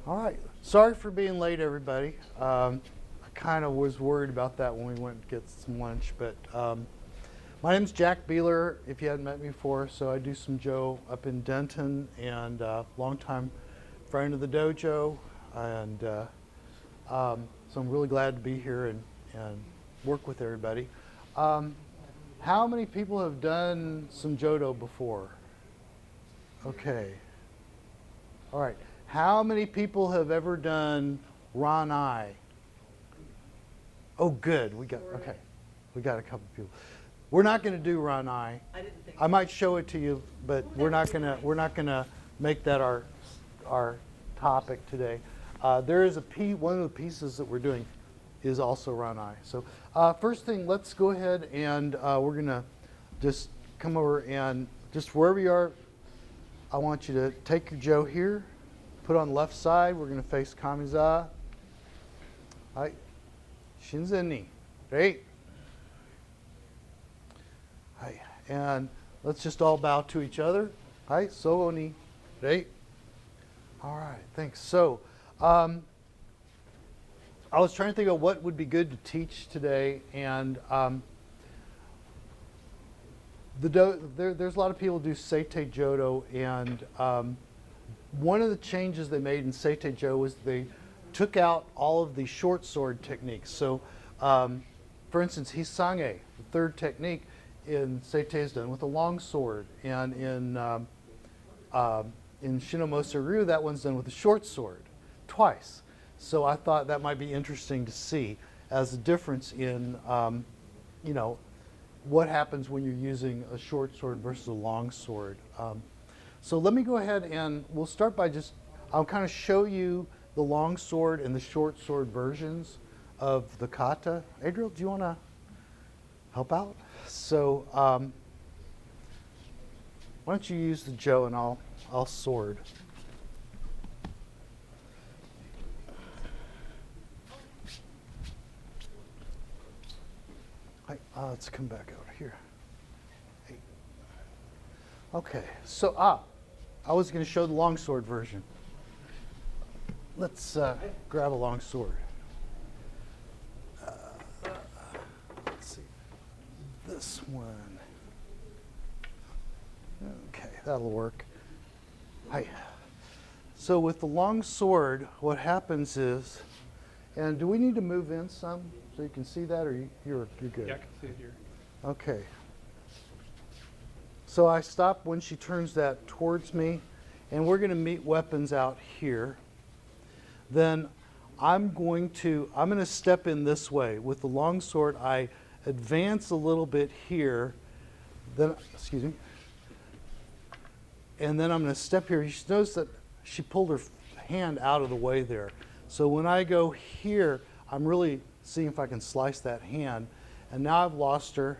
All right. Sorry for being late, everybody. I kind of was worried about that when we went to get some lunch. But my name's Jack Bieler, if you hadn't met me before. So I do some Joe up in Denton, and longtime friend of the dojo. And so I'm really glad to be here and work with everybody. How many people have done some Jodo before? Okay. All right. How many people have ever done Ranai? Oh, good. We got a couple people. We're not going to do Ranai. I might show it to you, but we're not gonna make that our topic today. There is one of the pieces that we're doing is also Ranai. So first thing, let's go ahead and we're gonna just come over and just wherever you are, I want you to take your Jo here, put on the left side. We're gonna face Kamiza. Right. Shinzen ni. Right. Right. And let's just all bow to each other. Right. So ni. Right. All right. Thanks. So I was trying to think of what would be good to teach today, and there's a lot of people who do Seitei Jodo, and one of the changes they made in Seitei Jodo was they took out all of the short sword techniques. So, for instance, Hissage, the third technique in Seitei, is done with a long sword, and in Shinomosa Ryu, that one's done with a short sword, twice. So I thought that might be interesting to see as a difference in, what happens when you're using a short sword versus a long sword. So let me go ahead and we'll start by I'll kind of show you the long sword and the short sword versions of the kata. Adriel, do you want to help out? So why don't you use the Jo and I'll sword. Let's come back out here. Hey. Okay, so I was going to show the longsword version. Let's grab a long sword. Let's see, this one. Okay, that'll work. Hi. So with the long sword, what happens is, and do we need to move in some? So you can see that, or you're good? Yeah, I can see it here. Okay. So I stop when she turns that towards me, and we're going to meet weapons out here. Then I'm going to step in this way. With the long sword, I advance a little bit here. Then, excuse me. And then I'm going to step here. You should notice that she pulled her hand out of the way there. So when I go here, I'm really seeing if I can slice that hand. And now I've lost her.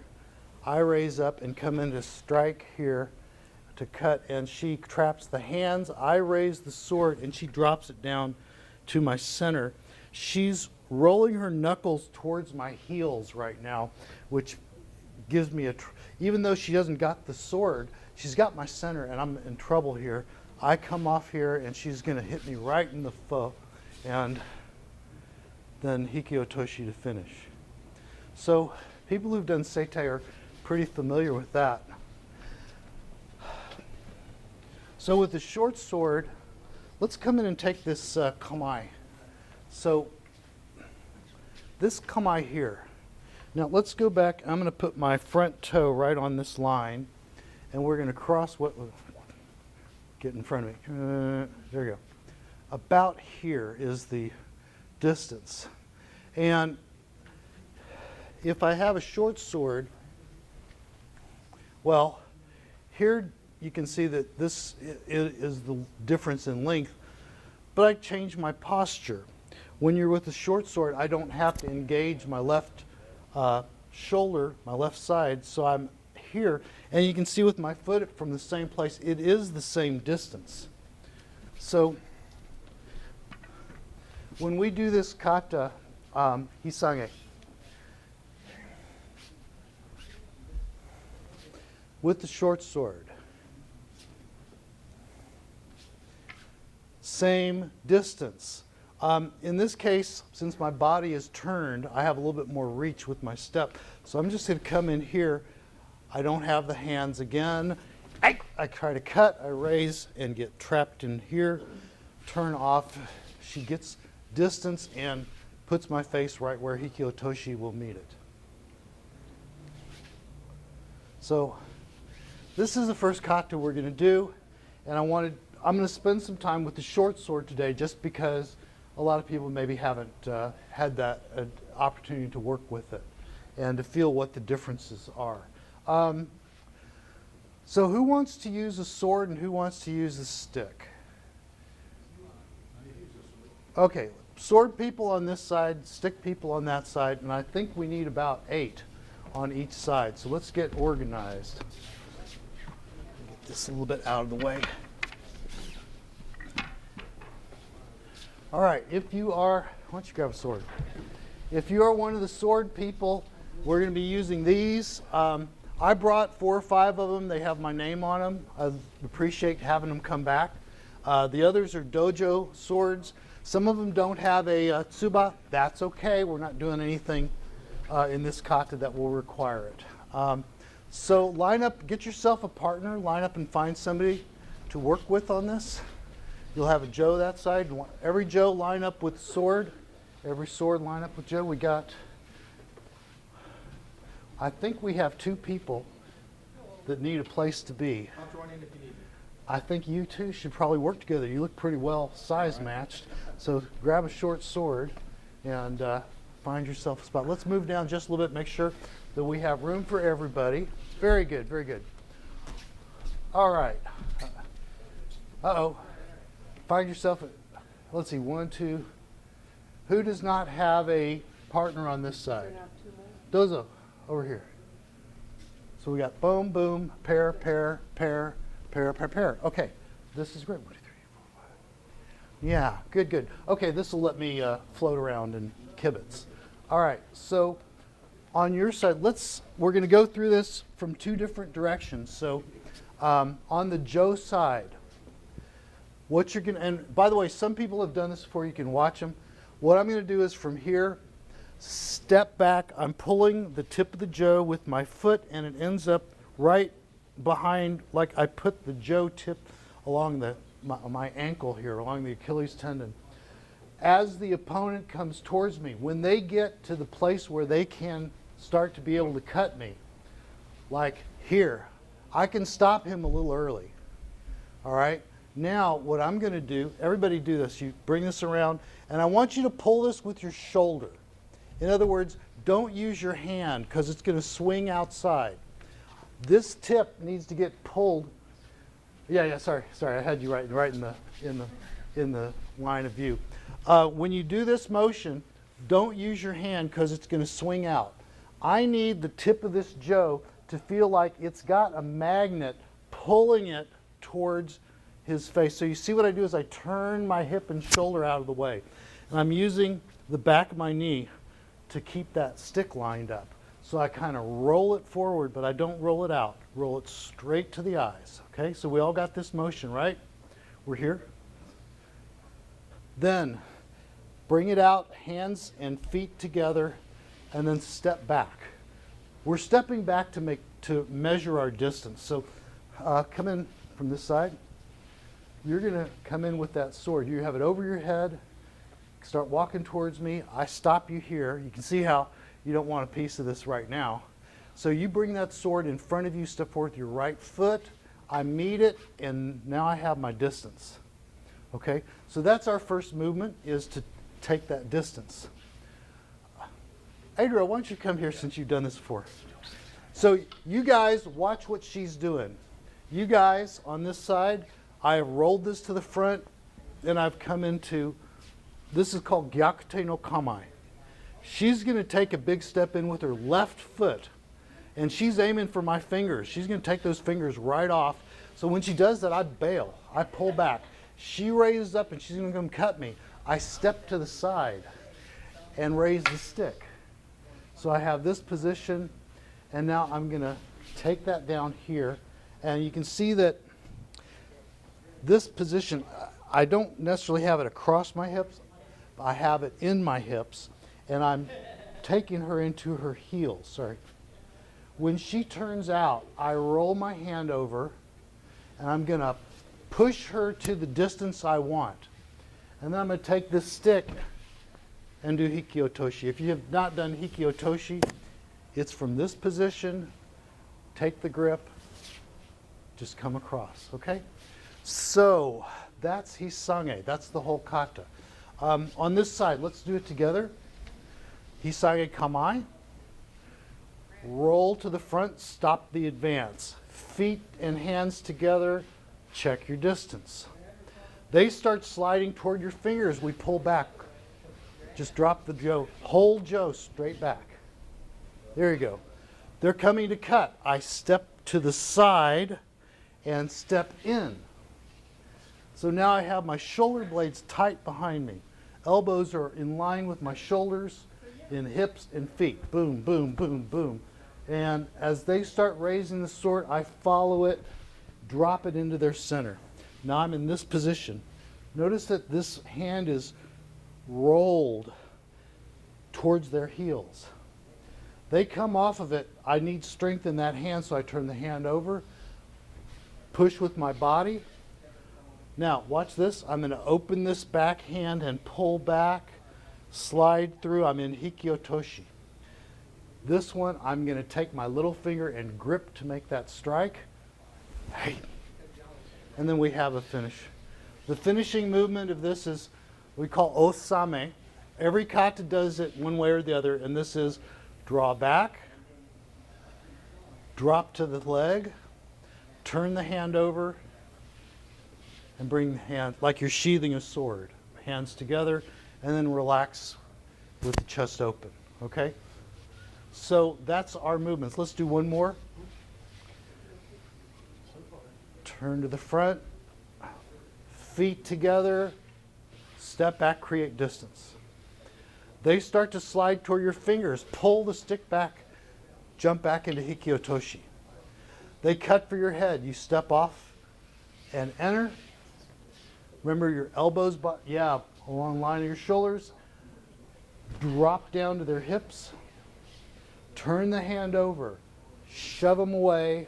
I raise up and come in to strike here to cut, and she traps the hands. I raise the sword, and she drops it down to my center. She's rolling her knuckles towards my heels right now, which gives me even though she hasn't got the sword, she's got my center, and I'm in trouble here. I come off here, and she's going to hit me right in the foe, and then Hikiotoshi to finish. So people who've done Seitei are pretty familiar with that. So with the short sword, let's come in and take this kamae. So this kamae here. Now let's go back. I'm going to put my front toe right on this line, and we're going to cross get in front of me. There you go. About here is the distance. And if I have a short sword, well, here you can see that this is the difference in length, but I change my posture. When you're with a short sword, I don't have to engage my left shoulder, my left side, so I'm here, and you can see with my foot from the same place, it is the same distance. So when we do this kata, Hissage, with the short sword, same distance. In this case, since my body is turned, I have a little bit more reach with my step. So I'm just going to come in here. I don't have the hands again. I try to cut, I raise, and get trapped in here. Turn off. She gets distance and puts my face right where Hikiotoshi will meet it. So this is the first kata we're going to do, and I'm going to spend some time with the short sword today, just because a lot of people maybe haven't had that opportunity to work with it and to feel what the differences are. So who wants to use a sword and who wants to use a stick? Okay, sword people on this side, stick people on that side, and I think we need about 8 on each side. So let's get organized. Get this a little bit out of the way. All right, if you are, why don't you grab a sword? If you are one of the sword people, we're going to be using these. I brought 4 or 5 of them. They have my name on them. I appreciate having them come back. The others are Dojo swords. Some of them don't have a tsuba. That's okay. We're not doing anything in this kata that will require it. So line up, get yourself a partner, line up and find somebody to work with on this. You'll have a Joe that side. Every Joe line up with sword. Every sword line up with Joe. We got, I think we have 2 people that need a place to be. I'll join in if you need me. I think you two should probably work together. You look pretty well size matched. So grab a short sword and find yourself a spot. Let's move down just a little bit, make sure that we have room for everybody. Very good, very good. All right. Uh-oh. Find yourself, let's see, 1, 2. Who does not have a partner on this side? Dozo, over here. So we got boom, boom, pair, pair, pair, pair, pair, pair. Okay, this is great. 1, 2, 3, 4, 5. Yeah, good, good. Okay, this will let me float around and kibitz. All right, so on your side, we're going to go through this from 2 different directions. So on the Joe side, what you're going to, and by the way, some people have done this before, you can watch them. What I'm going to do is from here, step back. I'm pulling the tip of the Joe with my foot, and it ends up right behind, like I put the Joe tip along my ankle here, along the Achilles tendon. As the opponent comes towards me, when they get to the place where they can start to be able to cut me, like here, I can stop him a little early. All right? Now, what I'm going to do, everybody do this. You bring this around, and I want you to pull this with your shoulder. In other words, don't use your hand because it's going to swing outside. This tip needs to get pulled. Yeah, sorry, I had you right in the line of view. When you do this motion, don't use your hand because it's going to swing out. I need the tip of this Joe to feel like it's got a magnet pulling it towards his face. So you see what I do is I turn my hip and shoulder out of the way. And I'm using the back of my knee to keep that stick lined up. So I kind of roll it forward, but I don't roll it out. Roll it straight to the eyes. Okay, so we all got this motion, right? We're here. Then bring it out, hands and feet together, and then step back. We're stepping back to measure our distance. So come in from this side. You're going to come in with that sword. You have it over your head. Start walking towards me. I stop you here. You can see how you don't want a piece of this right now. So you bring that sword in front of you, step forward your right foot. I meet it, and now I have my distance. Okay? So that's our first movement, is to take that distance. Adriel, why don't you come here since you've done this before? So you guys watch what she's doing. You guys on this side, I have rolled this to the front, and I've come into, this is called Gyakute no Kamae. She's going to take a big step in with her left foot, and she's aiming for my fingers. She's going to take those fingers right off. So when she does that, I bail. I pull back. She raises up, and she's going to come cut me. I step to the side and raise the stick. So I have this position, and now I'm going to take that down here, and you can see that this position, I don't necessarily have it across my hips. I have it in my hips, and I'm taking her into her heels. Sorry. When she turns out, I roll my hand over, and I'm going to push her to the distance I want. And then I'm going to take this stick and do hikiotoshi. If you have not done hikiotoshi, it's from this position, take the grip, just come across, okay? So that's Hissage, that's the whole kata. On this side, let's do it together. Hasso-Wakigamae, roll to the front, stop the advance. Feet and hands together, check your distance. They start sliding toward your fingers, we pull back. Just drop the Jo, hold Jo straight back. There you go. They're coming to cut. I step to the side and step in. So now I have my shoulder blades tight behind me. Elbows are in line with my shoulders, in hips and feet. Boom, boom, boom, boom. And as they start raising the sword, I follow it, drop it into their center. Now I'm in this position. Notice that this hand is rolled towards their heels. They come off of it. I need strength in that hand, so I turn the hand over, push with my body. Now, watch this. I'm going to open this back hand and pull back, slide through. I'm in hikiotoshi. This one, I'm going to take my little finger and grip to make that strike. Hey. And then we have a finish. The finishing movement of this is we call osame. Every kata does it one way or the other, and this is draw back, drop to the leg, turn the hand over, and bring the hand like you're sheathing a sword. Hands together, and then relax with the chest open. Okay? So that's our movements. Let's do one more. Turn to the front, feet together, step back, create distance. They start to slide toward your fingers. Pull the stick back, jump back into hikiotoshi. They cut for your head. You step off and enter. Remember your elbows, along the line of your shoulders. Drop down to their hips. Turn the hand over. Shove them away.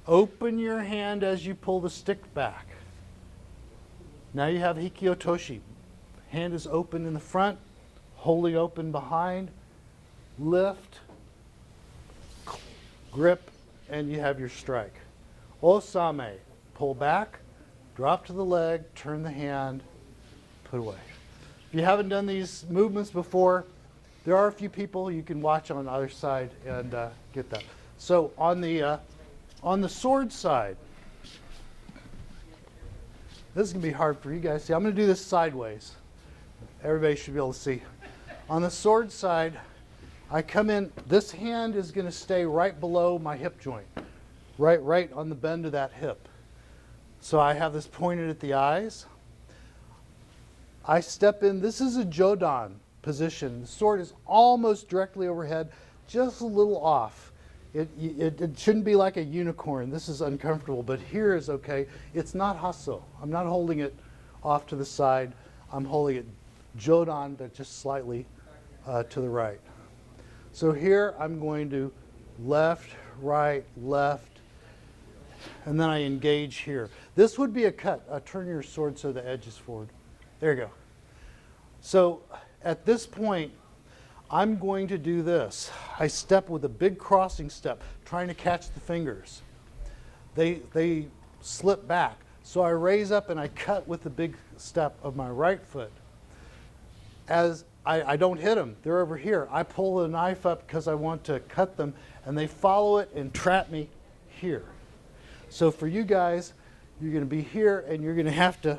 Open your hand as you pull the stick back. Now you have hikiotoshi. Hand is open in the front, wholly open behind. Lift, grip, and you have your strike. Osame, pull back, drop to the leg, turn the hand, put away. If you haven't done these movements before, there are a few people you can watch on either side and get that. So on the sword side, this is going to be hard for you guys to see. I'm going to do this sideways. Everybody should be able to see. On the sword side, I come in. This hand is going to stay right below my hip joint, right on the bend of that hip. So I have this pointed at the eyes. I step in. This is a Jodan position. The sword is almost directly overhead, just a little off. It shouldn't be like a unicorn. This is uncomfortable, but here is okay. It's not Hasso. I'm not holding it off to the side. I'm holding it Jodan, but just slightly to the right. So here I'm going to left, right, left, and then I engage here. This would be a cut. Turn your sword so the edge is forward. There you go. So at this point, I'm going to do this. I step with a big crossing step, trying to catch the fingers. They slip back. So I raise up and I cut with the big step of my right foot. As I don't hit them, they're over here. I pull the knife up because I want to cut them, and they follow it and trap me here. So for you guys, you're going to be here, and you're going to have to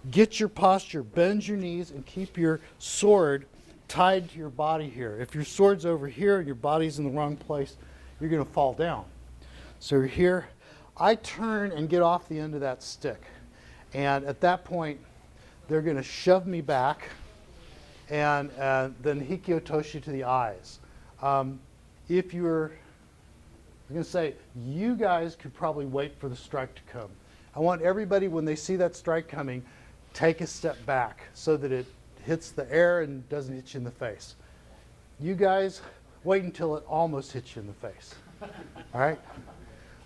get your posture, bend your knees, and keep your sword tied to your body here. If your sword's over here and your body's in the wrong place, you're going to fall down. So here, I turn and get off the end of that stick. And at that point, they're going to shove me back and then hikiotoshi to the eyes. If you're, I'm going to say, you guys could probably wait for the strike to come. I want everybody, when they see that strike coming, take a step back so that it hits the air and doesn't hit you in the face. You guys, wait until it almost hits you in the face. All right?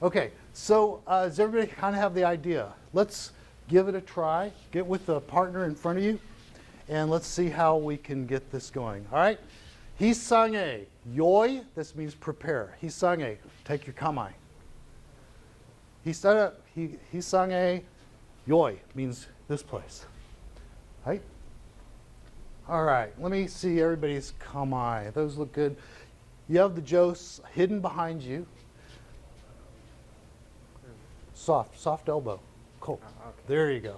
Okay, so does everybody kind of have the idea? Let's give it a try. Get with the partner in front of you, and let's see how we can get this going. All right? Hissage, yoi, this means prepare. Hissage, take your kamae. Hissage, yoi, means this place. Right? All right, let me see everybody's kamae. Those look good. You have the jo hidden behind you. Soft elbow. Cool. Oh, okay. There you go.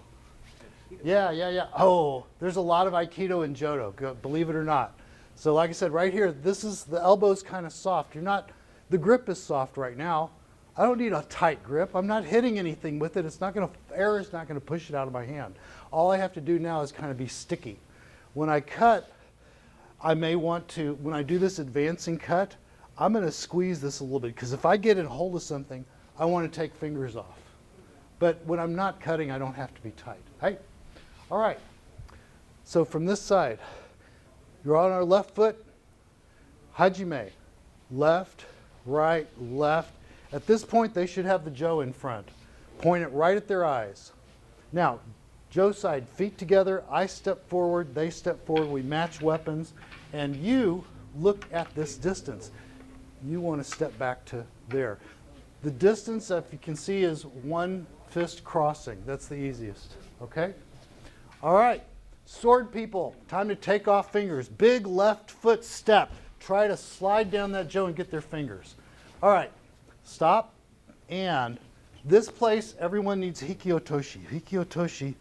Yeah. Oh, there's a lot of Aikido in Jodo, believe it or not. So like I said, right here, the elbow's kind of soft. The grip is soft right now. I don't need a tight grip. I'm not hitting anything with it. Air is not going to push it out of my hand. All I have to do now is kind of be sticky. When I cut, I may want to, when I do this advancing cut, I'm going to squeeze this a little bit, because if I get a hold of something, I want to take fingers off. But when I'm not cutting, I don't have to be tight. Right? All right. So from this side, you're on our left foot, hajime, left, right, left. At this point, they should have the jo in front. Point it right at their eyes. Now, jo side, feet together, I step forward, they step forward, we match weapons, and you look at this distance. You want to step back to there. The distance, if you can see, is one fist crossing. That's the easiest, okay? All right, sword people, time to take off fingers. Big left foot step. Try to slide down that jo and get their fingers. All right, stop. And this place, everyone needs hikiotoshi. Hikiotoshi,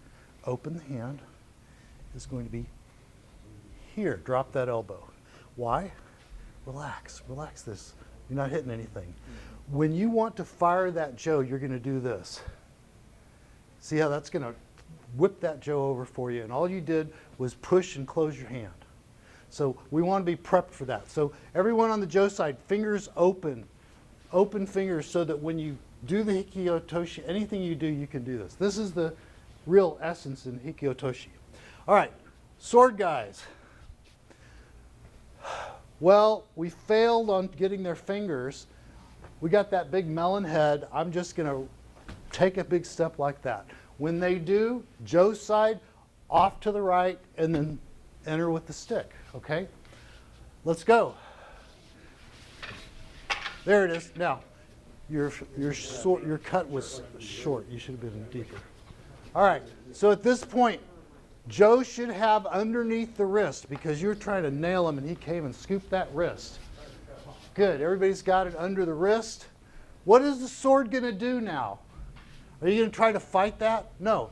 open the hand, is going to be here. Drop that elbow. Why? Relax this. You're not hitting anything. When you want to fire that jo, you're going to do this. See how that's going to whip that jo over for you, and all you did was push and close your hand. So we want to be prepped for that. So everyone on the jo side, fingers open fingers, so that when you do the hikiotoshi, anything you do, you can do this. This is the real essence in hikiotoshi. All right, sword guys. Well, we failed on getting their fingers. We got that big melon head. I'm just going to take a big step like that. When they do, jo side, off to the right, and then enter with the stick, okay? Let's go. There it is. Now, your cut was short. You should have been deeper. All right, so at this point, jo should have underneath the wrist, because you're trying to nail him and he came and scooped that wrist. Good, everybody's got it under the wrist. What is the sword going to do now? Are you going to try to fight that? No.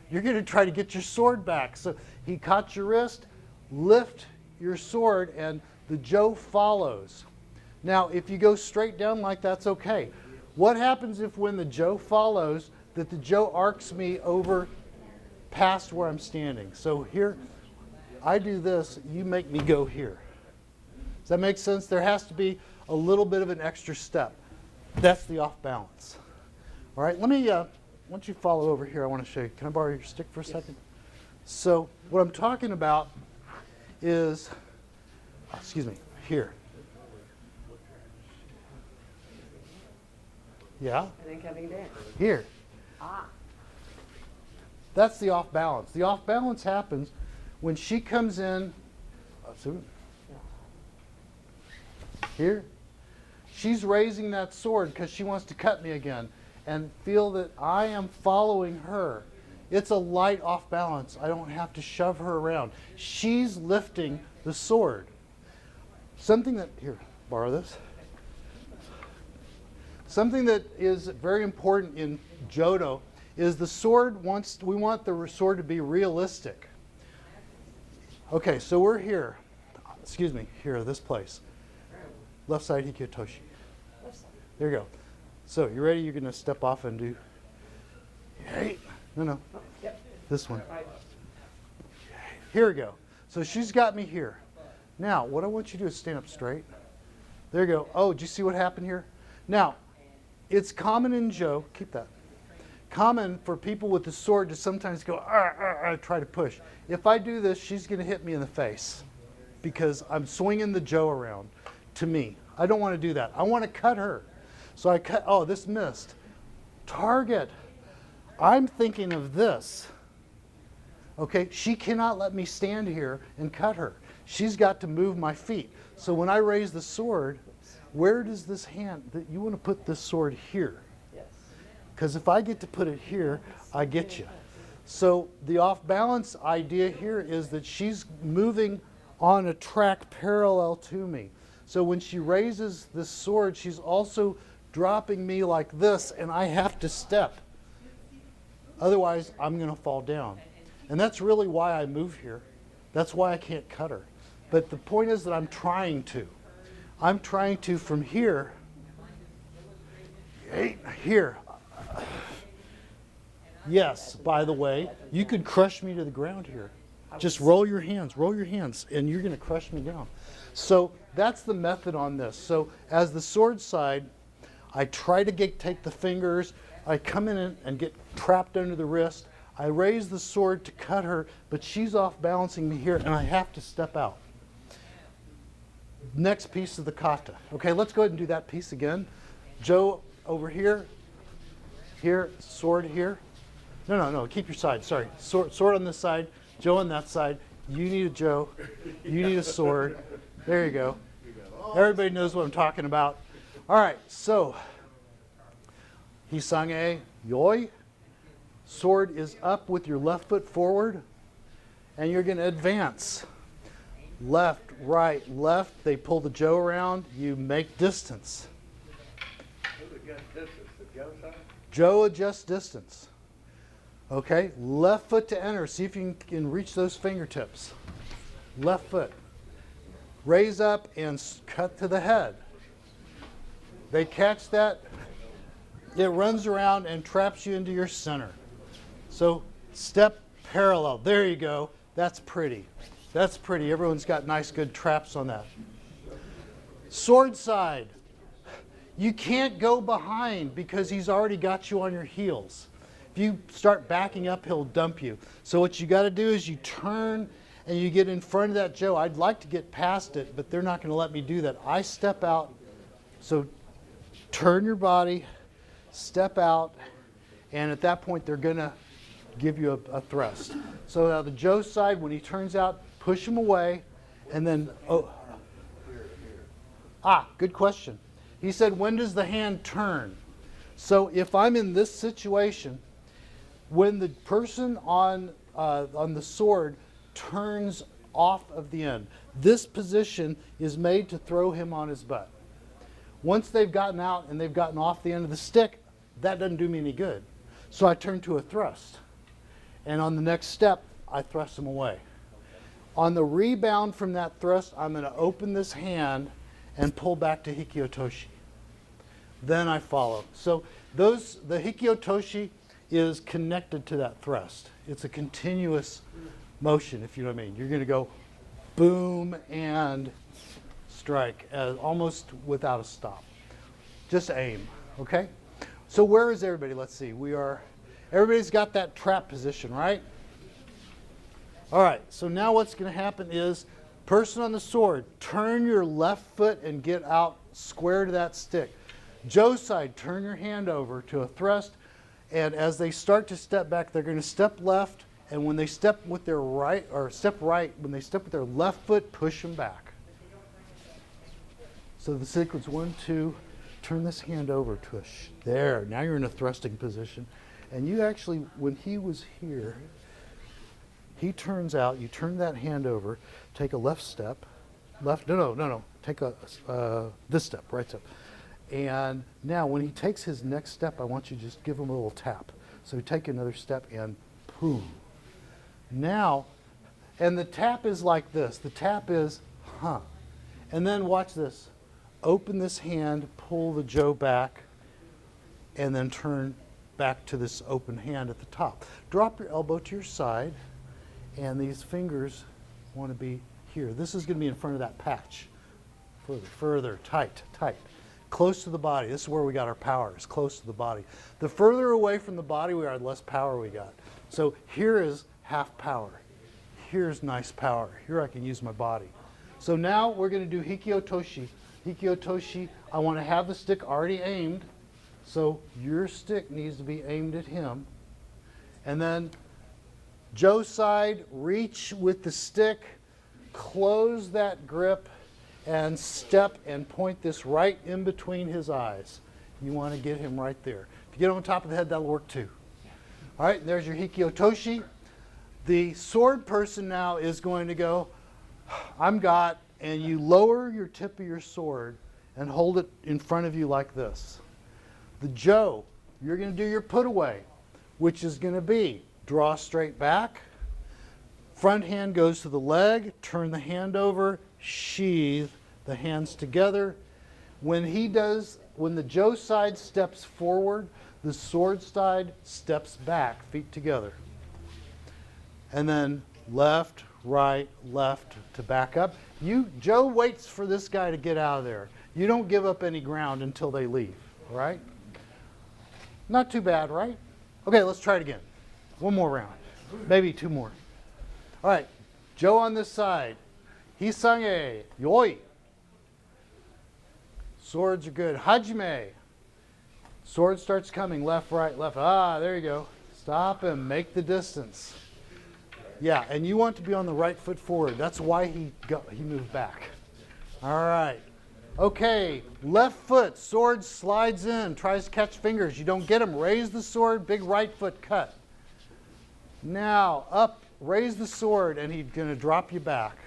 You're going to try to get your sword back. So he caught your wrist, lift your sword, and the jo follows. Now, if you go straight down like that's okay. What happens if when the jo follows, that the jo arcs me over past where I'm standing? So here, I do this, you make me go here. Does that make sense? There has to be a little bit of an extra step. That's the off balance. All right, let me, once you follow over here, I want to show you. Can I borrow your stick for a second? So what I'm talking about is, here. Yeah? And then coming down. Here. Ah. That's the off balance. The off balance happens when she comes in, here. She's raising that sword because she wants to cut me again, and feel that I am following her. It's a light off balance. I don't have to shove her around. She's lifting the sword. Something that, here, borrow this. Something that is very important in Jodo is the sword we want the sword to be realistic. Okay, so we're here. Here, this place. Left side hikiotoshi. There you go. So, you ready? You're going to step off and do... Hey. No. Yep. This one. Here we go. So she's got me here. Now, what I want you to do is stand up straight. There you go. Oh, do you see what happened here? Now, it's common in Jo, keep that. common for people with the sword to sometimes go, try to push. If I do this, she's going to hit me in the face because I'm swinging the Jo around to me. I don't want to do that. I want to cut her. So I cut, oh, this missed. Target. I'm thinking of this. Okay, she cannot let me stand here and cut her. She's got to move my feet. So when I raise the sword, where does this hand, you want to put this sword here. Because if I get to put it here, I get you. So the off balance idea here is that she's moving on a track parallel to me. So when she raises this sword, she's also dropping me like this, and I have to step. Otherwise, I'm going to fall down. And that's really why I move here. That's why I can't cut her. But the point is that I'm trying to. I'm trying to from here, here. Yes, by the way, you could crush me to the ground here. Just roll your hands, and you're going to crush me down. So that's the method on this. So as the sword side, I try to take the fingers, I come in and get trapped under the wrist. I raise the sword to cut her, but she's off balancing me here, and I have to step out. Next piece of the kata. Okay, let's go ahead and do that piece again. Jo over here, sword here. No, keep your side, sorry. Sword on this side, Jo on that side. You need a Jo, you need a sword. There you go. Everybody knows what I'm talking about. All right, so, Hissage, yoi. Sword is up with your left foot forward, and you're going to advance. Left, right, left. They pull the Jo around. You make distance. Jo adjusts distance. Okay, left foot to enter. See if you can reach those fingertips. Left foot. Raise up and cut to the head. They catch that. It runs around and traps you into your center. So step parallel. There you go. That's pretty. That's pretty. Everyone's got nice, good traps on that. Sword side. You can't go behind because he's already got you on your heels. If you start backing up, he'll dump you. So what you got to do is you turn and you get in front of that Jo. I'd like to get past it, but they're not going to let me do that. I step out. So turn your body, step out, and at that point they're going to give you a thrust. So now the Jo side, when he turns out, push him away, and then, good question. He said, when does the hand turn? So if I'm in this situation, when the person on the sword turns off of the end, this position is made to throw him on his butt. Once they've gotten out and they've gotten off the end of the stick, that doesn't do me any good. So I turn to a thrust. And on the next step, I thrust him away. On the rebound from that thrust, I'm going to open this hand and pull back to Hikiotoshi. Then I follow. So the Hikiotoshi is connected to that thrust. It's a continuous motion, if you know what I mean. You're going to go boom and strike almost without a stop. Just aim, okay? So where is everybody? Let's see. Everybody's got that trap position, right? All right, so now what's going to happen is, person on the sword, turn your left foot and get out square to that stick. Jo side, turn your hand over to a thrust, and as they start to step back, they're going to step left, and when they step with their right, or step right, when they step with their left foot, push them back. So the sequence 1, 2, turn this hand over, tush. There, now you're in a thrusting position. And you actually, when he was here, he turns out, you turn that hand over, take a left step, take this step, right step. And now when he takes his next step, I want you to just give him a little tap. So take another step and boom. Now, and the tap is like this. The tap is, And then watch this. Open this hand, pull the Jo back, and then turn back to this open hand at the top. Drop your elbow to your side, and these fingers want to be here. This is going to be in front of that patch. Further, tight. close to the body. This is where we got our power, is close to the body. The further away from the body we are, the less power we got. So here is half power. Here's nice power. Here I can use my body. So now we're going to do Hikiotoshi. Hikiotoshi, I want to have the stick already aimed. So your stick needs to be aimed at him. And then Jo side, reach with the stick, close that grip, and step and point this right in between his eyes. You want to get him right there. If you get on top of the head, that'll work too. All right, there's your Hikiotoshi. The sword person now is going to go, I'm got, and you lower your tip of your sword and hold it in front of you like this. The Jo, you're going to do your put away, which is going to be draw straight back, front hand goes to the leg, turn the hand over, sheathe the hands together. When the Jo side steps forward, the sword side steps back, feet together. And then left, right, left to back up. Jo waits for this guy to get out of there. You don't give up any ground until they leave, right? Not too bad, right? Okay, let's try it again. One more round, maybe two more. All right, Jo on this side. Hissage, yoi. Swords are good. Hajime. Sword starts coming, left, right, left. Ah, there you go. Stop him, make the distance. Yeah, and you want to be on the right foot forward. That's why he moved back. All right. Okay, left foot, sword slides in, tries to catch fingers. You don't get him. Raise the sword, big right foot cut. Now, up, raise the sword, and he's going to drop you back.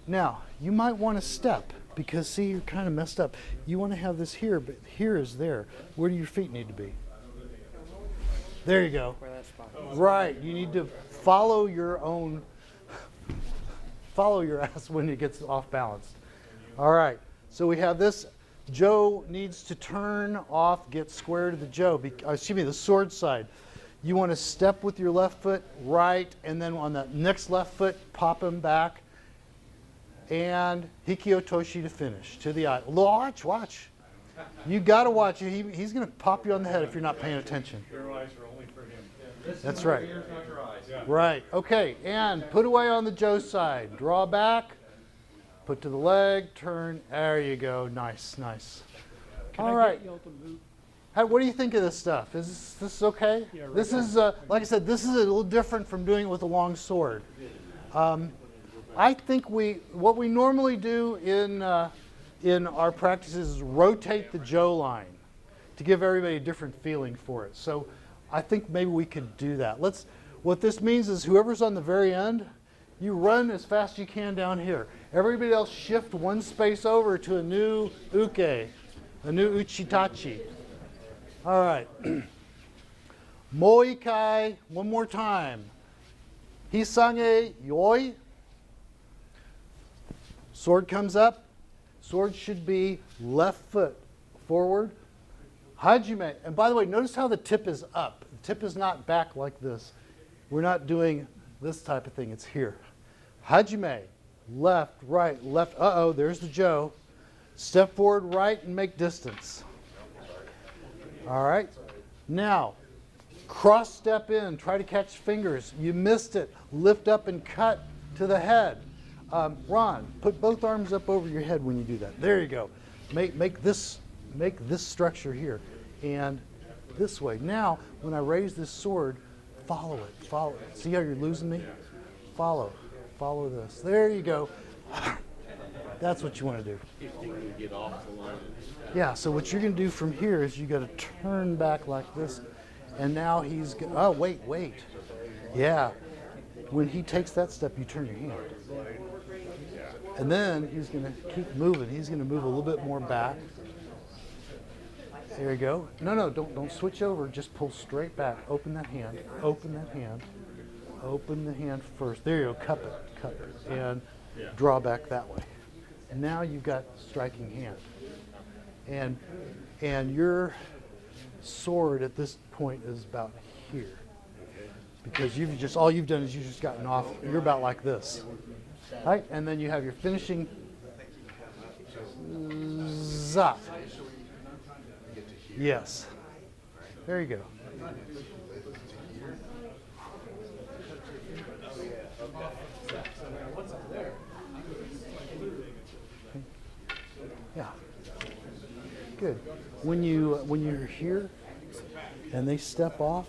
Now, you might want to step, because see, you're kind of messed up. You want to have this here, but here is there. Where do your feet need to be? There you go. Where that spot is. Right, you need to follow your ass when it gets off balanced. All right, so we have this. Jo needs to turn off, get square to the the sword side. You want to step with your left foot right, and then on the next left foot, pop him back, and Hikiotoshi to finish, to the eye. Watch. You got to watch. He's going to pop you on the head if you're not paying attention. Your eyes are only for him. That's right. Ears, not your eyes. Yeah. Right. Okay. And put away on the Jo side. Draw back. Put to the leg. Turn. There you go. Nice. All right. What do you think of this stuff? Is this okay? Yeah, right. This is, like I said, this is a little different from doing it with a long sword. I think what we normally do in our practices is rotate the Jo line to give everybody a different feeling for it. So I think maybe we could do that. What this means is whoever's on the very end, you run as fast as you can down here. Everybody else shift one space over to a new uke, a new uchitachi. All right. Moikai, one more time. Hissage, yoi. Sword comes up. Sword should be left foot forward. Hajime. And by the way, notice how the tip is up. The tip is not back like this. We're not doing this type of thing. It's here. Hajime. Left, right, left. Uh-oh, there's the Jo. Step forward right and make distance. All right. Now, cross step in. Try to catch fingers. You missed it. Lift up and cut to the head. Ron, put both arms up over your head when you do that. There you go. Make this structure here, and this way. Now, when I raise this sword, follow it. Follow it. See how you're losing me? Follow this. There you go. That's what you want to do. Yeah. So what you're going to do from here is you got to turn back like this, and now he's. Oh wait. Yeah. When he takes that step, you turn your hand. And then he's going to keep moving. He's going to move a little bit more back. There you go. No, don't switch over. Just pull straight back. Open that hand. Open that hand. Open the hand first. There you go. Cup it. And draw back that way. And now you've got striking hand. And your sword at this point is about here. Because all you've done is you've just gotten off. You're about like this. Right? And then you have your finishing waza. Yes. There you go. Yeah. Good. When you're here and they step off,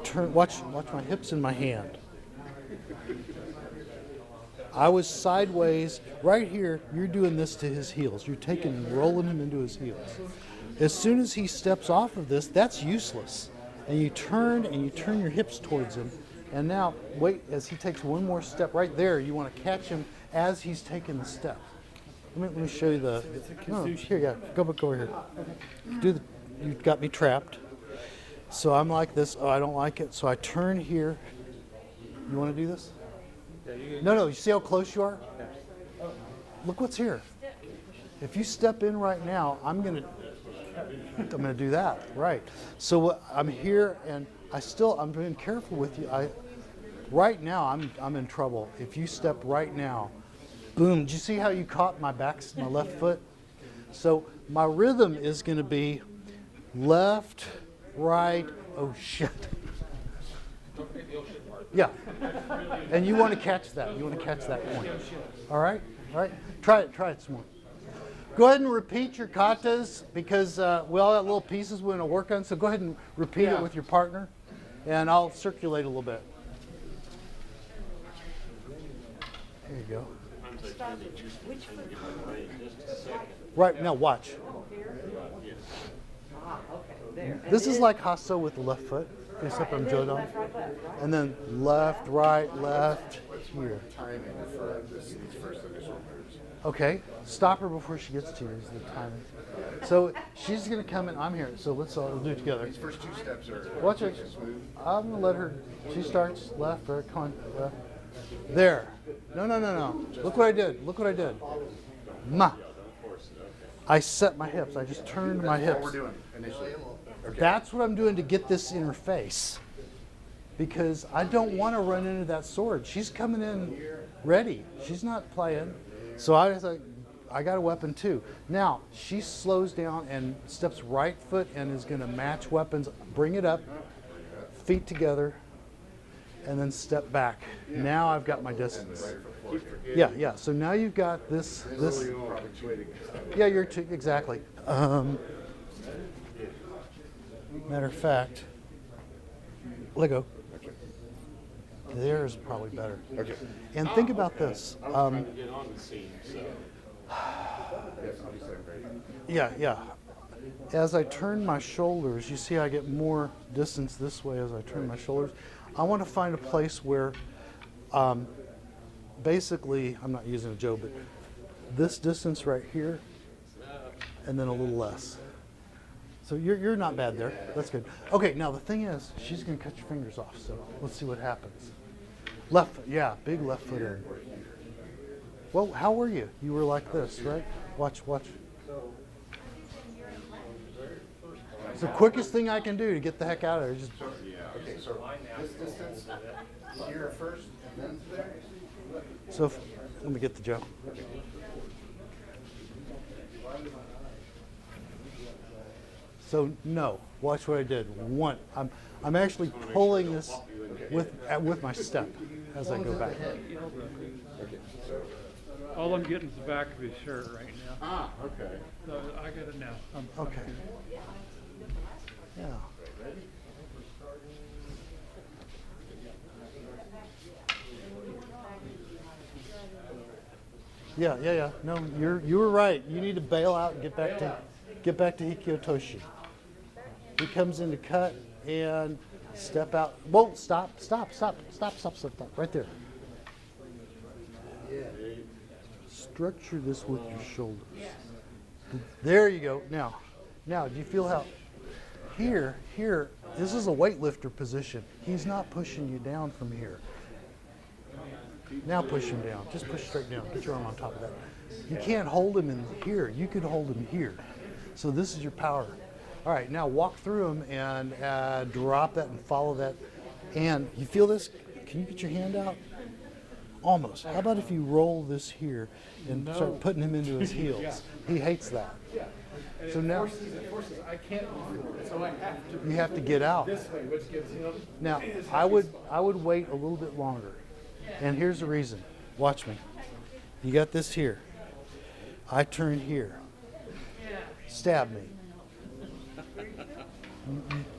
turn. Watch my hips in my hand. I was sideways right here. You're doing this to his heels. You're taking and rolling him into his heels. As soon as he steps off of this, that's useless. And you turn your hips towards him. And now wait as he takes one more step right there. You want to catch him as he's taking the step. Let me show you the. No, here, yeah. Go back over here. You've got me trapped. So I'm like this. Oh, I don't like it. So I turn here. You want to do this? No. You see how close you are? Look what's here. If you step in right now, I'm gonna do that. Right. So I'm here, and I'm being careful with you. Right now I'm in trouble. If you step right now, boom. Did you see how you caught my left foot? So my rhythm is going to be left, right. Oh shit. Yeah. And you want to catch that. You want to catch that point. All right? All right? Try it some more. Go ahead and repeat your katas because we all got little pieces we want to work on. So go ahead and repeat it with your partner. And I'll circulate a little bit. There you go. Right, now watch. This is like Hasso with the left foot. Except I'm Jodo. And then left, right, left, here. Okay, stop her before she gets to you is the timing. So she's going to come in, I'm here, so let's all do it together. These first two steps are Watch it. I'm going to let her, she starts left, right, come on, left. There. No. Look what I did. Ma. I set my hips. I just turned my hips. what we're doing initially. Okay. That's what I'm doing to get this in her face. Because I don't want to run into that sword. She's coming in ready. She's not playing. So I was like, I got a weapon too. Now, she slows down and steps right foot and is going to match weapons. Bring it up, feet together, and then step back. Now I've got my distance. Yeah. So now you've got this. Yeah, exactly. Matter of fact, let go. There's probably better. Okay. And think about this. Yeah. As I turn my shoulders, you see I get more distance this way as I turn my shoulders. I want to find a place where, basically, I'm not using a Joe, but this distance right here, and then a little less. So you're not bad there. That's good. Okay, now the thing is, she's going to cut your fingers off. So let's see what happens. Left foot, yeah, big left foot in. Well, how were you? You were like this, right? Watch. It's the quickest thing I can do to get the heck out of there. Just Okay, so this distance here first and then to there? so let me get the Joe. So no, watch what I did. One, I'm actually pulling this with my step as I go back. Okay, so. All I'm getting is the back of his shirt right now. Okay. So I got it now. Okay. Yeah. No, you were right. You need to bail out and get back to Hikyotoshi. He comes in to cut and step out. Whoa, stop. Right there. Structure this with your shoulders. There you go. Now, do you feel how here, this is a weightlifter position. He's not pushing you down from here. Now push him down. Just push straight down. Get your arm on top of that. You can't hold him in here. You could hold him here. So this is your power. All right, now walk through him and drop that and follow that. And you feel this? Can you get your hand out? Almost. How about if you roll this here and start putting him into his heels? He hates that. And So it now forces, I can't move forward, so I have to you have to get out. this way, which gives him. Now, I would wait a little bit longer. And here's the reason. Watch me. You got this here. I turn here. Stab me.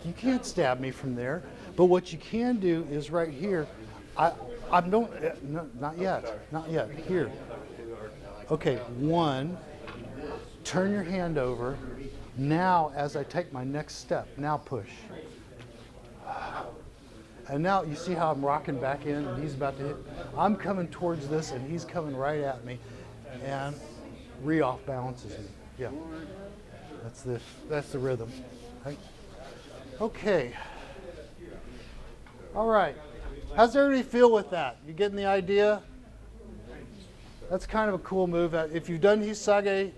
You can't stab me from there. But what you can do is right here. No, not yet. Not yet. Here. Okay, one. Turn your hand over. Now, as I take my next step, now push. And now you see how I'm rocking back in and he's about to hit. I'm coming towards this and he's coming right at me and off balances me. Yeah. That's the rhythm. Okay. All right. How's everybody feel with that? You getting the idea? That's kind of a cool move. If you've done Hissage,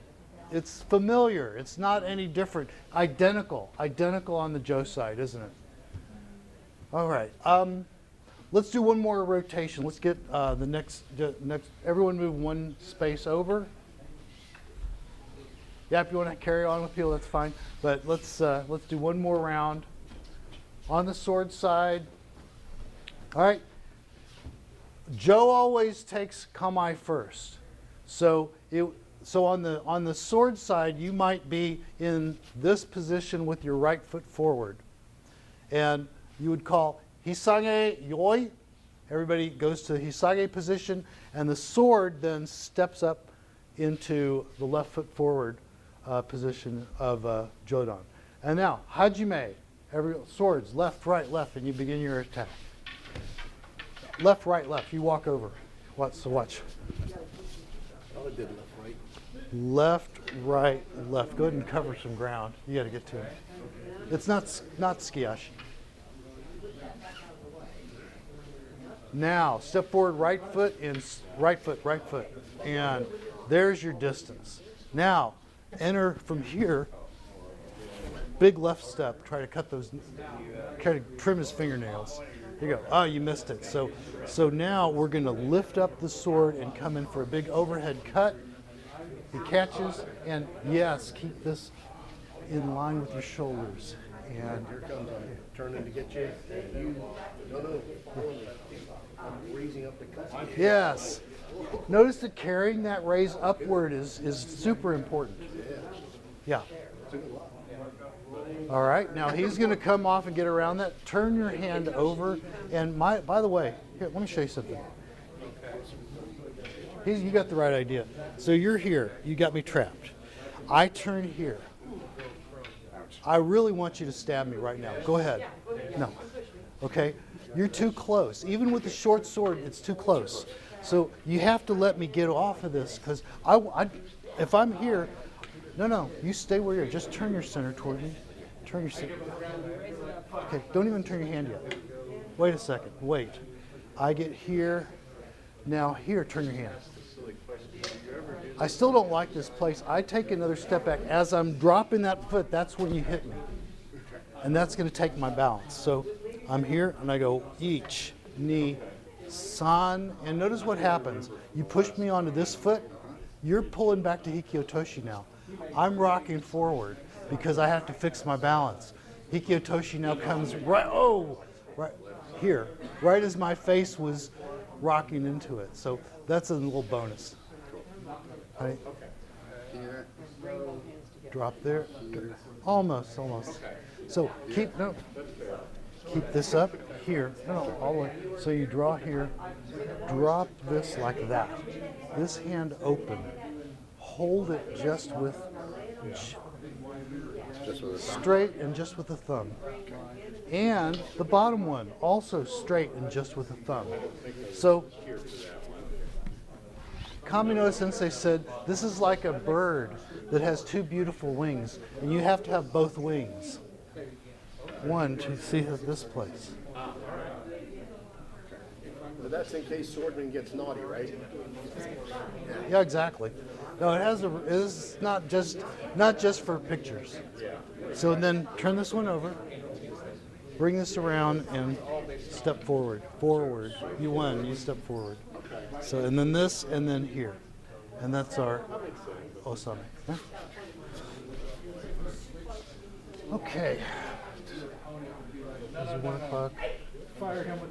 it's familiar. It's not any different. Identical on the Jo side, isn't it? All right. Let's do one more rotation. Let's get the next. Everyone move one space over. Yeah, if you want to carry on with people, that's fine. But let's do one more round. On the sword side. All right. Jo always takes kamae first. So on the sword side, you might be in this position with your right foot forward, and you would call Hissage yoi. Everybody goes to the Hissage position, and the sword then steps up into the left foot forward position of Jodan. And now Hajime, swords left, right, left, and you begin your attack. Left, right, left. You walk over. So watch. Oh, it did left, right. Left, right, left. Go ahead and cover some ground. You got to get to him. It's not Tsukidashi. Now, step forward, right foot, and right foot. And there's your distance. Now, enter from here. Big left step. Try to trim his fingernails. Here you go. Oh, you missed it. So now we're going to lift up the sword and come in for a big overhead cut. He catches, and yes, keep this in line with your shoulders. And Here comes I'm turning to get you. No. I'm raising up the cut. yes. Notice that carrying that raise upward is super important. Yeah. All right, now he's going to come off and get around that. Turn your hand over. And by the way, here, let me show you something. You got the right idea. So you're here. You got me trapped. I turn here. I really want you to stab me right now. Go ahead. No. Okay? You're too close. Even with the short sword, it's too close. So you have to let me get off of this because if I'm here, no, you stay where you're. Just turn your center toward me. Turn your center. Okay, don't even turn your hand yet. Wait a second. Wait. I get here. Now here, turn your hand. I still don't like this place. I take another step back. As I'm dropping that foot, that's when you hit me. And that's going to take my balance. So I'm here and I go ich, ni, san. And notice what happens. You push me onto this foot. You're pulling back to Hikyotoshi now. I'm rocking forward because I have to fix my balance. Hikyotoshi now comes right here, right as my face was rocking into it. So that's a little bonus. Right? Drop there. Almost. So keep this up here. No, all the way. So you draw here. Drop this like that. This hand open. Hold it just with straight and just with the thumb. And the bottom one also straight and just with the thumb. So Kaminoe Sensei said this is like a bird that has two beautiful wings, and you have to have both wings. One to see this place. But that's in case swordman gets naughty, right? Yeah, exactly. No, it's not just for pictures. So then turn this one over, bring this around, and step forward. You won. You step forward. So, and then this, and then here. And that's our osame. Yeah? Okay. Is it 1 o'clock?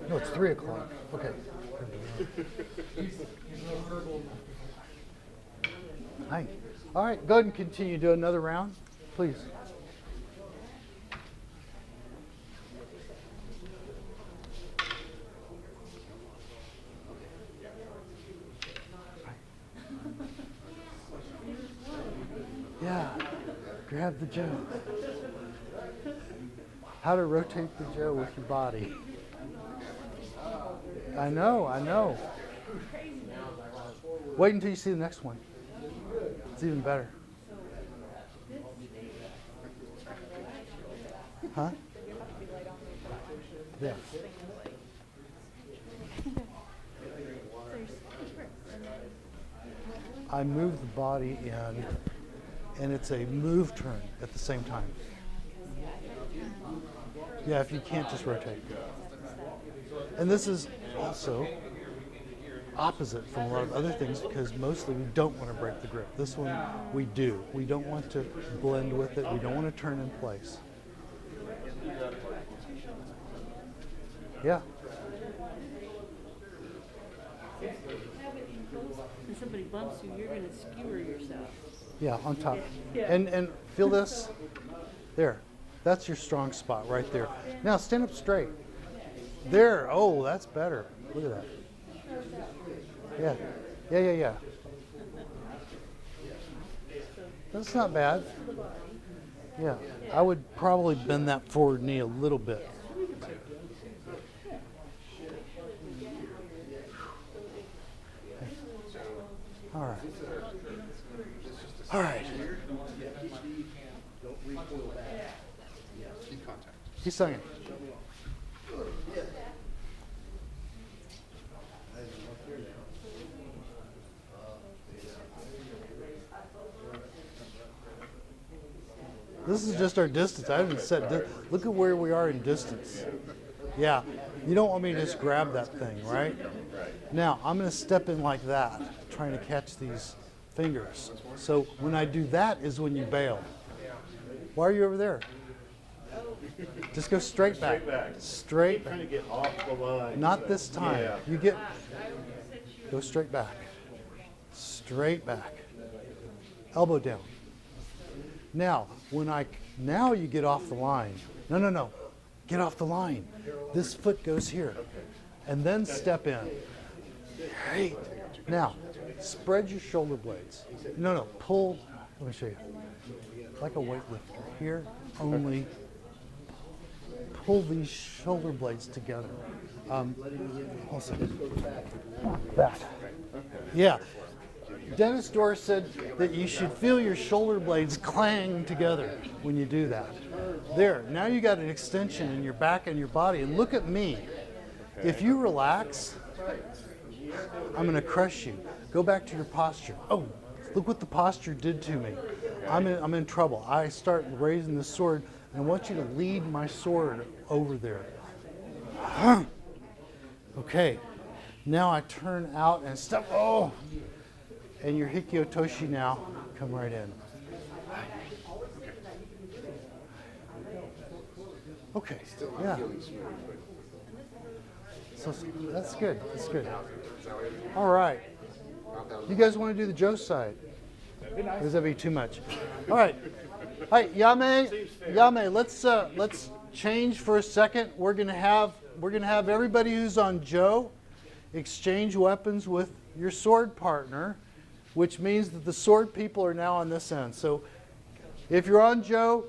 No, it's 3 o'clock. Okay. Hi. All right, go ahead and continue. Do another round, please. Yeah, grab the Joe. How to rotate the Joe with your body. I know, I know. Wait until you see the next one. It's even better. Huh? Yeah. I move the body in, and it's a move turn at the same time. Yeah, if you can't just rotate. And this is also opposite from a lot of other things because mostly we don't want to break the grip. This one we do. We don't want to blend with it. We don't want to turn in place. Yeah. When somebody bumps you, you're going to skewer yourself. Yeah, on top. Yeah. And feel this? There. That's your strong spot right there. Now stand up straight. There. Oh, that's better. Look at that. Yeah. Yeah, yeah, yeah. That's not bad. Yeah. I would probably bend that forward knee a little bit. All right. All right. He's singing. This is just our distance. I haven't set. Look at where we are in distance. Yeah. You don't want me to just grab that thing, right? Now, I'm going to step in like that, trying to catch these fingers. So when I do that is when you bail. Why are you over there? Just go straight back. Straight back. Trying to get off the line. Not this time. Yeah. You go straight back. Straight back. Elbow down. Now, now you get off the line. No. Get off the line. This foot goes here. And then step in. Great. Now, spread your shoulder blades. No, pull. Let me show you. Like a weightlifter. Here, only pull these shoulder blades together. Also, that. Yeah. Dennis Dorr said that you should feel your shoulder blades clang together when you do that. There. Now you got an extension in your back and your body. And look at me. If you relax, I'm going to crush you. Go back to your posture. Oh, look what the posture did to me. I'm in trouble. I start raising the sword, and I want you to lead my sword over there. Okay. Now I turn out and step. Oh! And your Hikyotoshi now come right in. Okay. Yeah. So that's good. That's good. All right. You guys want to do the Joe side? Or does that be too much? All right. Hi, Yame. Let's change for a second. We're gonna have everybody who's on Joe exchange weapons with your sword partner, which means that the sword people are now on this end. So if you're on Joe,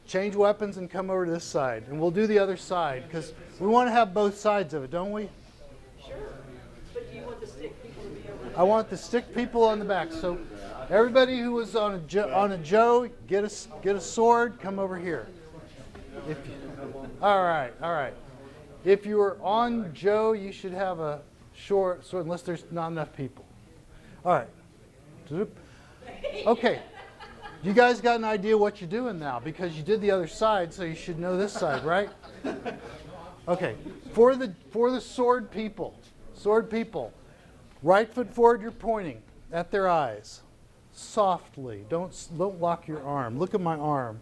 change weapons and come over to this side, and we'll do the other side because we want to have both sides of it, don't we? Sure. But do you want the stick people to be over? I want the stick people on the back. So everybody who was on a Joe, get a sword, come over here. All right. If you were on Joe, you should have a short sword, unless there's not enough people. All right. Okay. You guys got an idea what you're doing now because you did the other side, so you should know this side, right? Okay. For the sword people, Right foot forward, you're pointing at their eyes. Softly. Don't lock your arm. Look at my arm.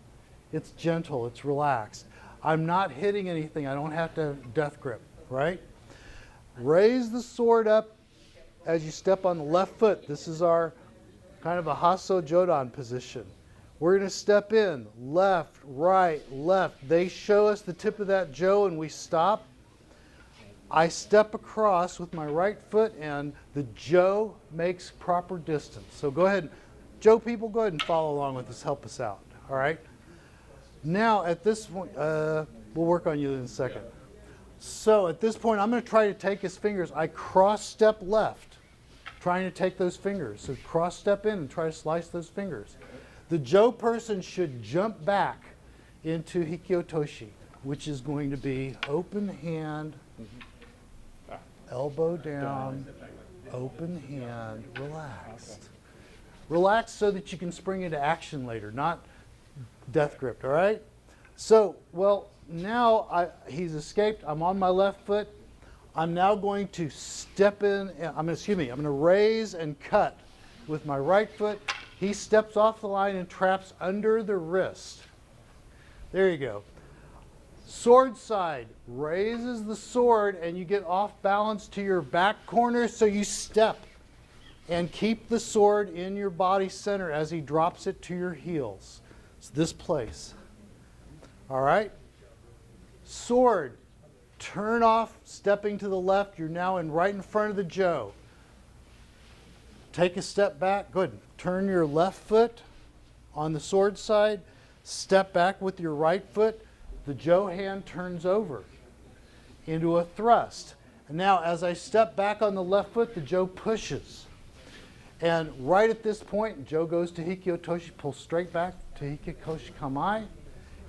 It's gentle. It's relaxed. I'm not hitting anything. I don't have to have death grip, right? Raise the sword up as you step on the left foot. This is our kind of a Hasso Jodan position. We're going to step in, left, right, left. They show us the tip of that Jo and we stop. I step across with my right foot and the Jo makes proper distance. So go ahead, Jo people, go ahead and follow along with us. Help us out, all right? Now at this point, we'll work on you in a second. So at this point, I'm going to try to take his fingers. I cross step left, trying to take those fingers. So cross step in and try to slice those fingers. The Jo person should jump back into Hikyotoshi, which is going to be open hand, elbow down, open hand, relaxed. Relaxed so that you can spring into action later, not death gripped, all right? So, well, now he's escaped. I'm on my left foot. I'm now going to step in, I'm going to raise and cut with my right foot. He steps off the line and traps under the wrist. There you go. Sword side, raises the sword and you get off balance to your back corner, so you step and keep the sword in your body center as he drops it to your heels. It's this place. All right? Sword, turn off, stepping to the left. You're now right in front of the Jo. Take a step back. Good. Turn your left foot on the sword side. Step back with your right foot. The Jo hand turns over into a thrust. And now as I step back on the left foot, the Jo pushes. And right at this point, Jo goes to Hikyotoshi, pulls straight back to Hikyotoshi-kamae.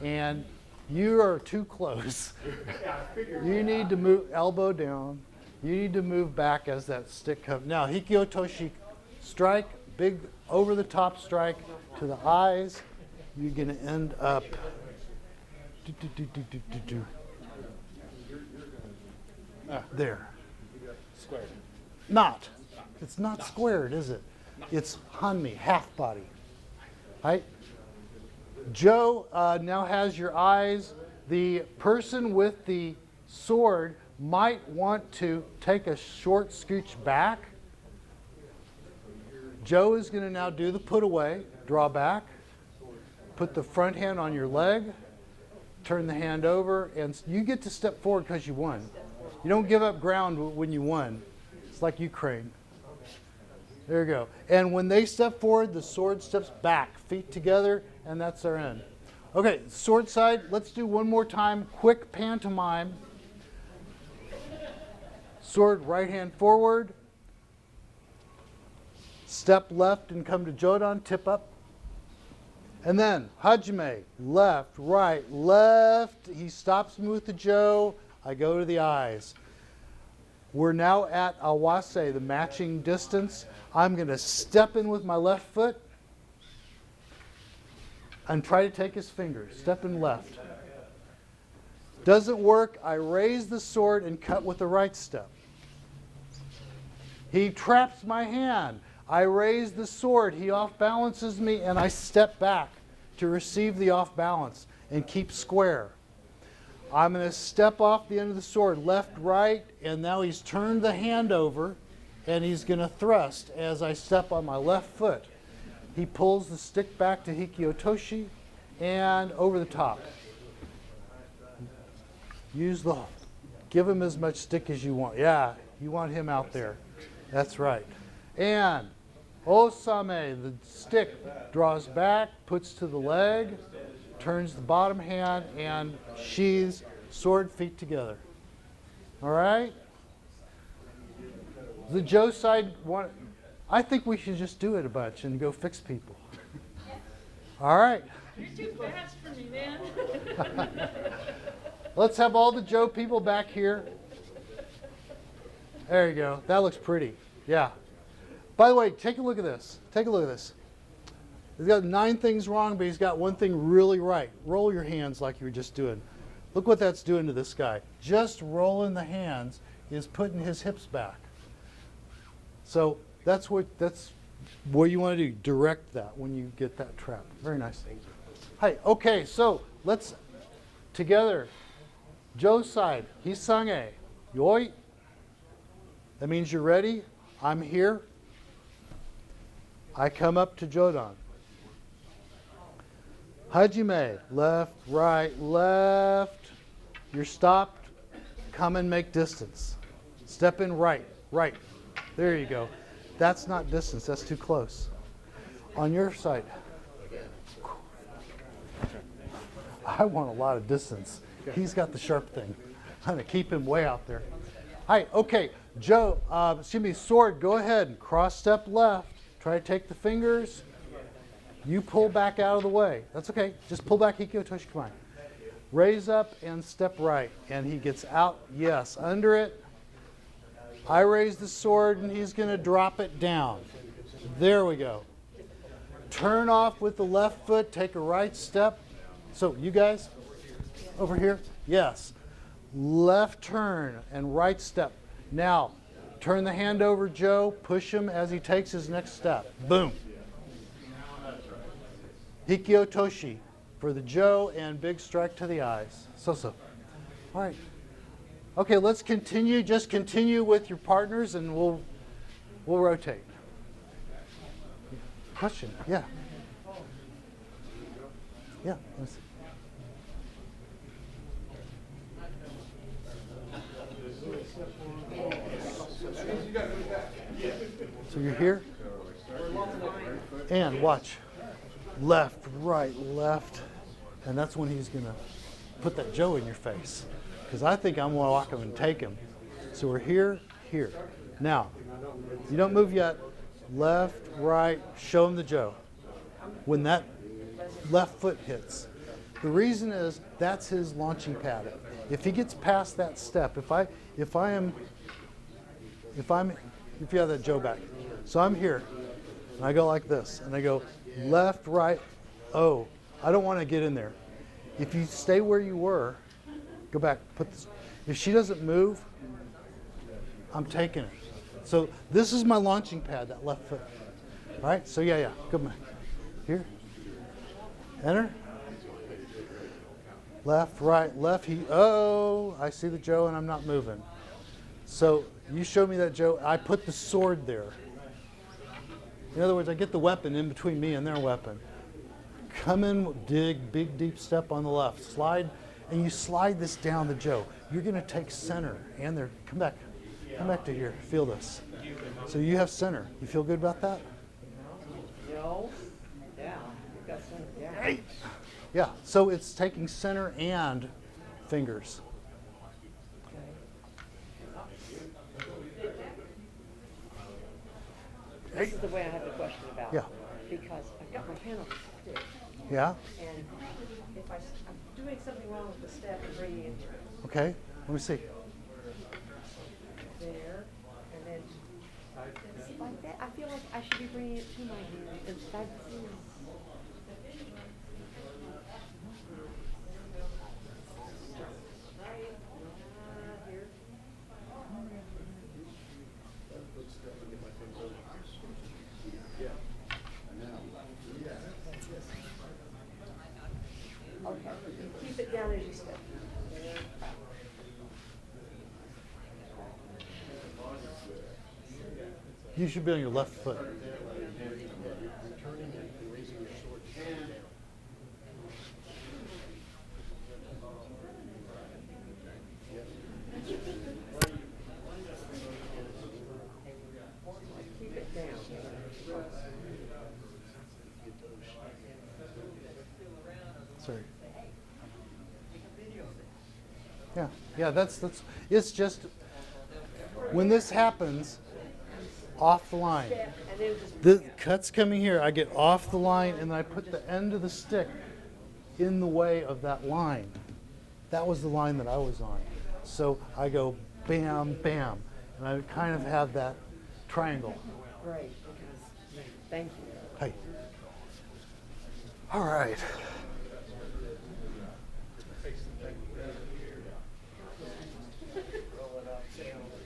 And you are too close. You need to move elbow down. You need to move back as that stick comes. Now, Hikyotoshi strike, big over-the-top strike to the eyes. You're going to end up. There. Squared. Not. It's not squared, is it? It's hanmi, half body. Right? Jo now has your eyes. The person with the sword might want to take a short scooch back. Jo is going to now do the put away, draw back, put the front hand on your leg, turn the hand over, and you get to step forward because you won. You don't give up ground when you won. It's like Ukraine. There you go. And when they step forward, the sword steps back, feet together, and that's our end. Okay, sword side, let's do one more time. Quick pantomime. Sword right hand forward. Step left and come to Jodan, tip up. And then Hajime, left, right, left. He stops me with the Jo. I go to the eyes. We're now at awase, the matching distance. I'm going to step in with my left foot and try to take his fingers. Step in left. Doesn't work. I raise the sword and cut with the right step. He traps my hand. I raise the sword. He off balances me and I step back to receive the off balance and keep square. I'm going to step off the end of the sword, left, right, and now he's turned the hand over and he's going to thrust as I step on my left foot. He pulls the stick back to Hikyotoshi and over the top. Give him as much stick as you want. Yeah, you want him out there. That's right. And Osame, the stick, draws back, puts to the leg, turns the bottom hand, and sheaths, sword, feet together. All right? The Jo side, I think we should just do it a bunch and go fix people. All right. You're too fast for me, man. Let's have all the Jo people back here. There you go. That looks pretty. Yeah. By the way, take a look at this. Take a look at this. He's got 9 things wrong, but he's got one thing really right. Roll your hands like you were just doing. Look what that's doing to this guy. Just rolling the hands is putting his hips back. So that's what you want to do. Direct that when you get that trap. Very nice. Hi. Okay, so let's together. Joe's side. Hissage. Yoi. That means you're ready. I'm here. I come up to Jodon. Hajime. Left, right, left. You're stopped. Come and make distance. Step in right. Right. There you go. That's not distance. That's too close. On your side. I want a lot of distance. He's got the sharp thing. I'm going to keep him way out there. Hi. Okay. Joe, Sword, go ahead and cross step left. Try to take the fingers. You pull back out of the way. That's okay. Just pull back, Hikyo Toshikamae. Raise up and step right. And he gets out. Yes. Under it. I raise the sword and he's going to drop it down. There we go. Turn off with the left foot. Take a right step. So you guys over here. Yes. Left turn and right step. Now, turn the hand over Joe. Push him as he takes his next step. Boom. Hikyo Toshi for the Joe and big strike to the eyes. So. All right. Okay, let's continue. Just continue with your partners and we'll rotate. Question? Yeah. Yeah. Let's see. So you're here? And watch. Left, right, left. And that's when he's going to put that Joe in your face. Because I think I'm going to walk him and take him. So we're here, here. Now, you don't move yet. Left, right, show him the Joe. When that left foot hits. The reason is that's his launching pad. If he gets past that step, if you have that Joe back. So I'm here, and I go like this, and I go left, right, oh, I don't want to get in there. If you stay where you were, go back, if she doesn't move, I'm taking it. So this is my launching pad, that left foot. All right, so yeah, go back. Here, enter. Left, right, left, I see the Joe and I'm not moving. So you show me that Joe, I put the sword there. In other words, I get the weapon in between me and their weapon. Come in, dig, big deep step on the left. Slide, and you slide this down the Joe. You're going to take center and there. Come back to here. Feel this. So you have center. You feel good about that? No. Yeah. You've got some. Yeah. Yeah. So it's taking center and fingers. This is the way I have the question about. Yeah. Because I've got my hand on the stick. Yeah. And if I'm doing something wrong with the step and bringing it here. Okay. Let me see. There. And then it's like that. I feel like I should be bringing it to my hand instead of here. Okay. Keep it down as you step. You should be on your left foot. Keep it down. Sorry. Yeah, that's it's just when this happens off the line. And then just The cut's coming here, I get off the line and then I put the end of the stick in the way of that line. That was the line that I was on. So I go bam, bam, and I kind of have that triangle. right. Thank you. Hey. All right.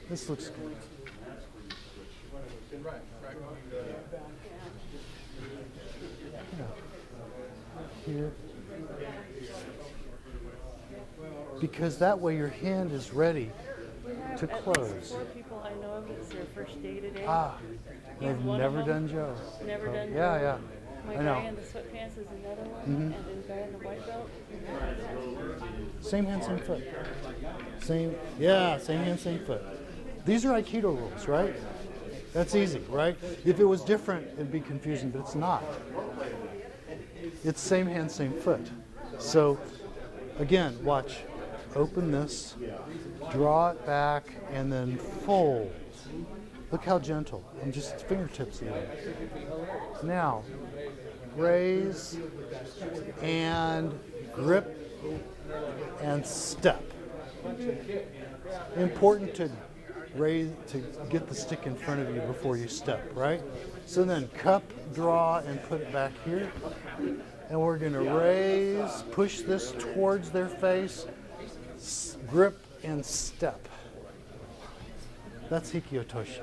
This looks good. Here. Because that way your hand is ready We have to at close. least 4 people I know of, it's their first day today. Ah, He's they've one of never them. done Joe. Never done Yeah, Joe. yeah. My I guy know. in the sweatpants is another one, Mhm. and then the guy in the white belt. Same hand, same foot. Same, yeah, same hand, same foot. These are Aikido rules, right? That's easy, right? If it was different, it'd be confusing, but it's not. It's same hand, same foot. So, again, watch. Open this, draw it back, and then fold. Look how gentle. I'm just fingertips even. Now, raise and grip and step. Important to raise, to get the stick in front of you before you step, right? So then cup, draw, and put it back here. And we're going to raise, push this towards their face, grip, and step. That's Hikiotoshi.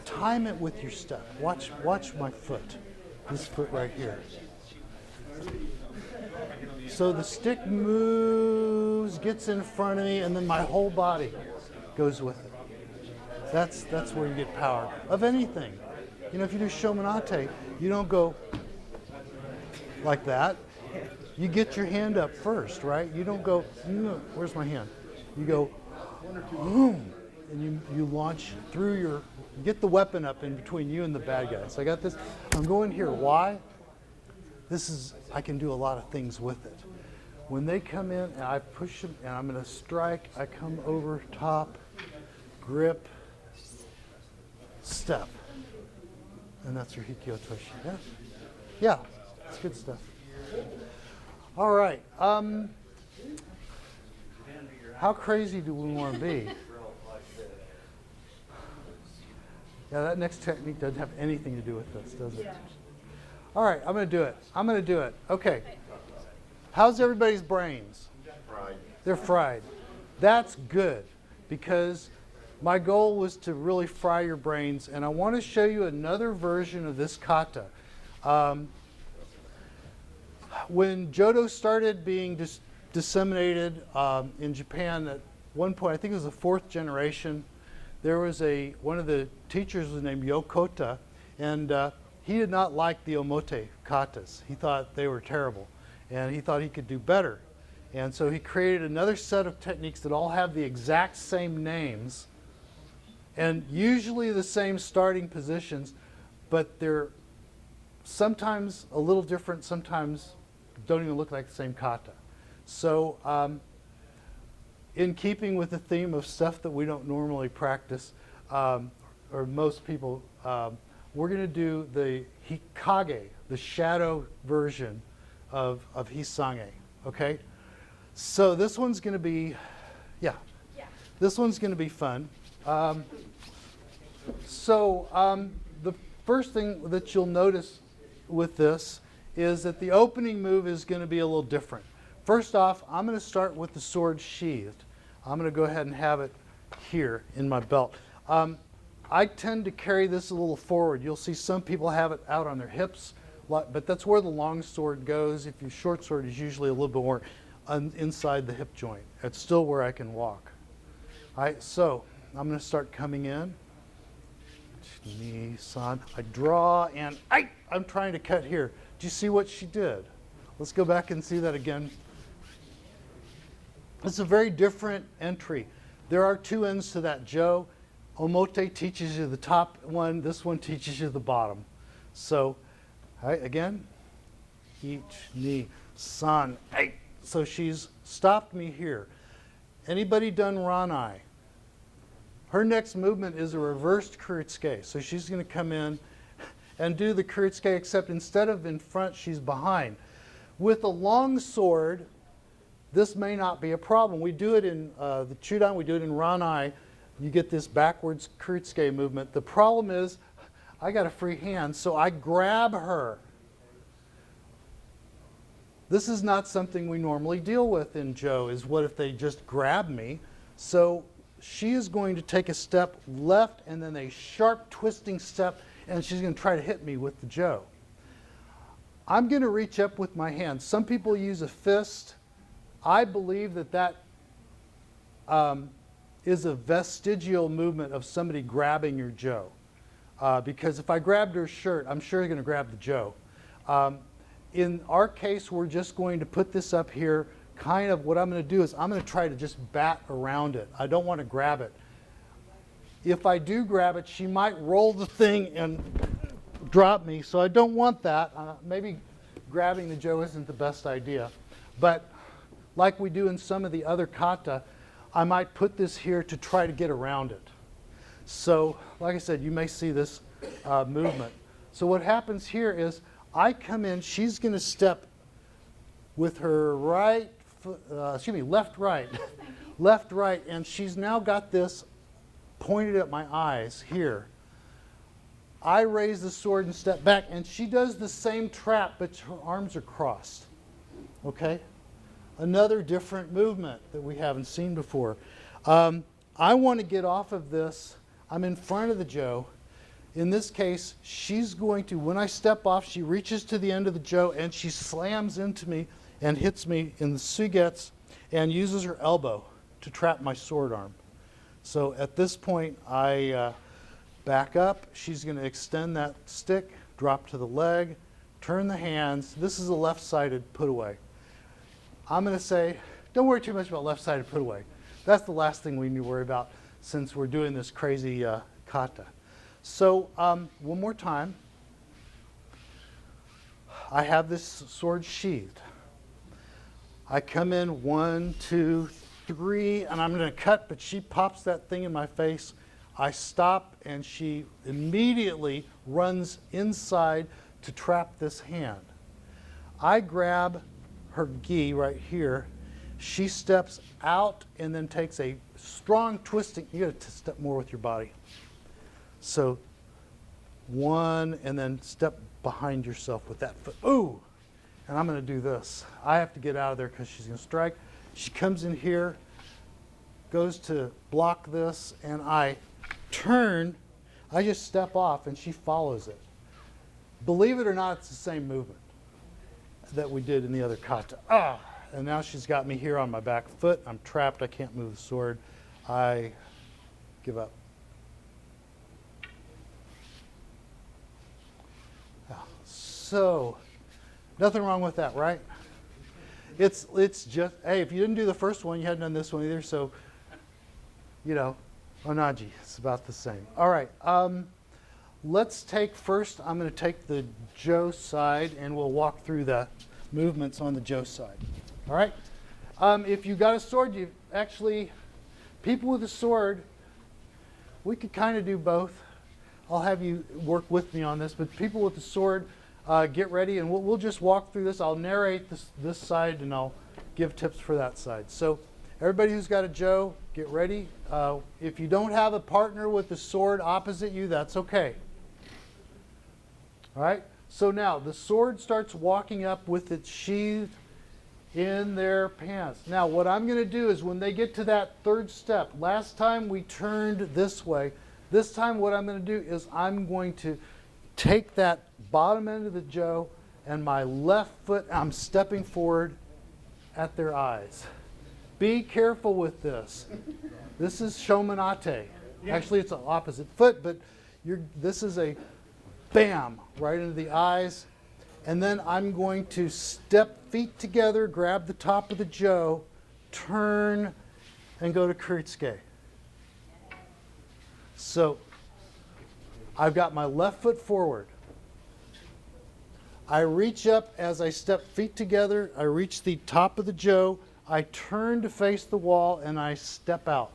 Time it with your step. Watch my foot. This foot right here. So the stick moves, gets in front of me, and then my whole body goes with it. That's where you get power of anything. You know, if you do shomenate, you don't go like that. You get your hand up first, right? You don't go, where's my hand? You go, boom, and you launch through your, get the weapon up in between you and the bad guy. So I got this, I'm going here. Why? I can do a lot of things with it. When they come in and I push them and I'm going to strike, I come over top, grip, step. And that's your Hikiotoshi. Yeah? Yeah, it's good stuff. All right. How crazy do we want to be? Yeah, that next technique doesn't have anything to do with this, does it? All right, I'm going to do it. I'm going to do it. Okay. How's everybody's brains? Fried. They're fried. That's good because my goal was to really fry your brains, and I want to show you another version of this kata. When Jodo started being disseminated in Japan at one point, I think it was the 4th generation, there was one of the teachers was named Yokota, and he did not like the Omote katas. He thought they were terrible, and he thought he could do better. And so he created another set of techniques that all have the exact same names, and usually the same starting positions, but they're sometimes a little different, sometimes don't even look like the same kata. So in keeping with the theme of stuff that we don't normally practice, or most people, we're going to do the Kage, the shadow version of Hissage, okay? So this one's going to be, this one's going to be fun. The first thing that you'll notice with this is that the opening move is going to be a little different. First off, I'm going to start with the sword sheathed. I'm going to go ahead and have it here in my belt. I tend to carry this a little forward. You'll see some people have it out on their hips, but that's where the long sword goes. If your short sword is usually a little bit more inside the hip joint. It's still where I can walk. All right, so I'm going to start coming in. I draw and I'm trying to cut here. Do you see what she did? Let's go back and see that again. It's a very different entry. There are 2 ends to that Jo. Omote teaches you the top one. This one teaches you the bottom. So, all right, again. Each, ni, san, ai. So she's stopped me here. Anybody done Ranai? Her next movement is a reversed Kuritsuke. So she's going to come in and do the Kuritsuke, except instead of in front, she's behind. With a long sword, this may not be a problem. We do it in the Chudan, we do it in Ranai. You get this backwards Kuritsuke movement. The problem is, I got a free hand, so I grab her. This is not something we normally deal with in Jo, is what if they just grab me. So she is going to take a step left and then a sharp twisting step, and she's going to try to hit me with the Jo. I'm going to reach up with my hand. Some people use a fist. I believe that that is a vestigial movement of somebody grabbing your Jo. Because if I grabbed her shirt, I'm sure you're going to grab the Jo. In our case, we're just going to put this up here. Kind of what I'm going to do is I'm going to try to just bat around it. I don't want to grab it. If I do grab it, she might roll the thing and drop me, so I don't want that. Maybe grabbing the Jo isn't the best idea. But like we do in some of the other kata, I might put this here to try to get around it. So, like I said, you may see this movement. So what happens here is I come in, she's going to step with her right foot, left, right, left, right, and she's now got this pointed at my eyes here. I raise the sword and step back, and she does the same trap, but her arms are crossed. Okay? Another different movement that we haven't seen before. I want to get off of this. I'm in front of the Jo. In this case, she's going to, when I step off, she reaches to the end of the Jo, and she slams into me and hits me in the sugets and uses her elbow to trap my sword arm. So at this point, I back up. She's going to extend that stick, drop to the leg, turn the hands. This is a left-sided put away. I'm going to say, don't worry too much about left-sided put away. That's the last thing we need to worry about since we're doing this crazy kata. So one more time. I have this sword sheathed. I come in 1, 2, 3, and I'm going to cut, but she pops that thing in my face. I stop, and she immediately runs inside to trap this hand. I grab her gi right here. She steps out and then takes a strong twisting. You got to step more with your body. So 1, and then step behind yourself with that foot. Ooh! And I'm going to do this. I have to get out of there because she's going to strike. She comes in here, goes to block this, and I turn. I just step off, and she follows it. Believe it or not, it's the same movement that we did in the other kata. And now she's got me here on my back foot. I'm trapped. I can't move the sword. I give up. So, nothing wrong with that, right? It's just, hey, if you didn't do the first one, you hadn't done this one either, so, onaji, it's about the same. All right, let's take first, I'm going to take the Jo side, and we'll walk through the movements on the Jo side. All right? If you got a sword, you actually, people with a sword, we could kind of do both. I'll have you work with me on this, but people with the sword, get ready, and we'll just walk through this. I'll narrate this side, and I'll give tips for that side. So everybody who's got a Jo, get ready. If you don't have a partner with the sword opposite you, that's okay. All right? So now the sword starts walking up with its sheath in their pants. Now what I'm going to do is when they get to that third step, last time we turned this way. This time what I'm going to do is I'm going to take that bottom end of the Jo and my left foot, I'm stepping forward at their eyes. Be careful with this. This is shomanate. Actually, it's an opposite foot, but this is a bam, right into the eyes. And then I'm going to step feet together, grab the top of the Jo, turn, and go to Kuritsuke. So I've got my left foot forward. I reach up as I step feet together. I reach the top of the Jo. I turn to face the wall, and I step out.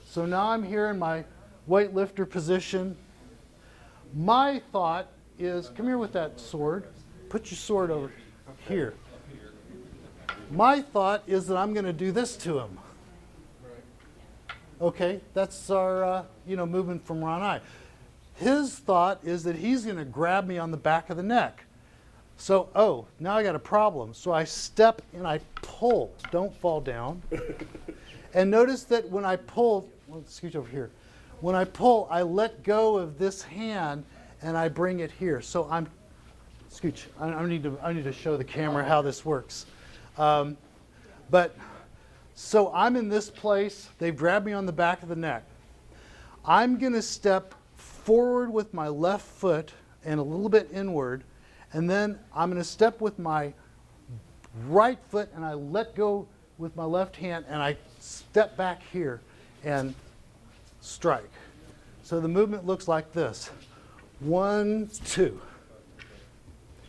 So now I'm here in my weightlifter position. My thought is, come here with that sword. Put your sword over here. My thought is that I'm going to do this to him. Okay, that's our movement from Ranai. His thought is that he's going to grab me on the back of the neck. So, now I got a problem. So I step and I pull. Don't fall down. And notice that when I pull, let's scooch over here. When I pull, I let go of this hand and I bring it here. So I'm, scooch, I need to show the camera how this works. But, so I'm in this place, they've grabbed me on the back of the neck. I'm gonna step forward with my left foot and a little bit inward, and then I'm gonna step with my right foot and I let go with my left hand and I step back here and strike. So the movement looks like this. 1, 2.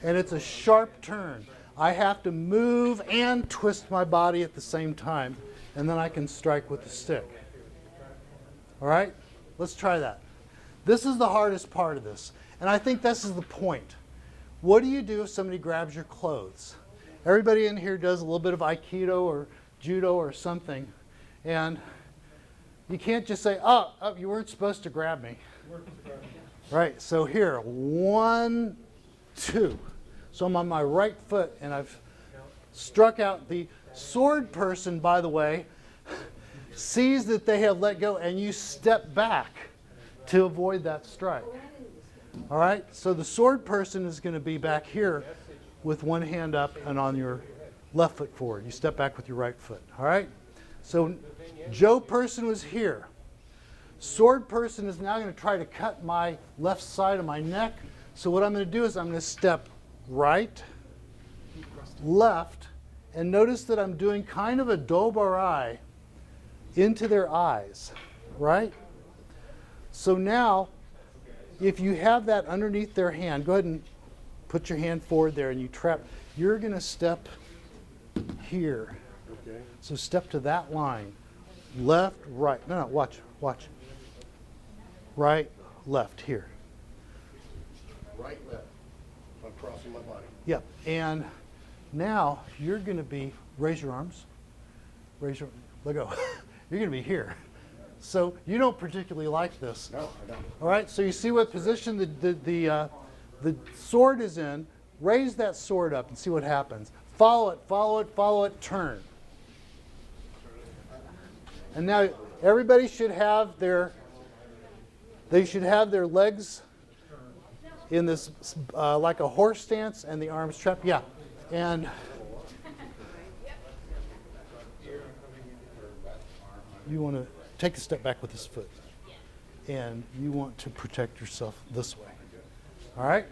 And it's a sharp turn. I have to move and twist my body at the same time, and then I can strike with the stick. All right? Let's try that. This is the hardest part of this, and I think this is the point. What do you do if somebody grabs your clothes? Everybody in here does a little bit of Aikido or Judo or something, and you can't just say, oh, you weren't supposed to grab me. Right, so here, 1, 2. So I'm on my right foot and I've struck out. The sword person, by the way, sees that they have let go and you step back to avoid that strike. All right, so the sword person is going to be back here with one hand up and on your left foot forward. You step back with your right foot. All right, so Joe person was here. Sword person is now going to try to cut my left side of my neck. So what I'm going to do is I'm going to step right, left, and notice that I'm doing kind of a dobarai into their eyes, right? So now, if you have that underneath their hand, go ahead and put your hand forward there and you trap. You're going to step here. Okay. So step to that line. Left, right. No, watch. Right, left, here. Right, left. I'm crossing my body. Yep. And now you're going to be, raise your arms. Let go. You're going to be here. So you don't particularly like this. No, I don't. All right, so you see what position the sword is in. Raise that sword up and see what happens. Follow it, turn. And now everybody should have their legs in this like a horse stance and the arms trapped. Yeah, and you want to take a step back with this foot, and you want to protect yourself this way. All right?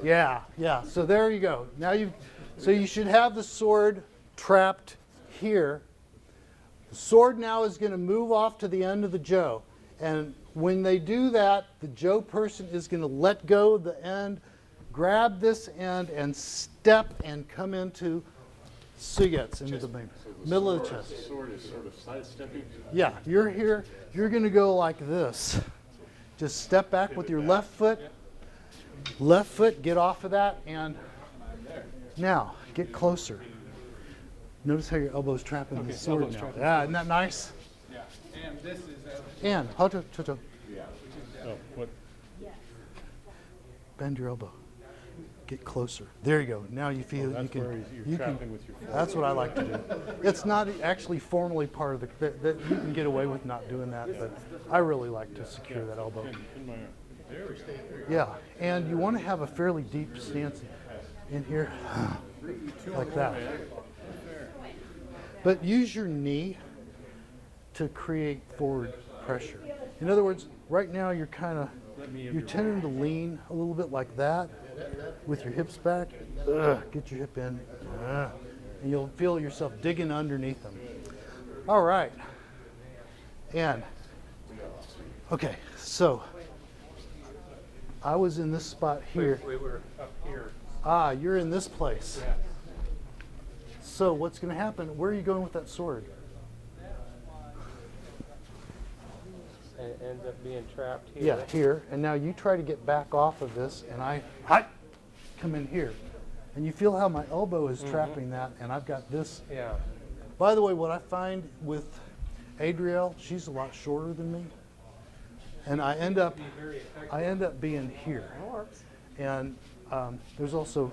Yeah. So there you go. Now you should have the sword trapped here. The sword now is going to move off to the end of the Jo. And when they do that, the Jo person is going to let go of the end, grab this end, and step and come into Sugetsu, into the middle of the chest. The sword is sort of sidestepping. Yeah, you're here. You're going to go like this. Just step back with your left foot. Left foot, get off of that, and now get closer. Notice how your elbow's trapping the sword now. Yeah, isn't that nice? Yeah, and this is And hoto. Oh, what? Bend your elbow. Get closer. There you go. Now you feel That's you can. where you're trapping with your foot. That's what I like to do. It's not actually formally part of the. That you can get away with not doing that, but I really like to secure that elbow. In my arm. There we go. Yeah, and you want to have a fairly deep stance in here, like that. But use your knee to create forward pressure. In other words, right now you're tending to lean a little bit like that with your hips back. Get your hip in. And you'll feel yourself digging underneath them. All right. And, okay, so I was in this spot here. we were up here. Ah, you're in this place. Yeah. So what's going to happen? Where are you going with that sword? It ends up being trapped here. Yeah, here. And now you try to get back off of this, and I come in here. And you feel how my elbow is trapping that, and I've got this. Yeah. By the way, what I find with Adrielle, she's a lot shorter than me. And I end up being here. And there's also,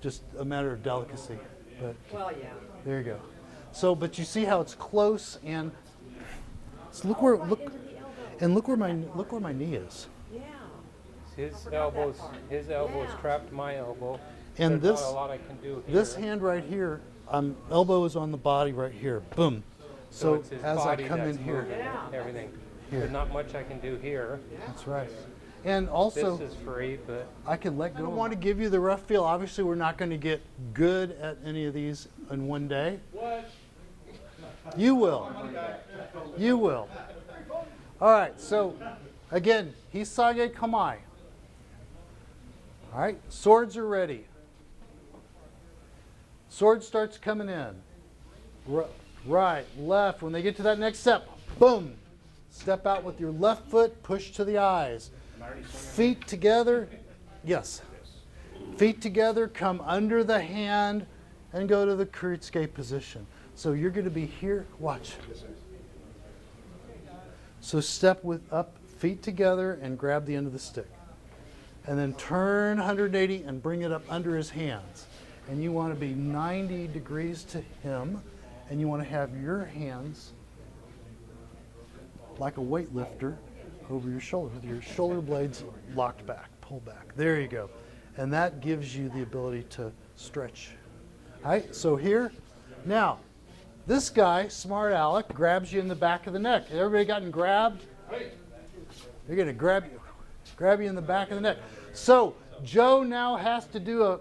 just a matter of delicacy. But Well, yeah. there you go. So, but you see how it's close, and so look where Right into the elbow. and look where my knee is. Yeah. His forgot that elbows part. trapped my elbow. And There's this not a lot I can do here. this hand right here, elbow is on the body right here. Boom. So it's his as I body come that's in here, moving everything. Here. There's not much I can do here. that's right. And also, This is free, but I can let go. I don't want to give you the rough feel. Obviously, we're not going to get good at any of these in one day. What? You will. You will. All right. So, again, Hissage Kamae. All right. Swords are ready. Sword starts coming in. Right, left. When they get to that next step, boom. Step out with your left foot, push to the eyes. Feet together, yes. Feet together, come under the hand and go to the Kuritsuke position. So you're going to be here, watch. So step with up, feet together and grab the end of the stick. And then turn 180 and bring it up under his hands. And you want to be 90 degrees to him, and you want to have your hands like a weightlifter over your shoulder with your shoulder blades locked back, pull back. There you go. And that gives you the ability to stretch. All right, so here, now, this guy, Smart Alec, grabs you in the back of the neck. Everybody gotten grabbed? They're going to grab you in the back of the neck. So Joe now has to do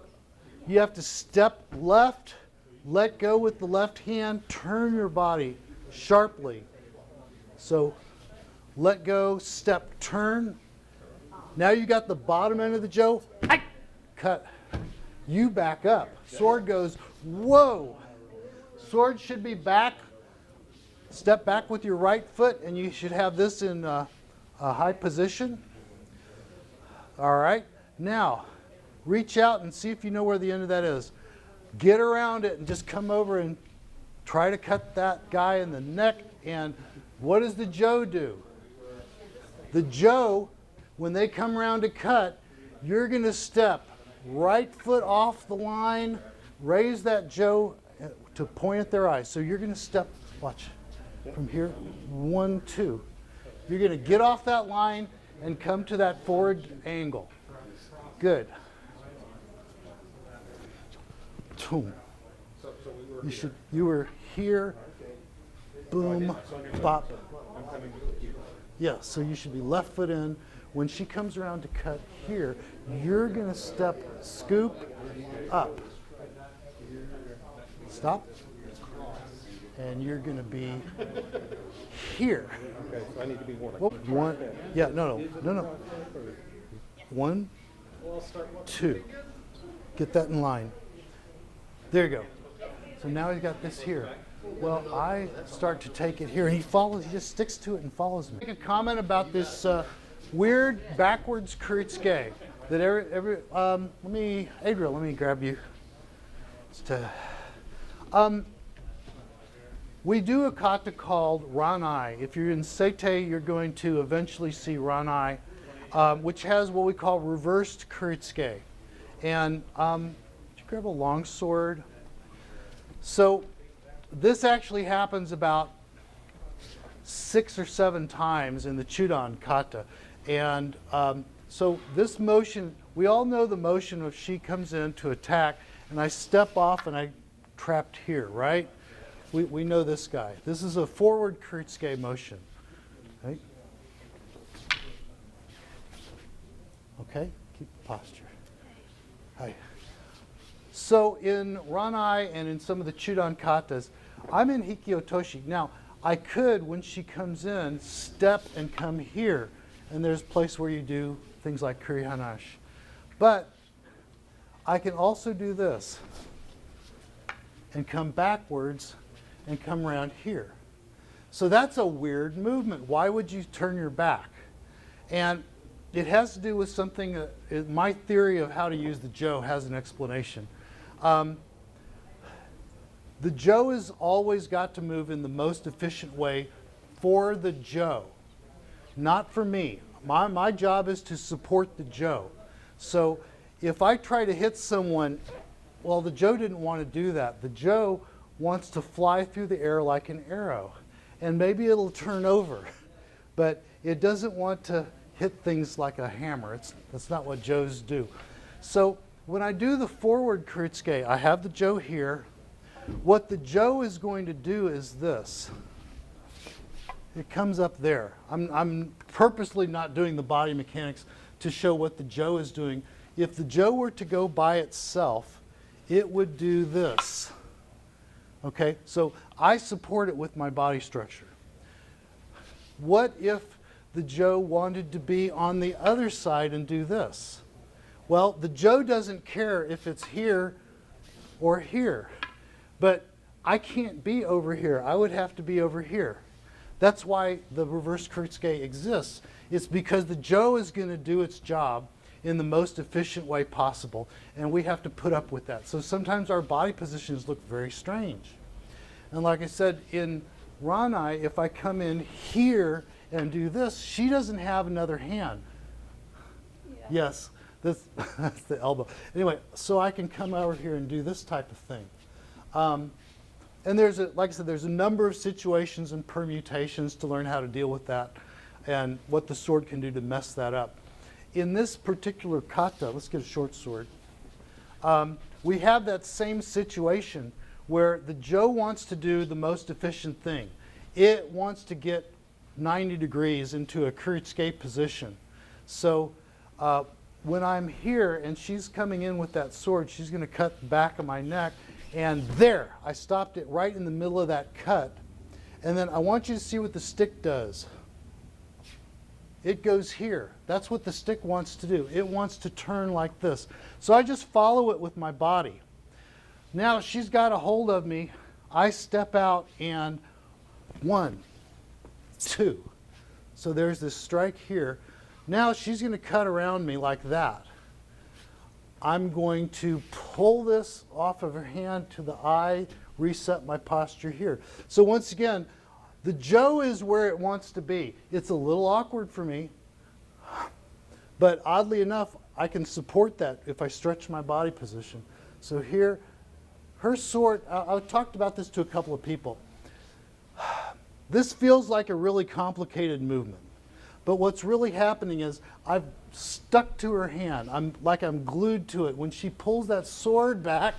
you have to step left, let go with the left hand, turn your body sharply. So let go, step, turn. Now you got the bottom end of the Joe. Cut. You back up. Sword goes, whoa. Sword should be back. Step back with your right foot, and you should have this in a high position. All right. Now, reach out and see if you know where the end of that is. Get around it and just come over and try to cut that guy in the neck. And what does the Joe do? The Joe, when they come around to cut, you're going to step right foot off the line, raise that Joe to point at their eyes. So you're going to step, watch, from here, 1, 2. You're going to get off that line and come to that forward angle. Good. Boom. You were here, boom, bop. Yeah, so you should be left foot in. When she comes around to cut here, you're going to step, scoop, up. Stop. And you're going to be here. Okay, so I need to be one. One, yeah, no. 1, 2. Get that in line. There you go. So now he's got this here. Well, I start to take it here, and he just sticks to it and follows me. Make a comment about this weird backwards Kuritsuke that Adriel, let me grab you. We do a kata called Ranai. If you're in Seitei, you're going to eventually see Ranai, which has what we call reversed Kuritsuke. And did you grab a long sword? So this actually happens about 6 or 7 times in the Chudan kata. And so this motion, we all know the motion of she comes in to attack, and I step off and I trapped here, right? We know this guy. This is a forward Kuritsuke motion. Right? Okay, keep the posture. Hi. So in Ranai and in some of the Chudan katas, I'm in Hikiotoshi. Now, I could, when she comes in, step and come here. And there's a place where you do things like Kurihanashi. But I can also do this and come backwards and come around here. So that's a weird movement. Why would you turn your back? And it has to do with something, my theory of how to use the Jo has an explanation. The Jo has always got to move in the most efficient way for the Jo, not for me. My job is to support the Jo. So if I try to hit someone, well, the Jo didn't want to do that. The Jo wants to fly through the air like an arrow. And maybe it'll turn over, but it doesn't want to hit things like a hammer. That's not what Jos do. So when I do the forward Kuritsuke, I have the Jo here. What the Jo is going to do is this. It comes up there. I'm purposely not doing the body mechanics to show what the Jo is doing. If the Jo were to go by itself, it would do this. Okay, so I support it with my body structure. What if the Jo wanted to be on the other side and do this? Well, the Jo doesn't care if it's here or here, but I can't be over here. I would have to be over here. That's why the reverse Kuritsuke exists. It's because the Jo is going to do its job in the most efficient way possible, and we have to put up with that. So sometimes our body positions look very strange. And like I said, in Ranai, if I come in here and do this, she doesn't have another hand. Yeah. Yes, that's the elbow. Anyway, so I can come over here and do this type of thing. And there's like I said, there's a number of situations and permutations to learn how to deal with that and what the sword can do to mess that up. In this particular kata, let's get a short sword, we have that same situation where the Jo wants to do the most efficient thing. It wants to get 90 degrees into a Kuritsuke position. So when I'm here and she's coming in with that sword, she's going to cut the back of my neck. And there, I stopped it right in the middle of that cut. And then I want you to see what the stick does. It goes here. That's what the stick wants to do. It wants to turn like this. So I just follow it with my body. Now she's got a hold of me. I step out and 1, 2. So there's this strike here. Now she's going to cut around me like that. I'm going to pull this off of her hand to the eye, reset my posture here. So once again, the Jo is where it wants to be. It's a little awkward for me, but oddly enough, I can support that if I stretch my body position. So here, her sword, I've talked about this to a couple of people. This feels like a really complicated movement. But what's really happening is I've stuck to her hand. I'm glued to it. When she pulls that sword back,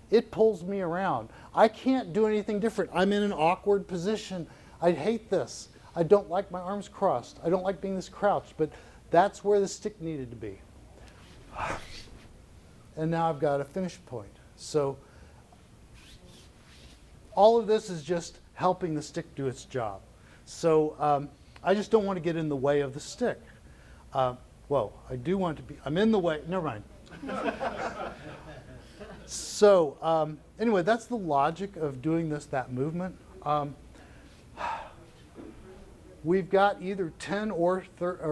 it pulls me around. I can't do anything different. I'm in an awkward position. I hate this. I don't like my arms crossed. I don't like being this crouched, but that's where the stick needed to be. And now I've got a finish point. So all of this is just helping the stick do its job. So I just don't want to get in the way of the stick. Whoa, I do want to be, I'm in the way, never mind. So anyway, that's the logic of doing that movement. We've got either 10 or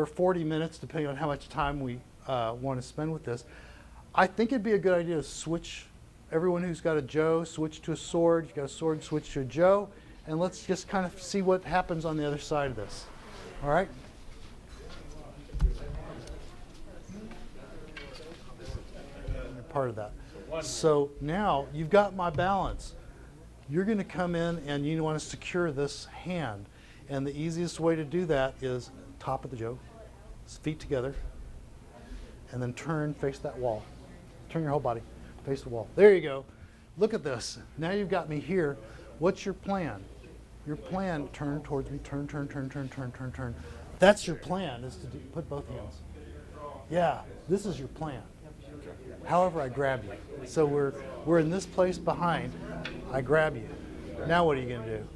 40 minutes, depending on how much time we want to spend with this. I think it'd be a good idea to switch, everyone who's got a Jo, switch to a sword. If you've got a sword, switch to a Jo. And let's just kind of see what happens on the other side of this. All right? You're part of that. So now you've got my balance. You're going to come in and you want to secure this hand. And the easiest way to do that is top of the Jo, feet together, and then turn, face that wall. Turn your whole body, face the wall. There you go. Look at this. Now you've got me here. What's your plan? Your plan, turn towards me, turn, turn, turn, turn, turn, turn, turn. That's your plan, is to put both hands. Yeah, this is your plan. However, I grab you. So we're in this place behind. I grab you. Now what are you going to do?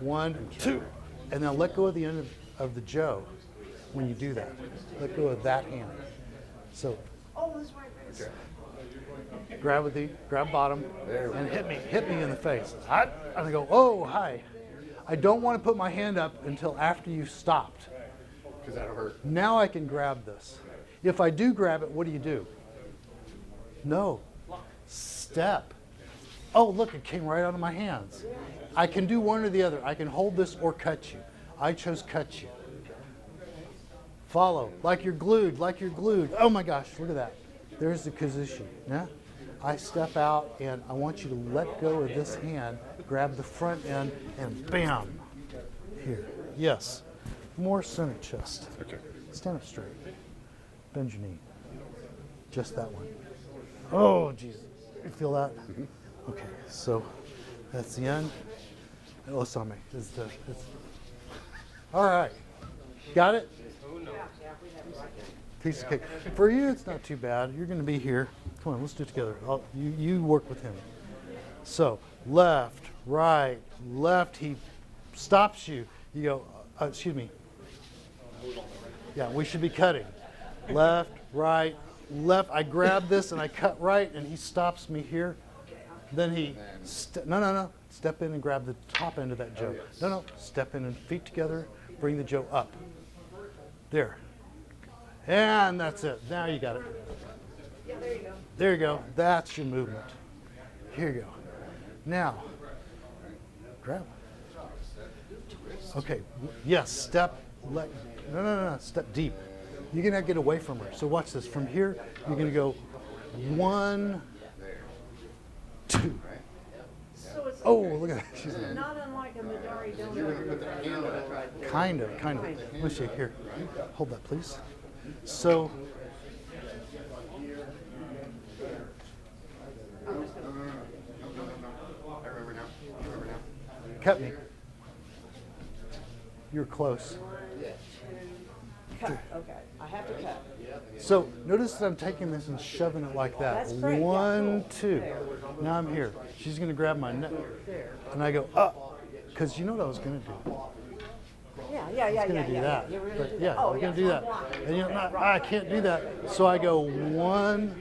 1, 2. And then let go of the end of the Jo when you do that. Let go of that hand. So grab bottom and hit me in the face. And I go, oh, hi. I don't want to put my hand up until after you've stopped. Because that'll hurt. Now I can grab this. If I do grab it, what do? No. Step. Oh, look, it came right out of my hands. I can do one or the other. I can hold this or cut you. I chose cut you. Follow, like you're glued, like you're glued. Oh my gosh, look at that. There's the kuzushi. Yeah? I step out and I want you to let go of this hand, grab the front end, and bam, here. Yes, more center chest. Okay. Stand up straight. Bend your knee. Just that one. Oh, Jesus. You feel that? Okay, so that's the end. Osame is the. All right. Got it? Piece of cake. For you, it's not too bad. You're going to be here. Come on, let's do it together. You work with him. So left, right, left. He stops you. You go, excuse me. Yeah, we should be cutting. Left, right, left. I grab this and I cut right, and he stops me here. Then he, no. Step in and grab the top end of that Joe. No. Step in and feet together. Bring the Joe up. There. And that's it. Now you got it. Yeah, there you go. There you go. That's your movement. Here you go. Now, grab. Okay. Yes. Step. No. Step deep. You're gonna get away from her. So watch this. From here, you're gonna go 1, 2. So it's Oh, look at that. She's not unlike a Midari dono. kind of. Let me see here. Hold that, please. So. Cut me. You're close. Cut. Okay, I have to cut. So notice that I'm taking this and shoving it like that. That's great. Yeah, 1, cool. 2. There. Now I'm here. She's going to grab my neck. And I go up. Because you know what I was going to do. Yeah. I was going to do that. You're gonna But do yeah, that. Oh, I'm yeah, going to do so that. I'm blocking. And you know, I can't do that. So I go 1,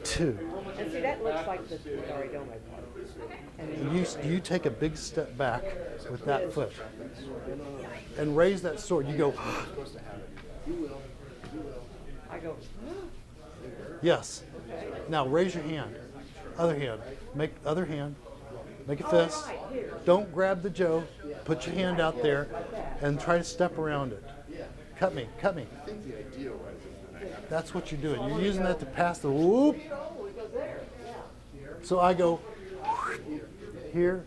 2. And see, that looks like the Midari dono part. And You take a big step back with that foot. And raise that sword. You go, I go, yes. Now raise your hand. Other hand. Make other hand. Make a fist. right, here. Don't grab the Joe. Put your hand out there and try to step around it. Cut me. That's what you're doing. You're using that to pass the whoop. So I go here.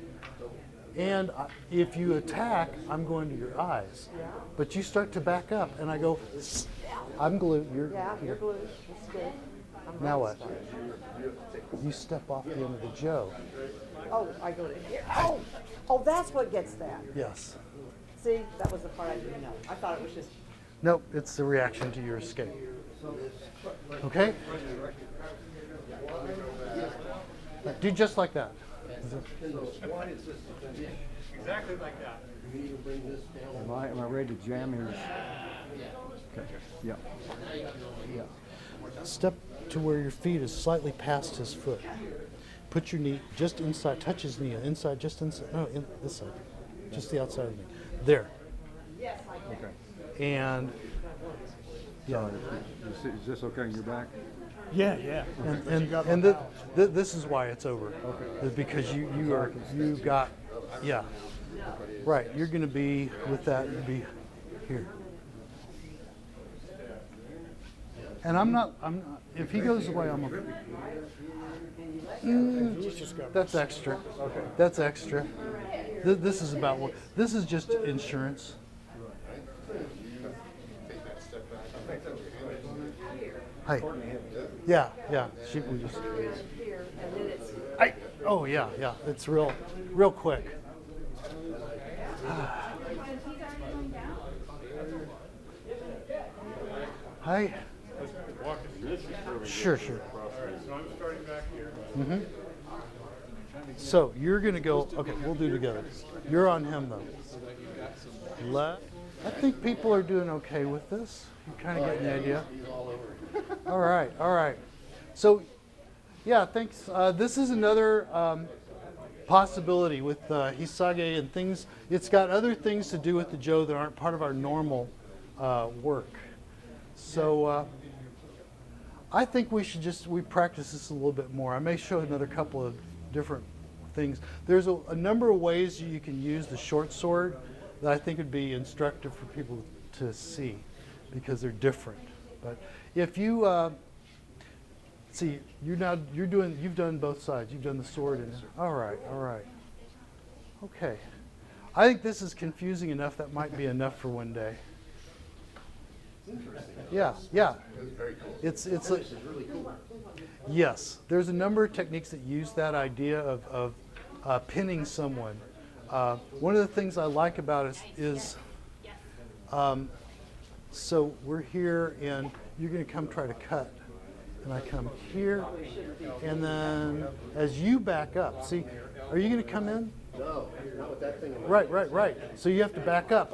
And if you attack, I'm going to your eyes. But you start to back up, and I go, I'm glued. You're glued. That's good. Now what? You step off the end of the Joe. Oh, I go to here. Oh, that's what gets that. Yes. See, that was the part I didn't know. I thought it was just. Nope, it's the reaction to your escape. Okay? Do just like that. Exactly like that. Am I ready to jam his? Okay. Yeah. Step to where your feet is slightly past his foot. Put your knee just inside, touch his knee, inside, just inside, no, this side, just the outside of the knee. There. Okay. And, yeah. Is this okay on your back? Yeah. And this is why it's over. Okay. Because you got, yeah. Right, you're going to be with that, you'll be here. And I'm not, if he goes away, I'm okay. That's extra. Okay. That's extra. This is about what, this is just insurance. Hi. Yeah. She we just. Oh yeah. It's real quick. Hi. Sure. So I'm starting back here. Mm-hmm. So you're gonna go. Okay, we'll do together. You're on him though. Left. I think people are doing okay with this. You're kind of getting the idea. All right. So, yeah, thanks. This is another possibility with Hissage and things. It's got other things to do with the Joe that aren't part of our normal work. So I think we should we practice this a little bit more. I may show another couple of different things. There's a number of ways you can use the short sword that I think would be instructive for people to see because they're different. But if you see, you've done both sides. You've done the sword and, all right. Okay. I think this is confusing enough. That might be enough for one day. Yeah. Very cool. It's This is really cool. yes. There's a number of techniques that use that idea of pinning someone. One of the things I like about it is so we're here and you're going to come try to cut. And I come here, and then as you back up, see, are you going to come in? No, not with that thing in my Right. So you have to back up.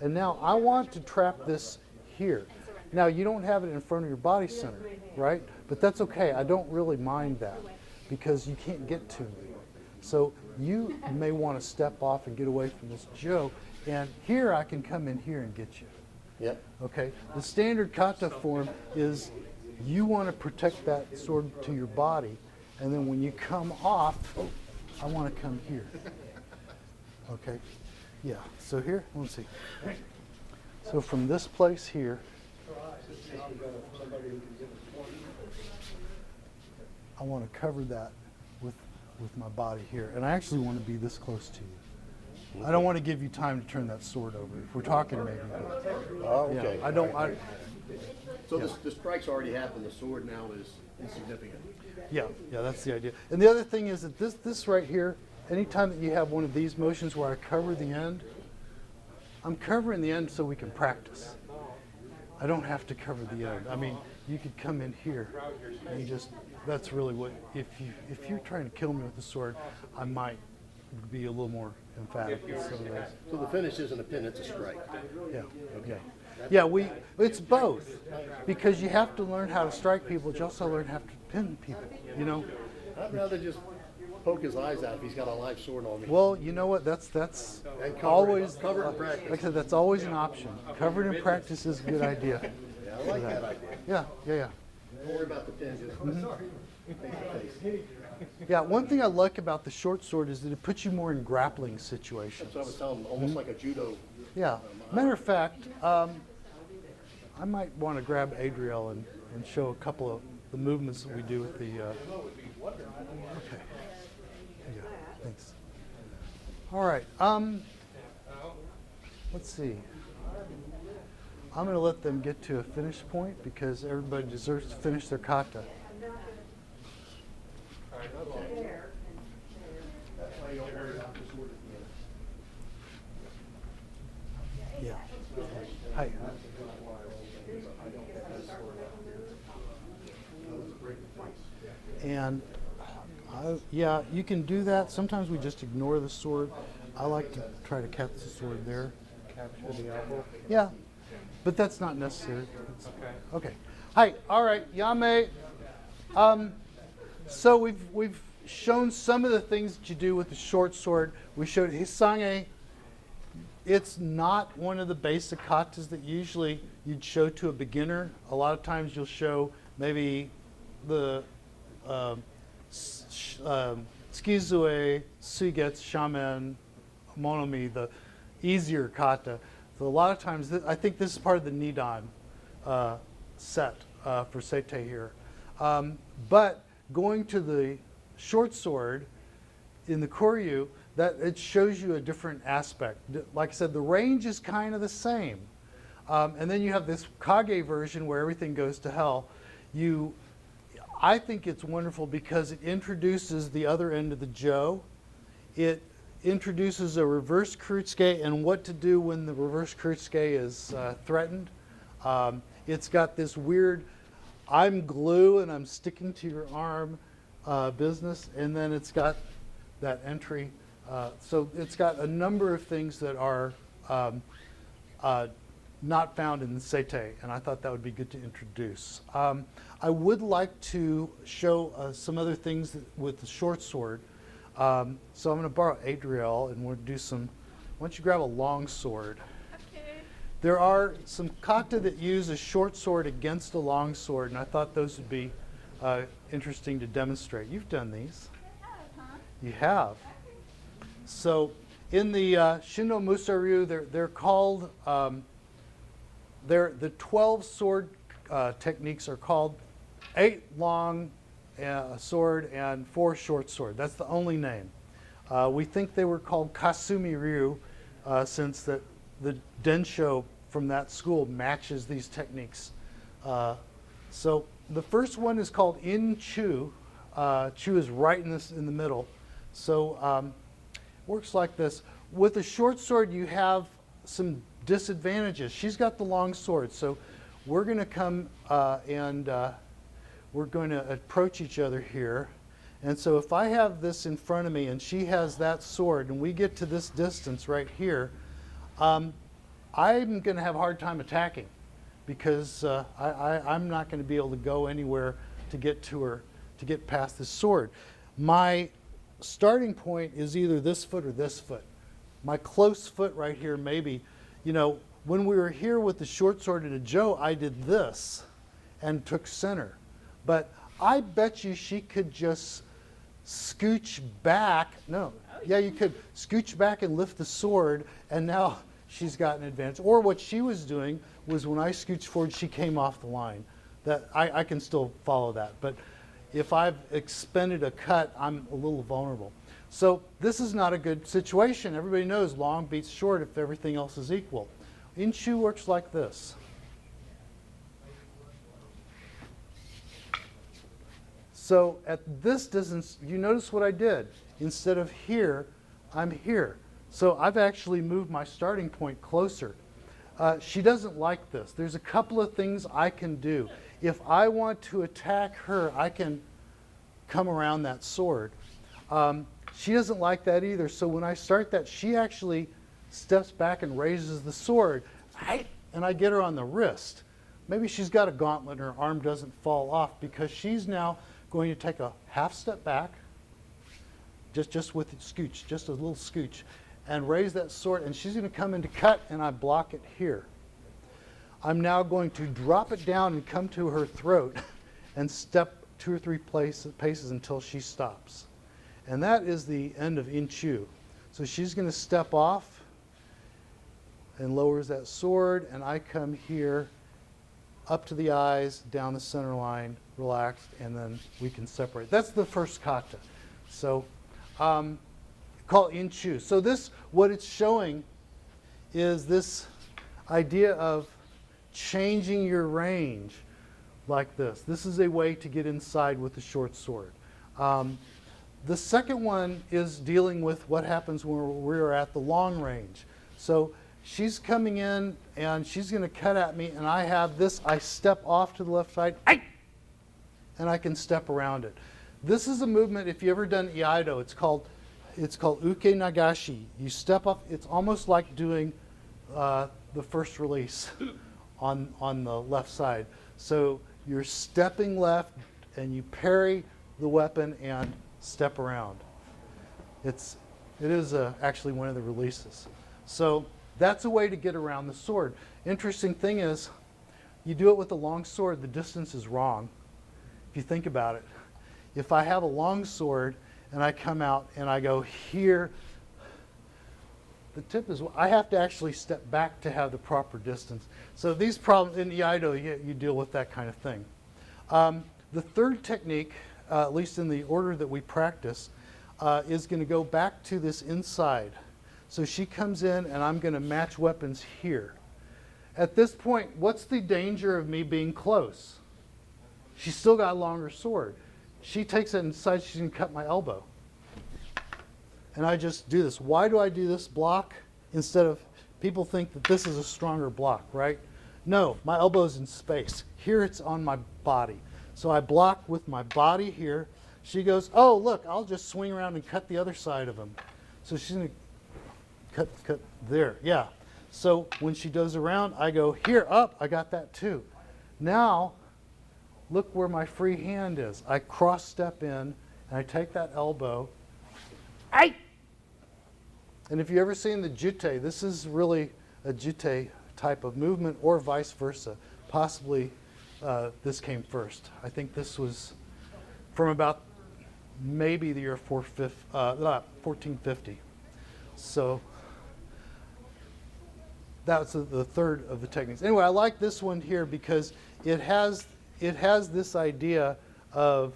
And now I want to trap this here. Now you don't have it in front of your body center, right? But that's okay. I don't really mind that because you can't get to me. So you may want to step off and get away from this Joe. And here I can come in here and get you. Yep. Okay. The standard kata form is you want to protect that sword to your body, and then when you come off, I want to come here. Okay. Yeah. So here, let's see. So from this place here, I want to cover that with my body here, and I actually want to be this close to you. I don't want to give you time to turn that sword over. If we're talking maybe. Oh, okay. Yeah, I don't. So the strike's already happened. The sword now is insignificant. Yeah, that's the idea. And the other thing is that this right here, anytime that you have one of these motions where I cover the end, I'm covering the end so we can practice. I don't have to cover the end. I mean, you could come in here and just, that's really what, if you're trying to kill me with the sword, I might be a little more emphatic. So the finish isn't a pin, it's a strike. Yeah. Okay. Yeah, it's both, because you have to learn how to strike people, but you also learn how to pin people, you know? I'd rather just poke his eyes out if he's got a live sword on me. Well, you know what, that's And cover always, it. Cover it in practice. like I said, that's always an option. Covered in practice is a good idea. Yeah, I like that idea. Yeah. Don't worry about the pin, just face to face. Yeah, one thing I like about the short sword is that it puts you more in grappling situations. That's what I was telling him, almost like a judo. Yeah. Matter of fact, I might want to grab Adriel and show a couple of the movements that we do with the. Okay. Yeah. Thanks. All right. Let's see. I'm going to let them get to a finish point because everybody deserves to finish their kata. Yeah. Hi. And yeah, you can do that. Sometimes we just ignore the sword. I like to try to catch the sword there. Capture the elbow. Yeah, but that's not necessary. Okay. Hi. All right, Yame. So we've shown some of the things that you do with the short sword. We showed Hissage. It's not one of the basic katas that usually you'd show to a beginner. A lot of times you'll show maybe the Tsukizue, Suigetsu, Shaman, Monomi, the easier kata. So a lot of times, I think this is part of the Nidan set for Seitei here. But going to the short sword in the Koryu, that it shows you a different aspect. Like I said, the range is kind of the same. And then you have this Kage version where everything goes to hell. I think it's wonderful because it introduces the other end of the Jo. It introduces a reverse Kuritsuke and what to do when the reverse Kuritsuke is threatened. It's got this weird, I'm glue and I'm sticking to your arm business, and then it's got that entry. So it's got a number of things that are not found in the Seitei, and I thought that would be good to introduce. I would like to show some other things with the short sword. So I'm going to borrow Adriel, and we'll do some. Why don't you grab a long sword? Okay. There are some kata that use a short sword against a long sword, and I thought those would be interesting to demonstrate. You've done these. You have. So in the Shindo Musaryu, they're called, the 12 sword techniques are called 8 long sword and 4 short sword. That's the only name. We think they were called Kasumi Ryu since the Densho from that school matches these techniques. So the first one is called Inchuu. Chu is right in the middle. So works like this. With a short sword, you have some disadvantages. She's got the long sword, so we're going to come and we're going to approach each other here. And so if I have this in front of me and she has that sword and we get to this distance right here, I'm going to have a hard time attacking because I'm not going to be able to go anywhere to get to her, to get past this sword. My starting point is either this foot or this foot. My close foot right here, maybe, you know, when we were here with the short sword at a Joe, I did this and took center. But I bet you she could just scooch back. No, yeah, you could scooch back and lift the sword, and now she's got an advantage. Or what she was doing was when I scooched forward, she came off the line. That I can still follow that. But if I've expended a cut, I'm a little vulnerable. So this is not a good situation. Everybody knows long beats short if everything else is equal. Inchuu works like this. So at this distance, you notice what I did. Instead of here, I'm here. So I've actually moved my starting point closer. She doesn't like this. There's a couple of things I can do. If I want to attack her, I can come around that sword. She doesn't like that either. So when I start that, she actually steps back and raises the sword. And I get her on the wrist. Maybe she's got a gauntlet and her arm doesn't fall off because she's now going to take a half step back, just with the scooch, just a little scooch, and raise that sword, and she's going to come in to cut, and I block it here. I'm now going to drop it down and come to her throat and step 2 or 3 paces until she stops. And that is the end of Inchuu. So she's going to step off and lowers that sword, and I come here up to the eyes, down the center line, relaxed, and then we can separate. That's the first kata. So called Inchuu. So this, what it's showing is this idea of changing your range like this. This is a way to get inside with the short sword. The second one is dealing with what happens when we're at the long range. So she's coming in and she's going to cut at me, and I have this. I step off to the left side, and I can step around it. This is a movement, if you've ever done Aikido, it's called Ukenagashi. You step up, it's almost like doing the first release on the left side. So you're stepping left and you parry the weapon and step around. It is actually one of the releases. So that's a way to get around the sword. Interesting thing is, you do it with a long sword, the distance is wrong. If you think about it, if I have a long sword and I come out and I go here, the tip is I have to actually step back to have the proper distance. So these problems in Aikido, you deal with that kind of thing. The third technique, at least in the order that we practice, is going to go back to this inside. So she comes in and I'm going to match weapons here. At this point, what's the danger of me being close? She's still got a longer sword. She takes it inside, she's going to cut my elbow. And I just do this. Why do I do this block instead of, people think that this is a stronger block, right? No, my elbow's in space. Here it's on my body. So I block with my body here. She goes, oh, look, I'll just swing around and cut the other side of him. So she's going to cut there. Yeah. So when she does around, I go here, up, I got that too. Now, look where my free hand is. I cross step in and I take that elbow. Aye! And if you've ever seen the jute, this is really a jute type of movement, or vice versa. Possibly this came first. I think this was from about maybe the year 1450. So that's the third of the techniques. Anyway, I like this one here because it has it has this idea of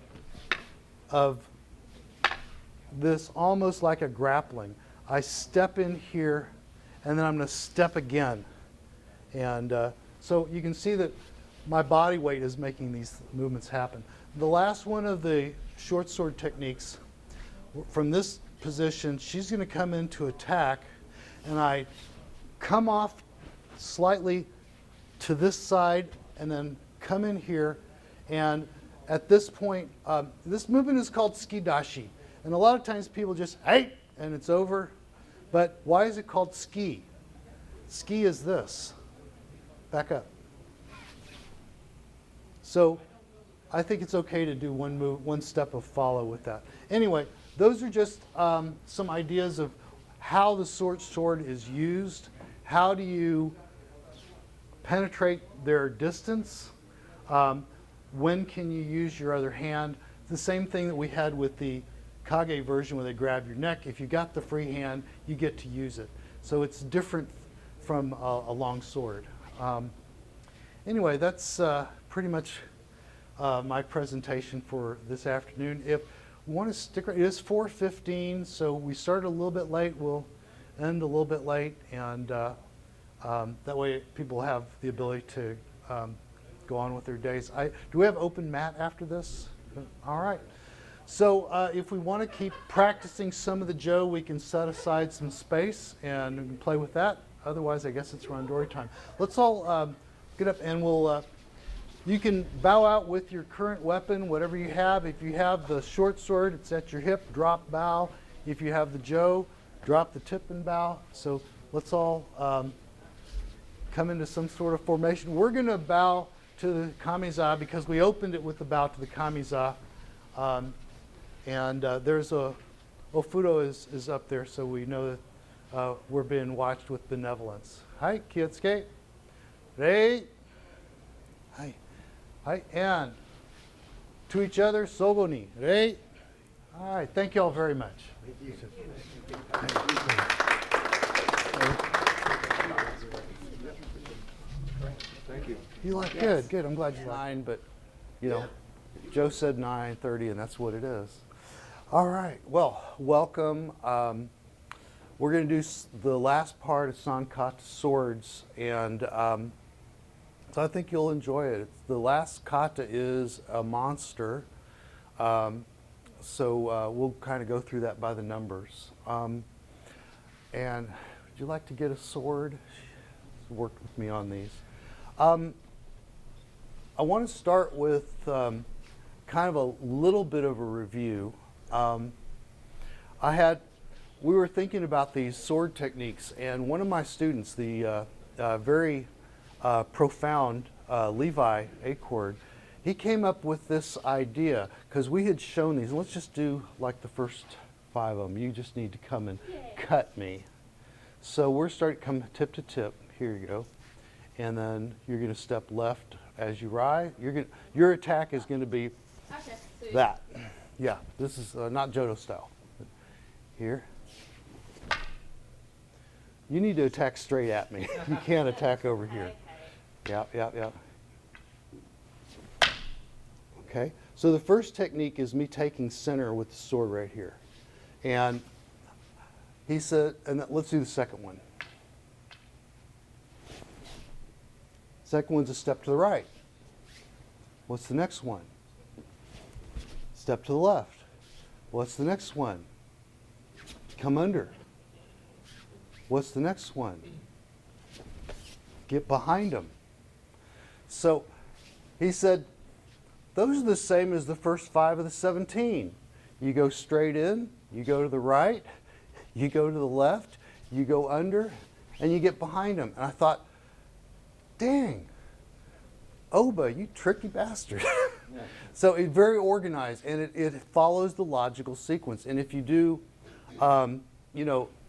this almost like a grappling. I step in here, and then I'm going to step again. And so you can see that my body weight is making these movements happen. The last one of the short sword techniques, from this position, she's going to come in to attack, and I come off slightly to this side and then come in here. And at this point, this movement is called Tsukidashi. And a lot of times people just, hey, and it's over. But why is it called tsuki? Tsuki is this. Back up. So I think it's okay to do one move, one step of follow with that. Anyway, those are just some ideas of how the short sword is used. How do you penetrate their distance? When can you use your other hand? The same thing that we had with the Kage version where they grab your neck. If you got the free hand, you get to use it. So it's different from a long sword. Anyway, that's pretty much my presentation for this afternoon. If you want to stick around, it is 4:15, so we started a little bit late. We'll end a little bit late, and that way people have the ability to go on with their days. Do we have open mat after this? All right. So if we want to keep practicing some of the Jo, we can set aside some space and we can play with that. Otherwise, I guess it's randori time. Let's all get up, and we'll. You can bow out with your current weapon, whatever you have. If you have the short sword, it's at your hip, drop, bow. If you have the Jo, drop the tip and bow. So let's all come into some sort of formation. We're going to bow to the kamiza because we opened it with the bow to the kamiza. And there's a ofudo is up there, so we know that we're being watched with benevolence. Hi, Kiyosuke. Rei. Hi. Hi, and to each other, sogo ni. Rei. All right, thank you all very much. Thank you. You like good, good. I'm glad you like 9, but you know, Jo said 9:30, and that's what it is. All right. Well, welcome. We're going to do the last part of San Kata Swords, and so I think you'll enjoy it. The last kata is a monster, so we'll kind of go through that by the numbers. And would you like to get a sword? She's worked with me on these. I want to start with kind of a little bit of a review. We were thinking about these sword techniques, and one of my students, the very profound Levi Acord, he came up with this idea because we had shown these. Let's just do like the first 5 of them. You just need to come and cut me. So we're starting to come tip to tip. Here you go. And then you're going to step left as you rise. Your attack is going to be that. Yeah, this is not Jodo style. Here. You need to attack straight at me. You can't attack over here. Yeah. Okay, so the first technique is me taking center with the sword right here. And he said, and let's do the second one. Second one's a step to the right. What's the next one? Step to the left. What's the next one? Come under. What's the next one? Get behind him. So he said, those are the same as the first 5 of the 17. You go straight in, you go to the right, you go to the left, you go under, and you get behind him. And I thought, dang, Oba, you tricky bastard. Yeah. So it's very organized, and it follows the logical sequence. And if you do,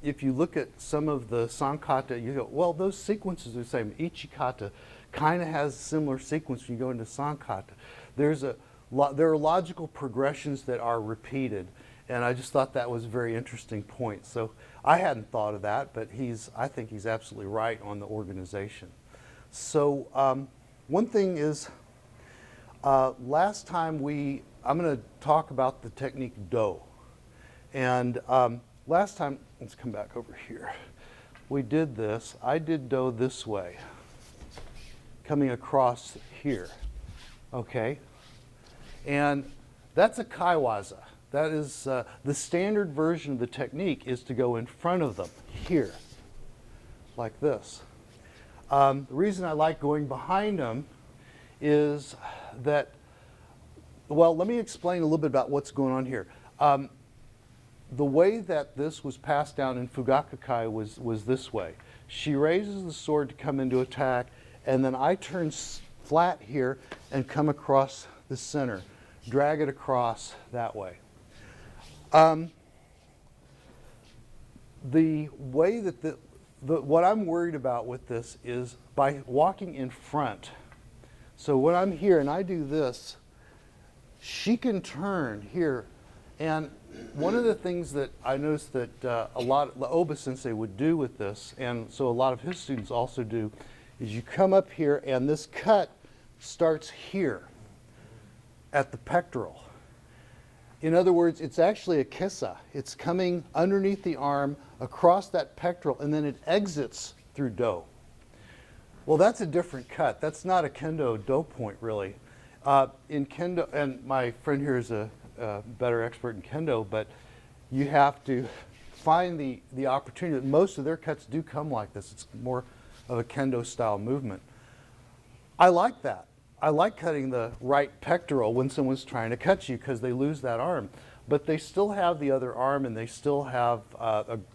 if you look at some of the San Kata, you go, well, those sequences are the same. Ichikata kind of has a similar sequence when you go into San Kata. There are logical progressions that are repeated, and I just thought that was a very interesting point. So I hadn't thought of that, but I think he's absolutely right on the organization. So one thing is, Last time I'm going to talk about the technique Do. And last time, let's come back over here. We did this. I did Do this way, coming across here. Okay? And that's a Kaewaza. That is the standard version of the technique is to go in front of them here, like this. The reason I like going behind them is that, well, let me explain a little bit about what's going on here. The way that this was passed down in Fugakukai was this way. She raises the sword to come into attack, and then I turn flat here and come across the center, drag it across that way. The way that what I'm worried about with this is by walking in front. So when I'm here and I do this, she can turn here. And one of the things that I noticed that the Oba Sensei would do with this, and so a lot of his students also do, is you come up here and this cut starts here at the pectoral. In other words, it's actually a kesa. It's coming underneath the arm, across that pectoral, and then it exits through Do. Well, that's a different cut. That's not a kendo Do point, really. In kendo, and my friend here is a better expert in kendo, but you have to find the opportunity. Most of their cuts do come like this. It's more of a kendo style movement. I like that. I like cutting the right pectoral when someone's trying to cut you because they lose that arm. But they still have the other arm, and they still have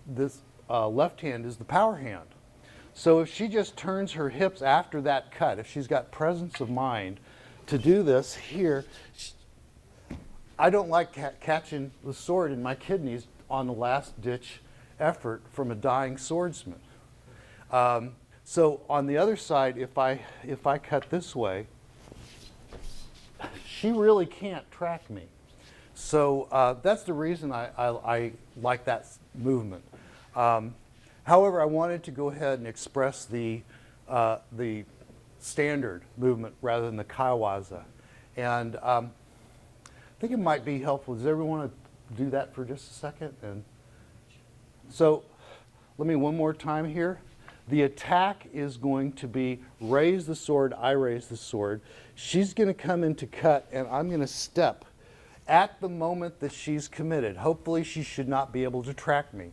this left hand is the power hand. So if she just turns her hips after that cut, if she's got presence of mind to do this here, I don't like catching the sword in my kidneys on the last ditch effort from a dying swordsman. So on the other side, if I cut this way, she really can't track me. So that's the reason I like that movement. However, I wanted to go ahead and express the standard movement rather than the Kaewaza. And I think it might be helpful. Does everyone want to do that for just a second? And so let me one more time here. The attack is going to be raise the sword, I raise the sword. She's going to come in to cut, and I'm going to step at the moment that she's committed. Hopefully she should not be able to track me.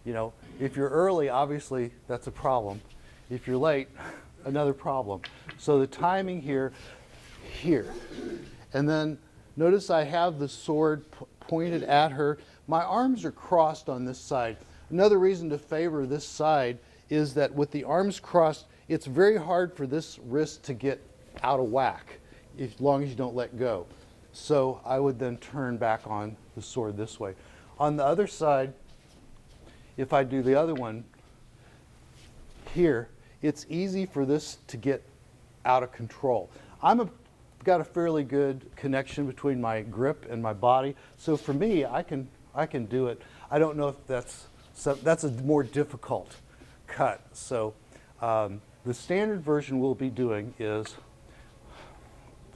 You know, if you're early, obviously that's a problem. If you're late, another problem. So the timing here. And then notice I have the sword pointed at her. My arms are crossed on this side. Another reason to favor this side is that with the arms crossed, it's very hard for this wrist to get out of whack as long as you don't let go. So I would then turn back on the sword this way. On the other side, if I do the other one here, it's easy for this to get out of control. Got a fairly good connection between my grip and my body, so for me, I can do it. I don't know if that's a more difficult cut. So the standard version we'll be doing is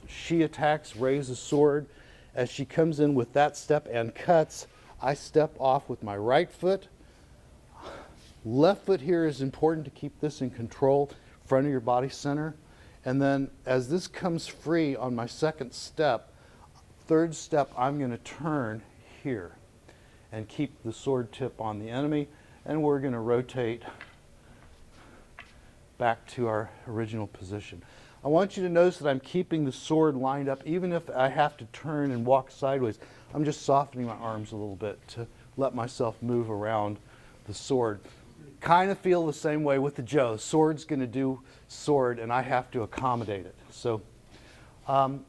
she attacks, raises sword. As she comes in with that step and cuts, I step off with my right foot. Left foot here is important to keep this in control, front of your body center. And then as this comes free on my second step, third step, I'm going to turn here and keep the sword tip on the enemy. And we're going to rotate back to our original position. I want you to notice that I'm keeping the sword lined up. Even if I have to turn and walk sideways, I'm just softening my arms a little bit to let myself move around the sword. Kind of feel the same way with the Jo. Sword's going to do sword, and I have to accommodate it. So do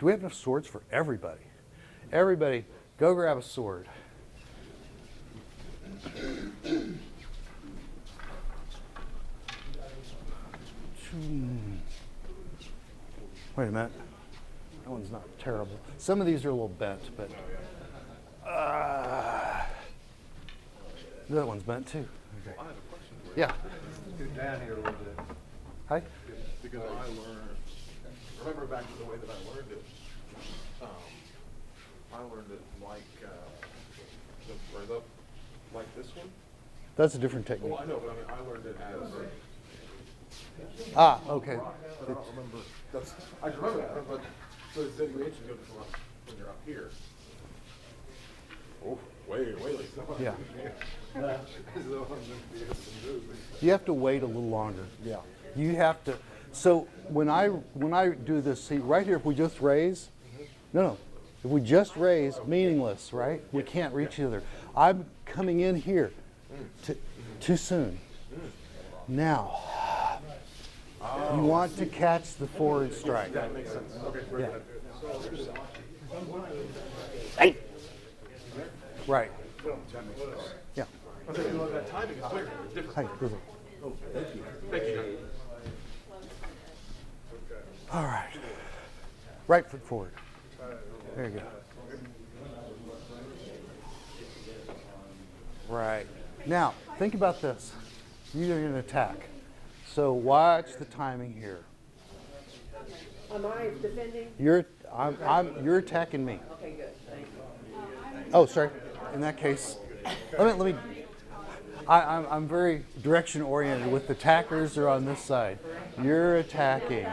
we have enough swords for everybody? Everybody, go grab a sword. Wait a minute. That one's not terrible. Some of these are a little bent, but that one's bent too. Okay. I have a question for you. Yeah. Go down here a little bit. Hi. Because I learned remember back to the way that I learned it. I learned it like like this one. That's a different technique. Well, I know, but I mean, I learned it as. Ah, okay. I don't remember. I remember that, but so it's variations go from up when you're up here. Oh, way late. Yeah. So I'm going to be able to move. You have to wait a little longer. Yeah. You have to. So when I do this, see right here, if we just raise, no. If we just raise, meaningless, right? We can't reach each other. I'm coming in here too soon. Now, you want to catch the forward strike. That makes sense. Okay, Yeah. Hey. Right. Yeah. I think that timing is clear. It's different. Hi, listen. Oh, thank you. Thank you, John. All right. Right foot forward. There you go. Right. Now, think about this. You're going to attack. So watch the timing here. Am I defending? You're attacking me. Okay, good. Thank you. Oh, sorry. In that case, let me. I'm very direction oriented. With the attackers are on this side. You're attacking.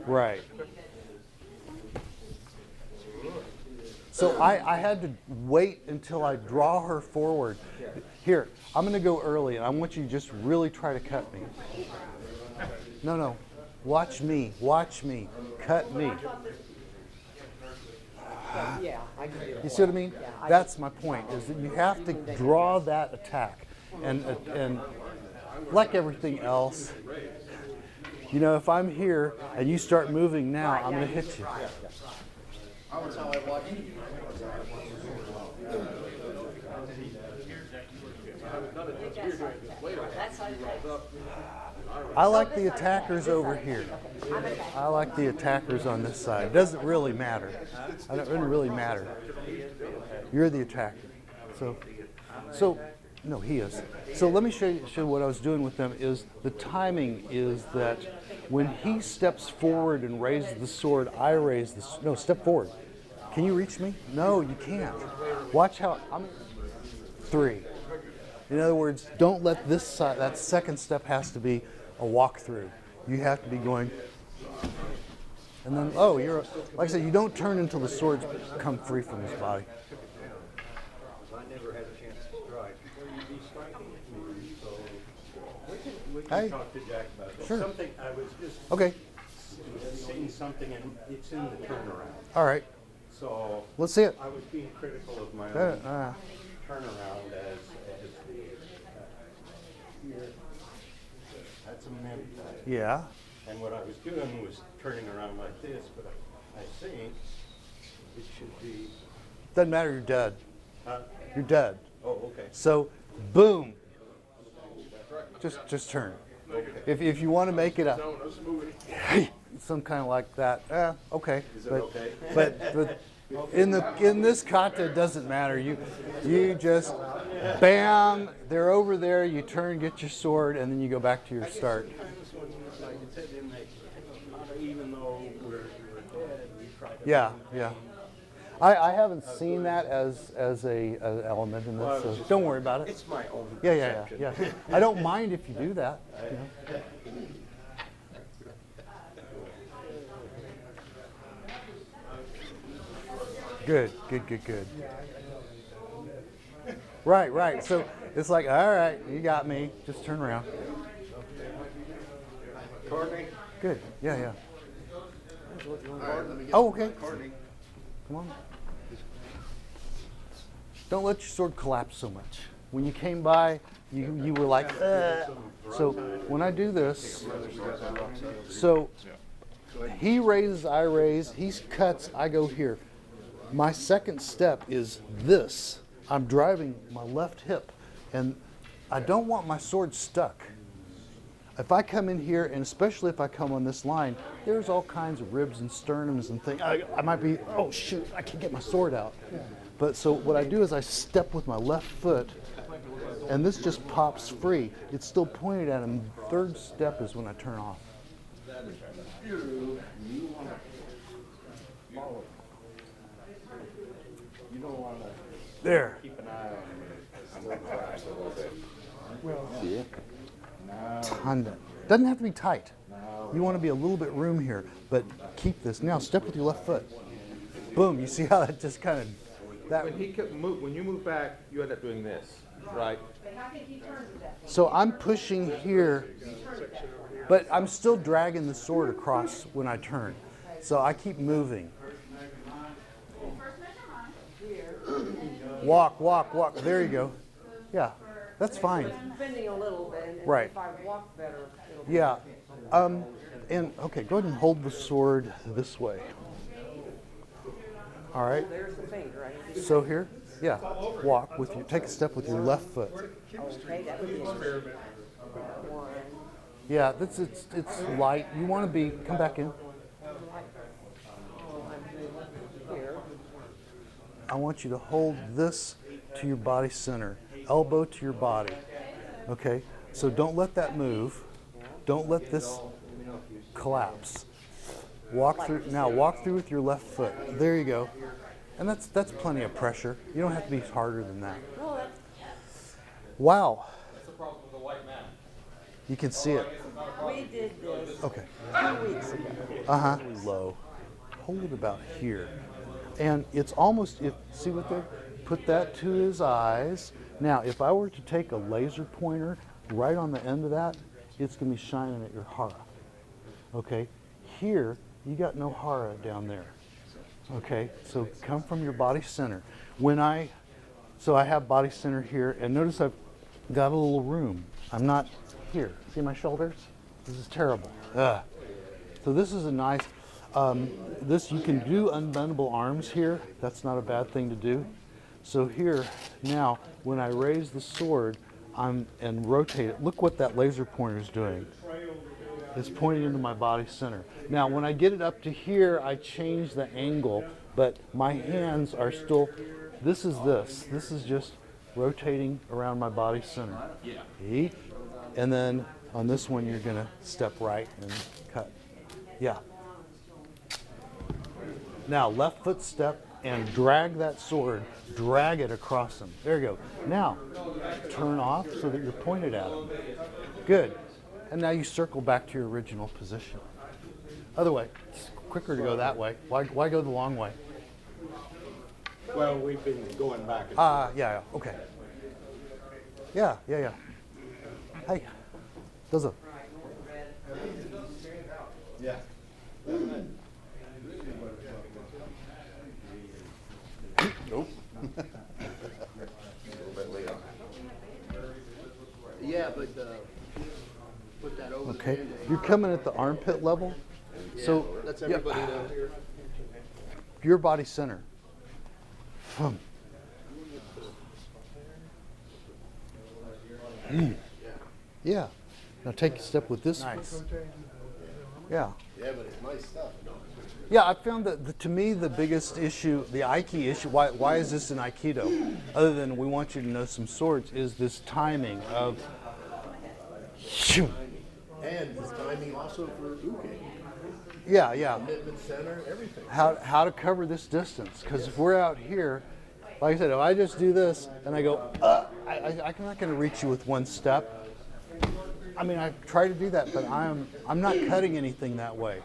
Right. So I had to wait until I draw her forward. Here, I'm going to go early, and I want you to just really try to cut me. No. Watch me. Cut me. Yeah, I can do it. You see what I mean? That's my point, is that you have to draw that attack. And like everything else, you know, if I'm here and you start moving now, I'm going to hit you. I like the attackers over here. I like the attackers on this side. It doesn't really matter. It doesn't really matter. You're the attacker. So no, he is. So let me show you what I was doing with them. Is the timing is that when he steps forward and raises the sword, I raise the no. Step forward. Can you reach me? No, you can't. Watch how I'm 3. In other words, don't let this side. That second step has to be a walkthrough. You have to be going. And then, oh, you're like I said. You don't turn until the swords come free from his body. I never had a chance to strike. Well, you'd be striking me, so we can Hey. talk to Jack about it. Sure. Something, I was just Okay. seeing something, and it's in the turnaround. All right. So Let's see it. I was being critical of my own Uh, turnaround as the here. That's a mid. yeah. And what I was doing was turning around like this, but I think it should be. Doesn't matter. You're dead. You're dead. Oh, okay. So, boom. Just turn. If you want to make it some kind of like that, okay. Is it okay? But in this kata, it doesn't matter. You just bam. They're over there. You turn, get your sword, and then you go back to your start. Like you said, even though we're dead, we try to. Yeah. I haven't seen that as a element in this, so don't worry about it. It's my own Yeah. perception. I don't mind if you do that. You know. Good. Right. So it's like, all right, you got me. Just turn around. Courtney? Good. Yeah. Oh, okay. Courtney. Come on. Don't let your sword collapse so much. When you came by, you were like, So when I do this, so he raises, I raise, he cuts, I go here. My second step is this. I'm driving my left hip, and I don't want my sword stuck. If I come in here, and especially if I come on this line, there's all kinds of ribs and sternums and things. I might be, oh shoot, I can't get my sword out. But so what I do is I step with my left foot, and this just pops free. It's still pointed at him. Third step is when I turn off. You want to follow. You don't want to There. keep an eye on the grass a little bit. Well, See it? no, Tanda. Doesn't have to be tight. no. You want to be a little bit room here, but keep this. Now step with your left foot. Boom, you see how that just kind of, that. When you move back, you end up doing this, right? So I'm pushing here, but I'm still dragging the sword across when I turn. So I keep moving. Walk, walk, walk. There you go. Yeah, that's fine. Bending a little bit, and Right. if I walk better, it'll be. Yeah. And okay, go ahead and hold the sword this way. All right. There's the finger, right? So here, yeah, walk with your, take a step with your left foot. Okay, that would be one. Yeah, it's light. You want to be, come back in. Here. I want you to hold this to your body center, elbow to your body. Okay, so don't let that move. Don't let this collapse. Walk through, now walk through with your left foot. There you go. And that's plenty of pressure. You don't have to be harder than that. Wow. That's the problem with the white man. You can see it. We did this Okay. 2 weeks ago. Uh-huh. Low. Hold it about here. And it's almost, see what they put that to his eyes. Now, if I were to take a laser pointer right on the end of that, it's going to be shining at your hara. Okay? Here, you got no hara down there. Okay? So come from your body center. So I have body center here, and notice I've got a little room. I'm not here. See my shoulders? This is terrible. Ugh. So this is a nice, this you can do unbendable arms here. That's not a bad thing to do. So here, now, when I raise the sword and rotate it, look what that laser pointer is doing. It's pointing into my body center. Now, when I get it up to here, I change the angle, but my hands are still, this is just rotating around my body center. Yeah. And then on this one, you're gonna step right and cut. Yeah. Now, left foot step and drag that sword, drag it across him. There you go. Now, turn off so that you're pointed at him. Good. And now you circle back to your original position. Other way. It's quicker to go that way. Why go the long way? Well, we've been going back and Yeah, okay. Yeah. Hey, dozo. yeah. Nope. Yeah, but put that over. Okay, you're coming at the armpit level. So Let's everybody know. your body center. Yeah. Now take a step with this. Nice. Yeah. Yeah, but it's my stuff. Yeah, I found that to me the biggest issue, the Aiki issue, why is this in Aikido? Other than we want you to know some swords, is this timing of. And the timing also for Uke. Yeah. Commitment center, everything. How to cover this distance? Because if we're out here, like I said, if I just do this and I go, I'm not going to reach you with one step. I mean, I try to do that, but I'm not cutting anything that way.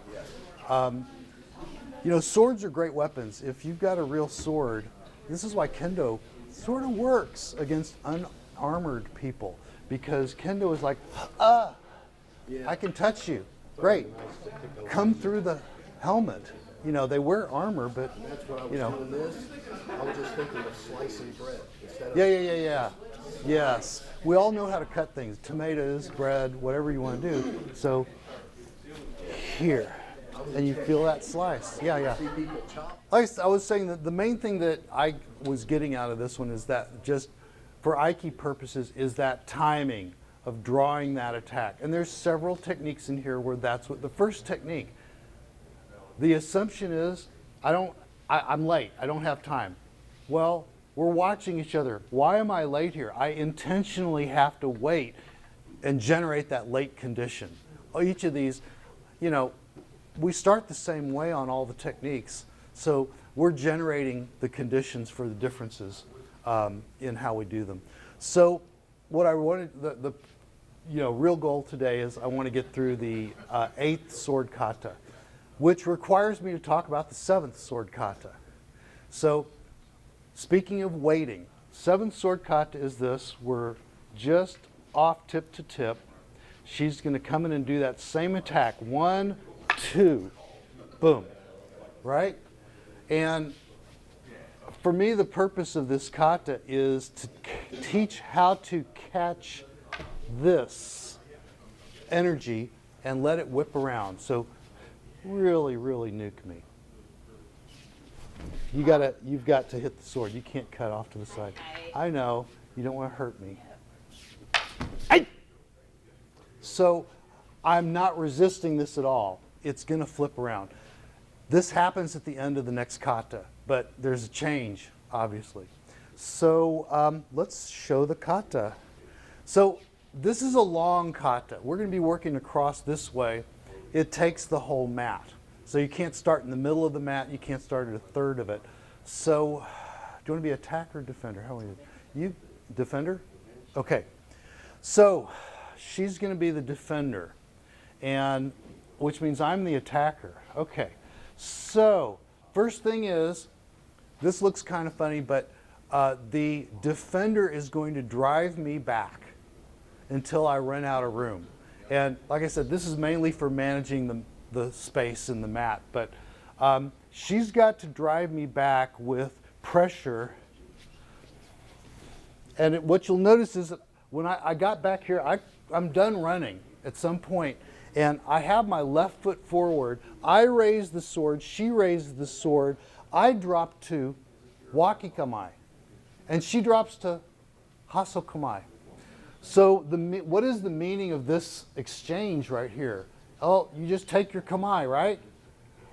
Swords are great weapons. If you've got a real sword, this is why Kendo sort of works against unarmored people, because Kendo is like, I can touch you. Great. Come through the helmet. They wear armor, but, That's what I was doing this. I was just thinking of slicing bread instead of. Yeah. Yes. We all know how to cut things. Tomatoes, bread, whatever you want to do. So, here. And you feel that slice. Yeah. See people chop. I was saying that the main thing that I was getting out of this one is that just for Aiki purposes is that timing of drawing that attack. And there's several techniques in here where that's what the first technique. The assumption is I'm late. I don't have time. Well, we're watching each other. Why am I late here? I intentionally have to wait and generate that late condition. Each of these, we start the same way on all the techniques. So we're generating the conditions for the differences in how we do them. So what I wanted, the real goal today is I want to get through the 8th sword kata, which requires me to talk about the 7th sword kata. So speaking of weighting, 7th sword kata is this. We're just off tip to tip. She's going to come in and do that same attack. 1, 2, boom, right? And for me, the purpose of this kata is to teach how to catch this energy and let it whip around. So really, really nuke me. You've got to hit the sword. You can't cut off to the side. I know. You don't want to hurt me. Aye! So I'm not resisting this at all. It's going to flip around. This happens at the end of the next kata, but there's a change, obviously. So let's show the kata. So this is a long kata. We're going to be working across this way. It takes the whole mat. So you can't start in the middle of the mat. You can't start at a third of it. So do you want to be attacker or defender? How are you? You defender? Okay. So she's going to be the defender, and which means I'm the attacker. Okay. So first thing is, this looks kind of funny, but the defender is going to drive me back until I run out of room. And like I said, this is mainly for managing the space in the mat, but she's got to drive me back with pressure. And what you'll notice is that when I got back here, I'm done running at some point, and I have my left foot forward. I raise the sword, she raises the sword, I drop to Wakigamae, and she drops to Hasso-Wakigamae. So what is the meaning of this exchange right here? Oh, you just take your kamae, right?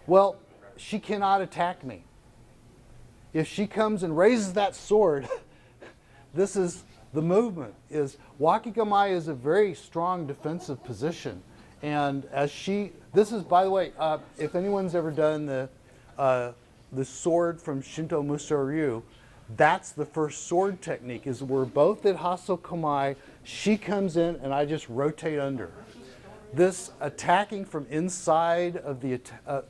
Well, she cannot attack me. If she comes and raises that sword, this is the movement. Wakigamae is a very strong defensive position. And this is, by the way, if anyone's ever done the sword from Shinto Musou-ryu, that's the first sword technique, is we're both at Hasso-Wakigamae, she comes in and I just rotate under. This attacking from inside of the,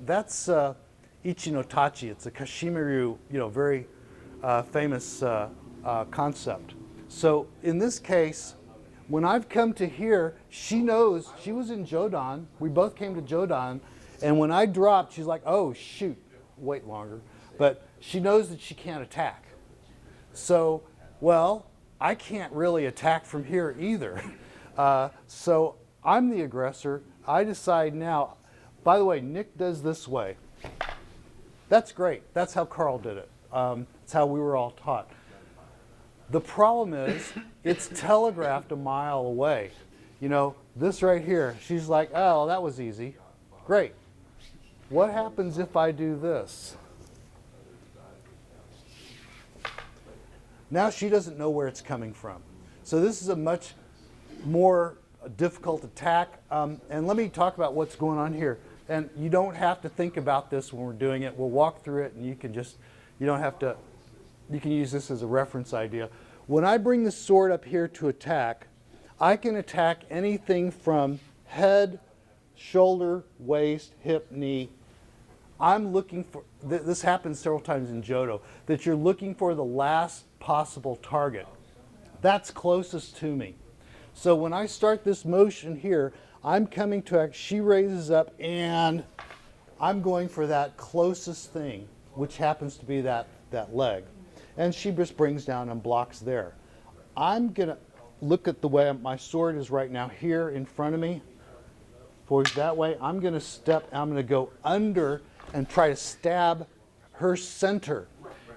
that's Ichi no Tachi. It's a Kashima-ryu, very famous concept. So in this case, when I've come to here, she knows, she was in Jodan, we both came to Jodan, and when I dropped, she's like, oh shoot, wait longer. But she knows that she can't attack. So, well, I can't really attack from here either. So I'm the aggressor. I decide now, by the way, Nick does this way. That's great. That's how Carl did it. It's how we were all taught. The problem is, it's telegraphed a mile away. This right here, she's like, oh, that was easy. Great. What happens if I do this? Now she doesn't know where it's coming from. So this is a much more difficult attack. And let me talk about what's going on here. And you don't have to think about this when we're doing it. We'll walk through it, and you can use this as a reference idea. When I bring the sword up here to attack, I can attack anything from head, shoulder, waist, hip, knee. I'm looking for, this happens several times in Jodo, that you're looking for the last possible target. That's closest to me. So when I start this motion here, I'm coming to, she raises up, and I'm going for that closest thing, which happens to be that leg. And she just brings down and blocks there. I'm going to look at the way my sword is right now here in front of me. Poised that way. I'm going to step, I'm going to go under and try to stab her center.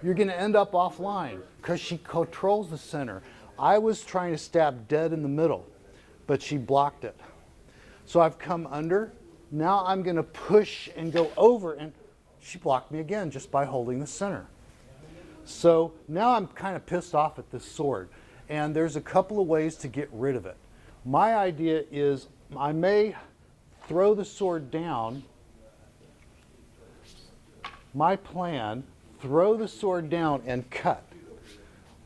You're going to end up offline because she controls the center. I was trying to stab dead in the middle, but she blocked it. So I've come under. Now I'm going to push and go over, and she blocked me again just by holding the center. So now I'm kind of pissed off at this sword, and there's a couple of ways to get rid of it. My idea is I may throw the sword down. My plan, throw the sword down and cut.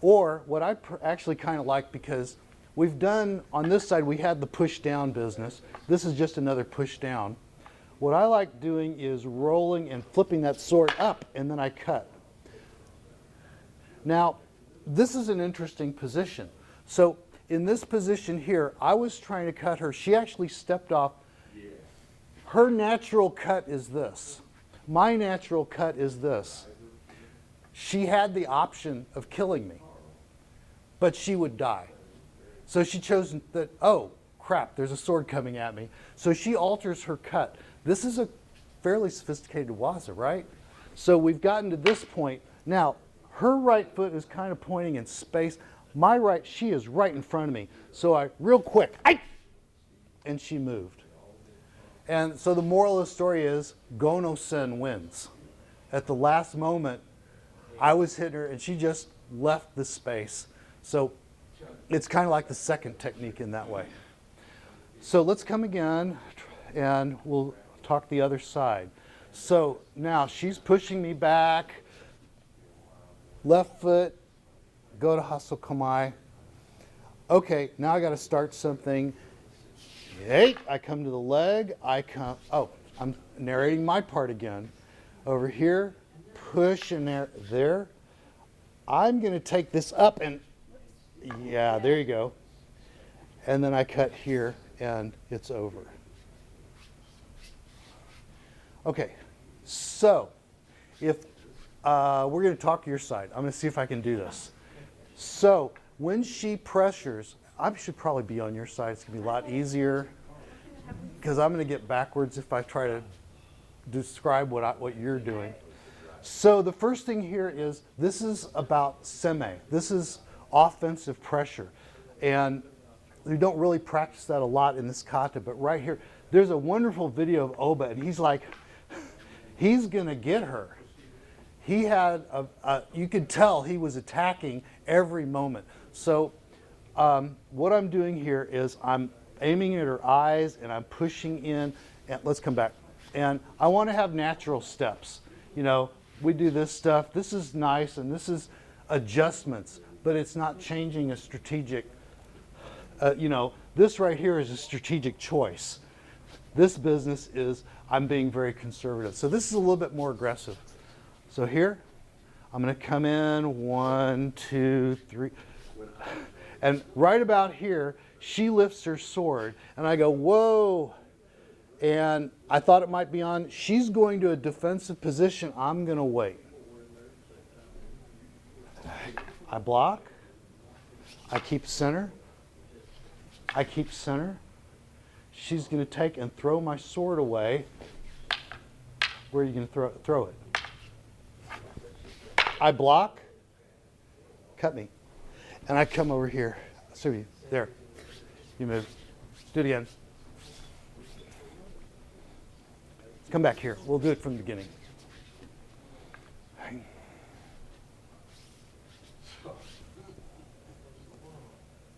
Or what I actually kind of like, because we've done, on this side, we had the push down business. This is just another push down. What I like doing is rolling and flipping that sword up, and then I cut. Now, this is an interesting position. So in this position here, I was trying to cut her. She actually stepped off. Her natural cut is this. My natural cut is this. She had the option of killing me, but she would die. So she chose that, oh, crap, there's a sword coming at me. So she alters her cut. This is a fairly sophisticated waza, right? So we've gotten to this point. Now, her right foot is kind of pointing in space. My right, she is right in front of me. So I, real quick, and she moved. And so the moral of the story is, Gono-sen wins. At the last moment, I was hitting her, and she just left the space. So it's kind of like the second technique in that way. So let's come again, and we'll talk the other side. So now she's pushing me back. Left foot, go to Hasso-Wakigamae. Okay, now I got to start something. Hey, I come to the leg. Oh, I'm narrating my part again. Over here, push and there. I'm going to take this up and, yeah, there you go. And then I cut here, and it's over. Okay, so if we're going to talk your side. I'm going to see if I can do this. So when she pressures, I should probably be on your side. It's going to be a lot easier because I'm going to get backwards if I try to describe what you're doing. So the first thing here is this is about seme. This is offensive pressure. And we don't really practice that a lot in this kata, but right here, there's a wonderful video of Oba, and he's like, he's going to get her. He had, you could tell he was attacking every moment. So what I'm doing here is I'm aiming at her eyes and I'm pushing in, and let's come back. And I want to have natural steps. You know, we do this stuff. This is nice, and this is adjustments, but it's not changing a strategic, you know, this right here is a strategic choice. This business is, I'm being very conservative. So this is a little bit more aggressive. So here, I'm going to come in, 1, 2, 3. And right about here, she lifts her sword, and I go, whoa. And I thought it might be on. She's going to a defensive position. I'm going to wait. I block. I keep center. I keep center. She's going to take and throw my sword away. Where are you going to throw it? I block. Cut me. And I come over here. Sorry, there. You move. Do it again. Come back here. We'll do it from the beginning.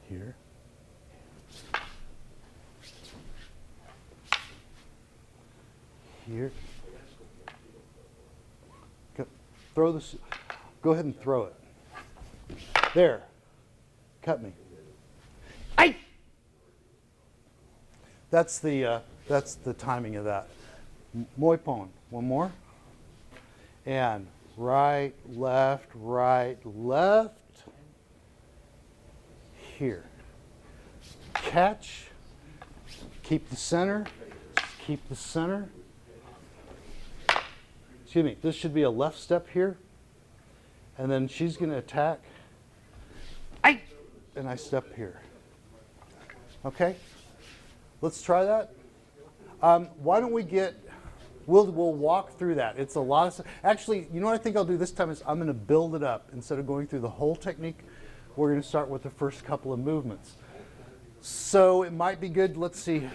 Here. Here. Throw this. Go ahead and throw it. There. Cut me. Aye! That's the timing of that. Moipon. One more. And right, left, right, left. Here. Catch. Keep the center. Keep the center. Excuse me. This should be a left step here. And then she's going to attack. Aye! And I step here. Okay? Let's try that. Why don't we get... We'll walk through that. It's a lot of stuff. Actually, you know what I think I'll do this time is I'm going to build it up. Instead of going through the whole technique, we're going to start with the first couple of movements. So it might be good, let's see,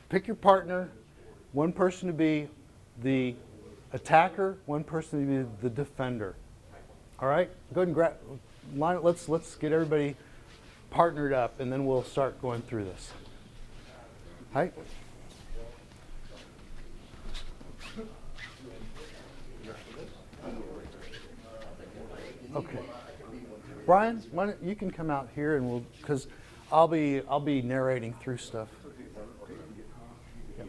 pick your partner, one person to be the attacker, one person to be the defender. All right? Go ahead and line it. Let's get everybody partnered up, and then we'll start going through this. All right? Okay. Brian, why don't, you can come out here and we'll, because I'll be narrating through stuff. Yep.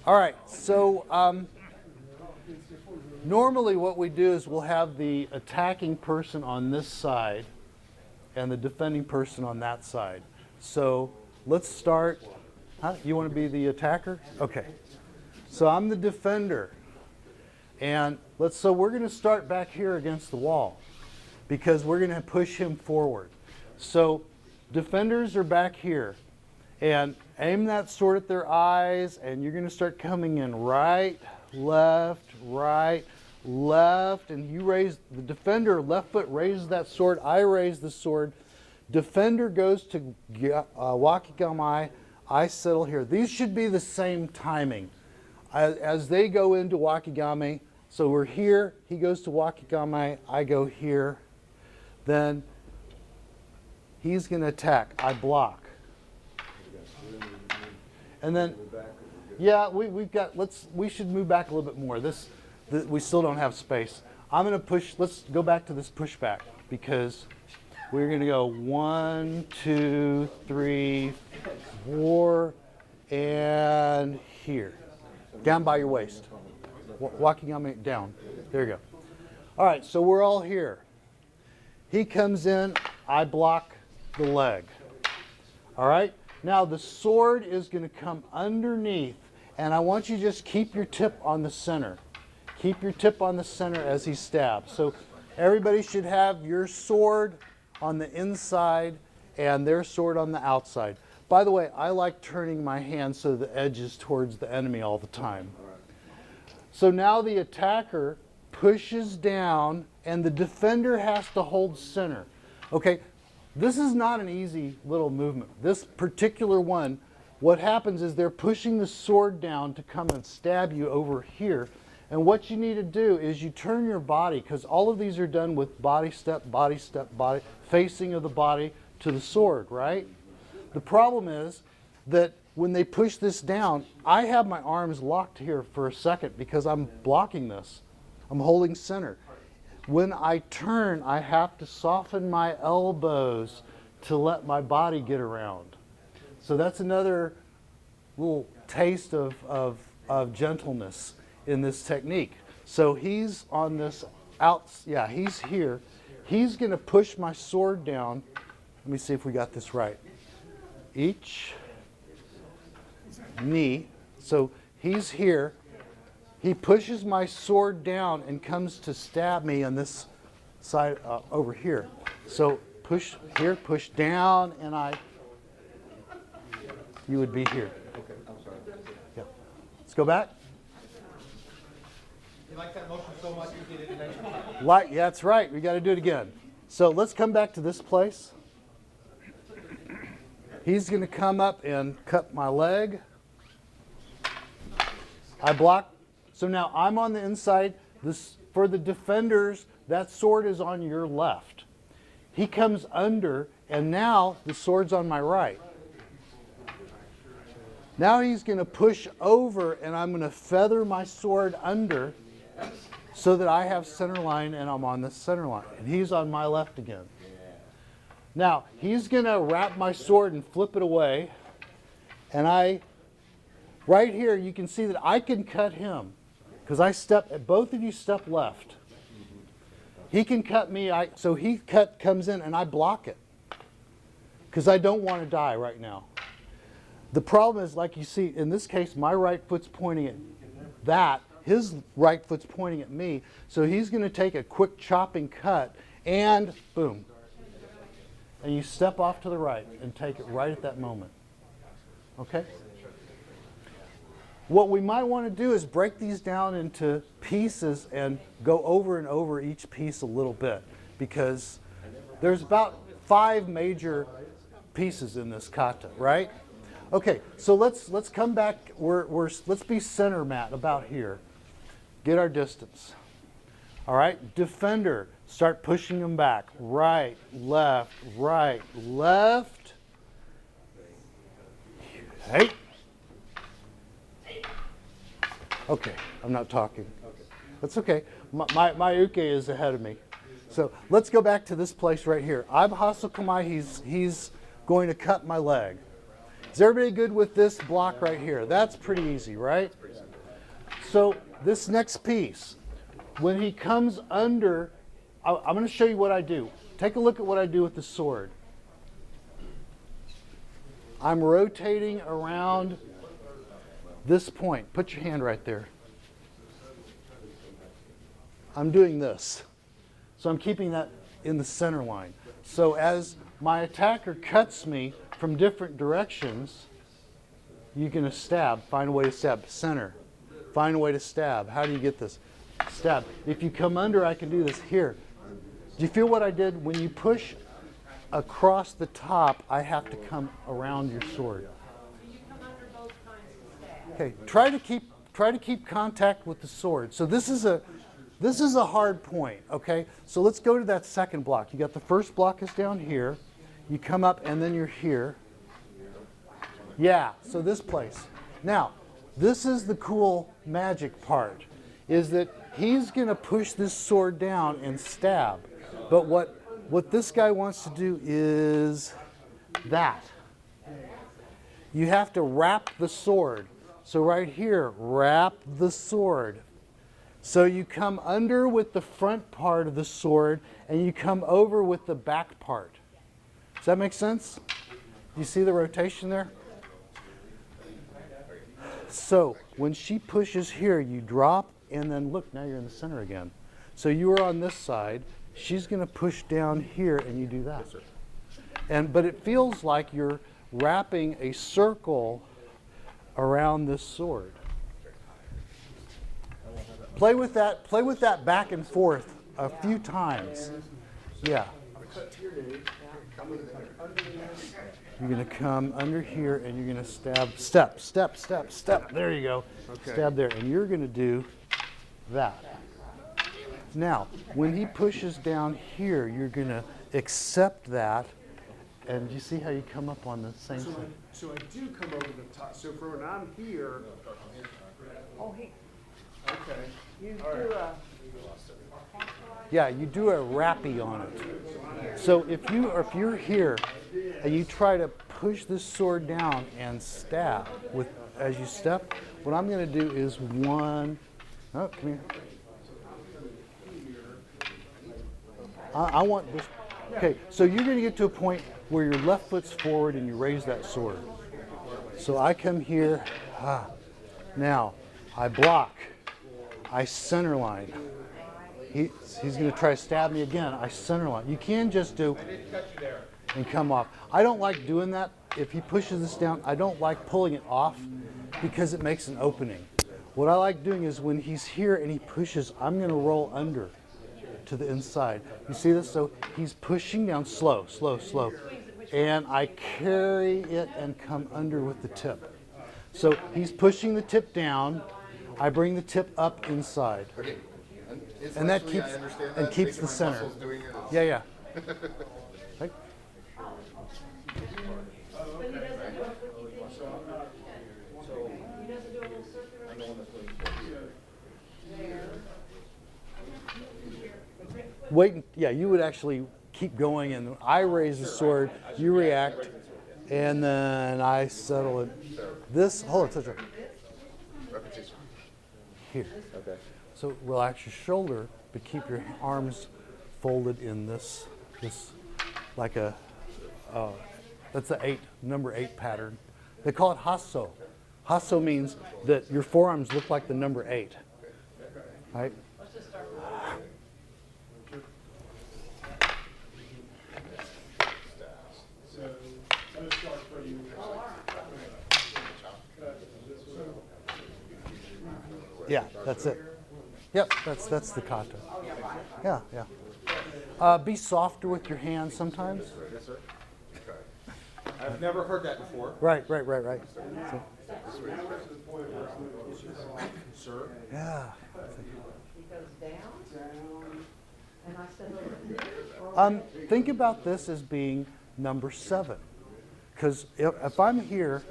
All right. So normally what we do is we'll have the attacking person on this side and the defending person on that side. So let's start. Huh? You want to be the attacker? Okay. So I'm the defender. And so we're going to start back here against the wall because we're going to push him forward. So defenders are back here. And aim that sword at their eyes, and you're going to start coming in right, left, and you raise, the defender, left foot raises that sword, I raise the sword. Defender goes to Wakigamae, I settle here. These should be the same timing. As they go into Wakigamae, so we're here, he goes to Wakigamae, I go here, then he's going to attack, I block. And then, yeah, we've got, we should move back a little bit more. We still don't have space. I'm going to push, let's go back to this pushback because we're going to go 1, 2, 3, 4, and here. Down by your waist. Wakigamae down. There you go. All right, so we're all here. He comes in, I block the leg. All right? Now the sword is going to come underneath, and I want you to just keep your tip on the center. Keep your tip on the center as he stabs. So everybody should have your sword on the inside and their sword on the outside. By the way, I like turning my hand so the edge is towards the enemy all the time. So now the attacker pushes down, and the defender has to hold center. Okay. This is not an easy little movement. This particular one, what happens is they're pushing the sword down to come and stab you over here. And what you need to do is you turn your body, because all of these are done with body step, facing of the body to the sword, right? The problem is that when they push this down, I have my arms locked here for a second because I'm blocking this. I'm holding center. When I turn, I have to soften my elbows to let my body get around. So that's another little taste of gentleness in this technique. So he's on this he's here. He's going to push my sword down. Let me see if we got this right. Each knee. So he's here. He pushes my sword down and comes to stab me on this side over here. So push here, push down, and you would be here. Okay, I'm sorry. Yeah. Let's go back. You like that motion so much you did it the next time. Yeah, that's right. We got to do it again. So let's come back to this place. He's going to come up and cut my leg. I block. So now I'm on the inside. For the defenders, that sword is on your left. He comes under, and now the sword's on my right. Now he's going to push over, and I'm going to feather my sword under so that I have center line, and I'm on the center line. And he's on my left again. Now, he's going to wrap my sword and flip it away. And right here, you can see that I can cut him. Because both of you step left. He can cut me, so he comes in and I block it. Because I don't want to die right now. The problem is, like you see, in this case, my right foot's pointing at that. His right foot's pointing at me. So he's going to take a quick chopping cut and boom. And you step off to the right and take it right at that moment. Okay? What we might want to do is break these down into pieces and go over and over each piece a little bit, because there's about 5 major pieces in this kata, right? Okay, so let's come back. Let's be center mat about here. Get our distance. All right, defender, start pushing them back. Right, left, right, left. Hey. Okay, I'm not talking. That's okay. My uke is ahead of me. So let's go back to this place right here. I'm Hasso-Wakigamae. He's going to cut my leg. Is everybody good with this block right here? That's pretty easy, right? So this next piece, when he comes under, I'm going to show you what I do. Take a look at what I do with the sword. I'm rotating around this point. Put your hand right there. I'm doing this. So I'm keeping that in the center line. So as my attacker cuts me from different directions, you're going to stab. Find a way to stab. Center. Find a way to stab. How do you get this? Stab. If you come under, I can do this here. Do you feel what I did? When you push across the top, I have to come around your sword. Okay. Try to keep contact with the sword. So this is a hard point, okay? So let's go to that second block. You got the first block is down here. You come up and then you're here. Yeah, so this place. Now, this is the cool magic part, is that he's going to push this sword down and stab. But what this guy wants to do is that. You have to wrap the sword. So right here, wrap the sword. So you come under with the front part of the sword and you come over with the back part. Does that make sense? You see the rotation there? So when she pushes here, you drop and then look, now you're in the center again. So you are on this side. She's going to push down here and you do that. But it feels like you're wrapping a circle around this sword. Play with that back and forth a few times. Yeah. You're going to come under here and you're going to stab, step, step, step, step. There you go. Okay. Stab there. And you're going to do that. Now, when he pushes down here, you're going to accept that. And you see how you come up on the same thing? So I do come over the top. So for when I'm here. Oh, he, Okay. you do a, Yeah, you do a wrappy on it. So if you're here and you try to push this sword down and stab as you step, what I'm going to do is come here. I want this. Okay, so you're going to get to a point where your left foot's forward and you raise that sword. So I come here. Now I block. I center line. He's going to try to stab me again. I center line. You can just do and come off. I don't like doing that. If he pushes this down, I don't like pulling it off because it makes an opening. What I like doing is when he's here and he pushes, I'm going to roll under to the inside. You see this? So he's pushing down slow, slow, slow. And I carry it and come under with the tip. So he's pushing the tip down. I bring the tip up inside. Okay. And that keeps the center. Yeah. Right? Wait, yeah, you would actually keep going, and I raise the sword, you react, and then I settle it. Hold on, touch it. Here. Okay. So relax your shoulder, but keep your arms folded in this like that's the number 8 pattern. They call it Hasso. Hasso means that your forearms look like the number 8. Right? Yeah, that's it. Yep, that's the kata. Yeah. Be softer with your hands sometimes. Yes, sir. I've never heard that before. Right. So, Sir? yeah. he goes down, and I said, Think about this as being number 7, because if I'm here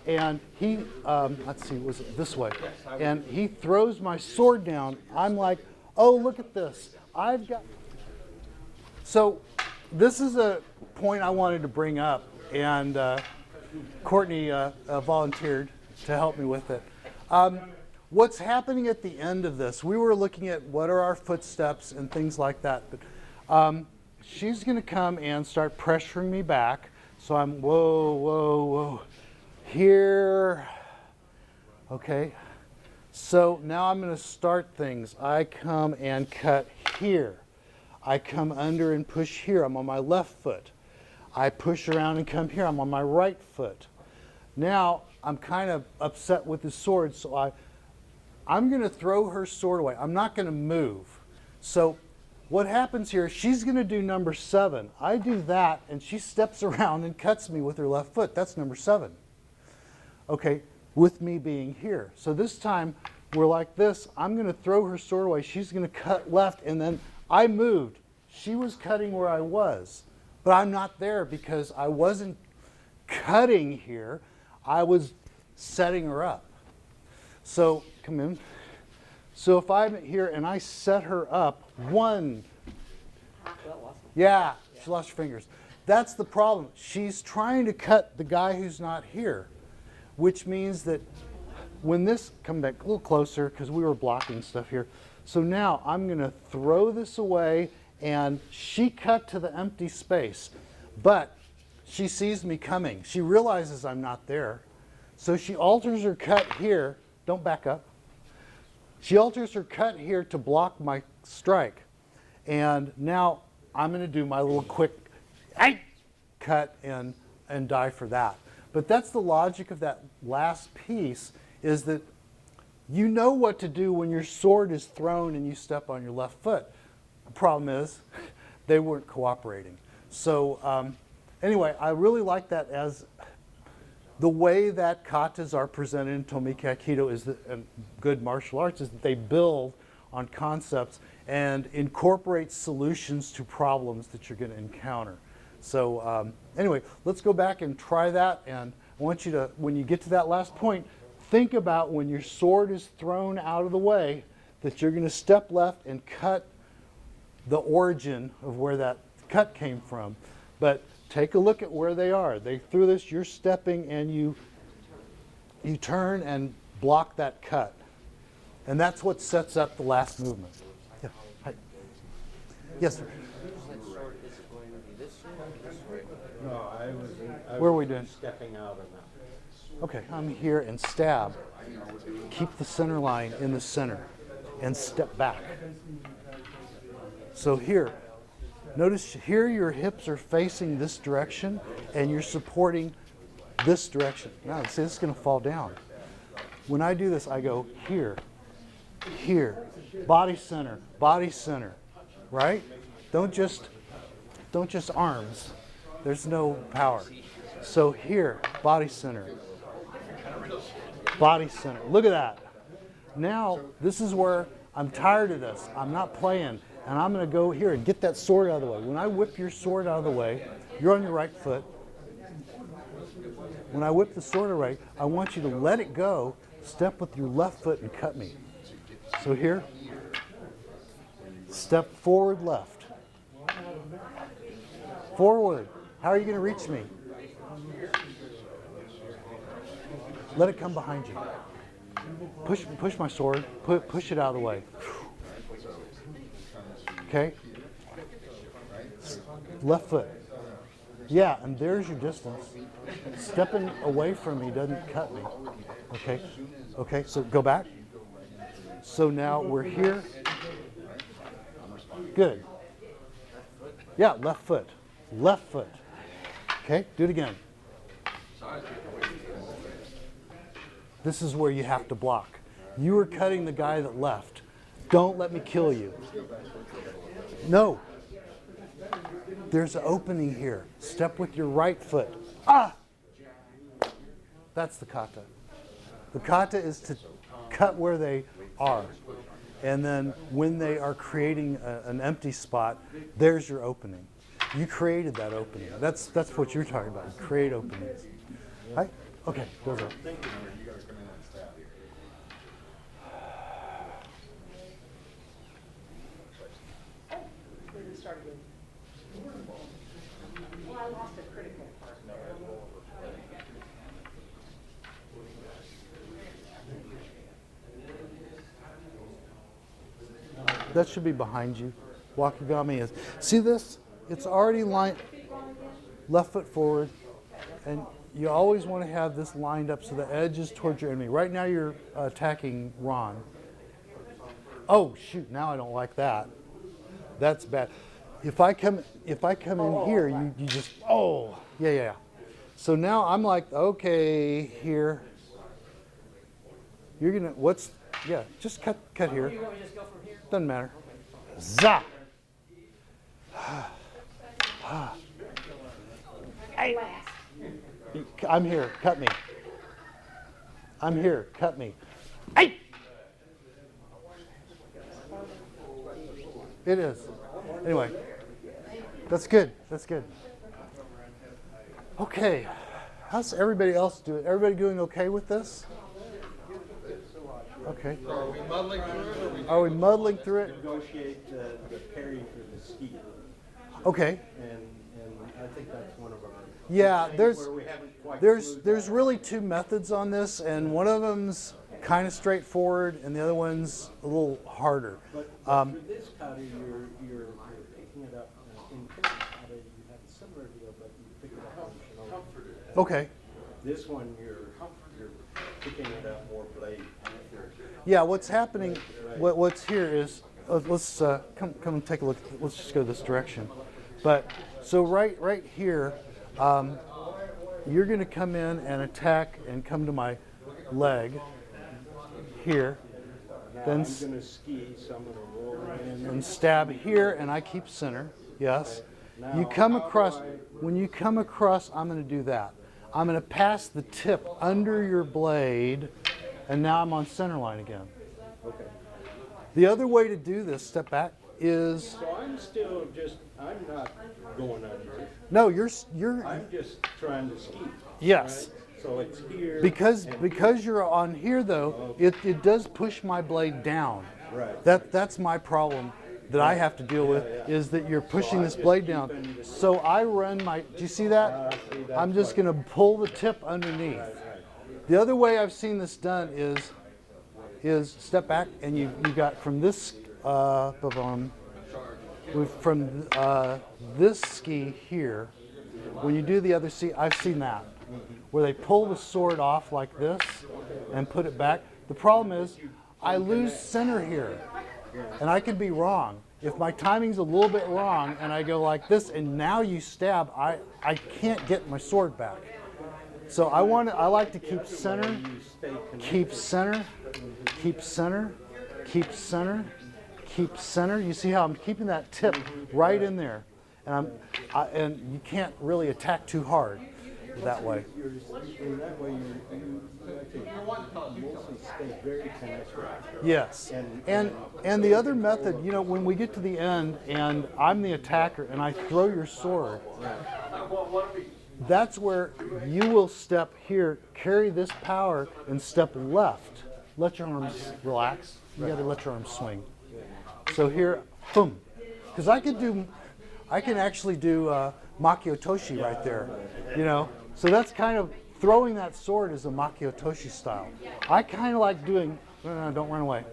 and he, let's see, was it this way, and he throws my sword down, I'm like, Oh, look at this. I've got. So, this is a point I wanted to bring up, and Courtney volunteered to help me with it. What's happening at the end of this? We were looking at what are our footsteps and things like that. But she's going to come and start pressuring me back. So I'm whoa, whoa, whoa. Here. Okay. So now I'm going to start things. I come and cut here. I come under and push here. I'm on my left foot. I push around and come here. I'm on my right foot. Now I'm kind of upset with the sword, so I'm going to throw her sword away. I'm not going to move. So what happens here, she's going to do number 7. I do that, and she steps around and cuts me with her left foot. That's number 7. Okay, with me being here. So this time we're like this. I'm going to throw her sword away. She's going to cut left, and then I moved. She was cutting where I was, but I'm not there because I wasn't cutting here. I was setting her up. So come in. So if I'm here and I set her up, 1. Yeah, she lost her fingers. That's the problem. She's trying to cut the guy who's not here, which means that when this, come back a little closer because we were blocking stuff here. So now I'm going to throw this away, and she cut to the empty space, but she sees me coming. She realizes I'm not there. So she alters her cut here. Don't back up. She alters her cut here to block my strike. And now I'm going to do my little quick cut and die for that. But that's the logic of that last piece, is that you know what to do when your sword is thrown and you step on your left foot. The problem is they weren't cooperating. So anyway, I really like that as the way that katas are presented in Tomiki Aikido is that, and good martial arts, is that they build on concepts and incorporate solutions to problems that you're going to encounter. So anyway, let's go back and try that. And I want you to, when you get to that last point, think about when your sword is thrown out of the way, that you're going to step left and cut the origin of where that cut came from. But take a look at where they are. They threw this, you're stepping, and you turn and block that cut. And that's what sets up the last movement. Yeah. Hi. Yes, sir. No, Where are we doing? stepping out of that. Okay, I'm here and stab. Keep the center line in the center and step back. So here, notice here your hips are facing this direction and you're supporting this direction. Now, see, this is going to fall down. When I do this, I go here, here, body center, right? Don't just arms. There's no power. So here, body center. Body center. Look at that. Now, this is where I'm tired of this. I'm not playing. And I'm going to go here and get that sword out of the way. When I whip your sword out of the way, you're on your right foot. When I whip the sword away, I want you to let it go, step with your left foot and cut me. So here, step forward left. Forward. How are you going to reach me? Let it come behind you. Push my sword. Push it out of the way. Okay? Left foot. Yeah, and there's your distance. Stepping away from me doesn't cut me. Okay? Okay, so go back. So now we're here. Good. Yeah, left foot. Left foot. Okay, do it again. This is where you have to block. You were cutting the guy that left. Don't let me kill you. No. There's an opening here. Step with your right foot. Ah! That's the kata. The kata is to cut where they are. And then when they are creating an empty spot, there's your opening. You created that opening. That's what you're talking about. You create openings. Right? Okay, Dojo. start again. Well, I lost a critical part. That should be behind you. Wakigami is. See this? It's already lined, left foot forward, and you always want to have this lined up so the edge is towards your enemy. Right now you're attacking Ron. Oh shoot! Now I don't like that. That's bad. If I come in here, you just yeah. So now I'm like, okay, here. You're gonna just cut here. You want me to just go from here? Doesn't matter. Za. Hey. I'm here. Cut me. I'm here. Cut me. Hey. It is. Anyway, that's good. That's good. Okay. How's everybody else doing? Everybody doing okay with this? Okay. Are we muddling through it, or Are we muddling through it? Negotiate the parry for the ski. Okay. And I think that's one of our Yeah, things where we haven't quite there's flued really two methods on this, and one of them's kind of straightforward, and the other one's a little harder. But for this kata, you're picking it up in Kenjutsu kata. You have a similar deal, but you pick it up on Shinobi. Okay. This one, you're picking it up more blade. Yeah, what's happening? What's here is let's come and take a look. Let's just go this direction. But so right here, you're going to come in and attack and come to my leg here. Now Then I'm going to ski, so I'm going to roll in. and stab here, and I keep center. Yes. You come across. When you come across, I'm going to do that. I'm going to pass the tip under your blade, and now I'm on center line again. Okay. The other way to do this, step back, is So I'm not going under. no. You're I'm just trying to ski. yes. Right? So it's here. Because and you're on here though, it does push my blade down. Right. That's my problem that I have to deal with is that you're pushing this blade down. So I run my. Do you see that? I'm just going to pull the tip underneath. The other way I've seen this done is step back and you got from this from this ski here. When you do the other ski, I've seen that where they pull the sword off like this and put it back. The problem is I lose center here, and I could be wrong. If my timing's a little bit wrong and I go like this and now you stab, I can't get my sword back. So I like to keep center, keep center, keep center, keep center, keep center. You see how I'm keeping that tip right in there, and and you can't really attack too hard that way. in that way you mostly stay very connected. Yes, and the other method, when we get to the end and I'm the attacker and I throw your sword, that's where you will step here, carry this power, and step left. Let your arms relax. You got to let your arms swing. So here, boom, because I can actually do Makiotoshi right there, So that's kind of throwing that sword is a Makiotoshi style. I kind of like doing. No, don't run away.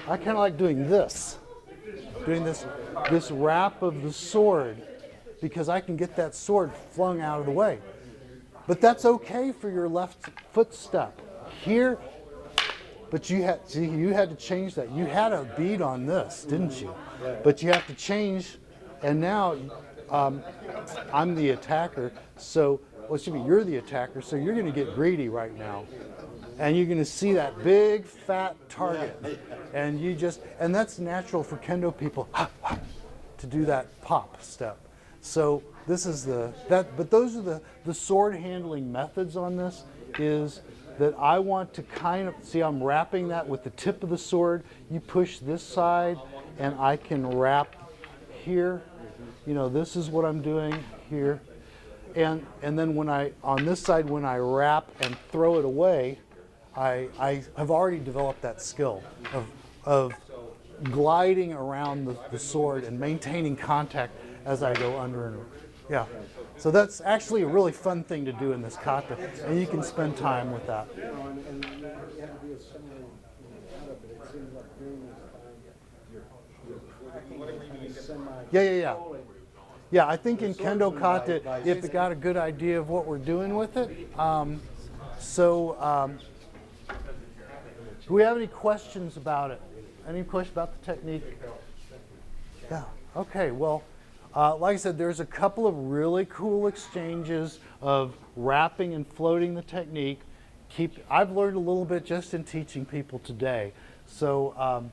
I kind of like doing this wrap of the sword, because I can get that sword flung out of the way. But that's okay for your left foot step here. But you had to change that. You had a bead on this, didn't you? But you have to change. And now I'm the attacker. So you're the attacker. So you're going to get greedy right now, and you're going to see that big fat target, and that's natural for kendo people to do that pop step. So this is but those are the sword handling methods on this, is that I want to kind of, see I'm wrapping that with the tip of the sword. You push this side and I can wrap here. This is what I'm doing here. And then on this side, when I wrap and throw it away, I have already developed that skill of gliding around the sword and maintaining contact as I go under and over. Yeah. So that's actually a really fun thing to do in this kata, and you can spend time with that. You know, and you have to be a similar, kata, but it seems like during this time, you're kind of semi. Yeah. Yeah, I think in Kendo Kata, you've got a good idea of what we're doing with it. Do we have any questions about it? Any questions about the technique? Yeah. Okay. Well, like I said, there's a couple of really cool exchanges of wrapping and floating the technique. I've learned a little bit just in teaching people today. So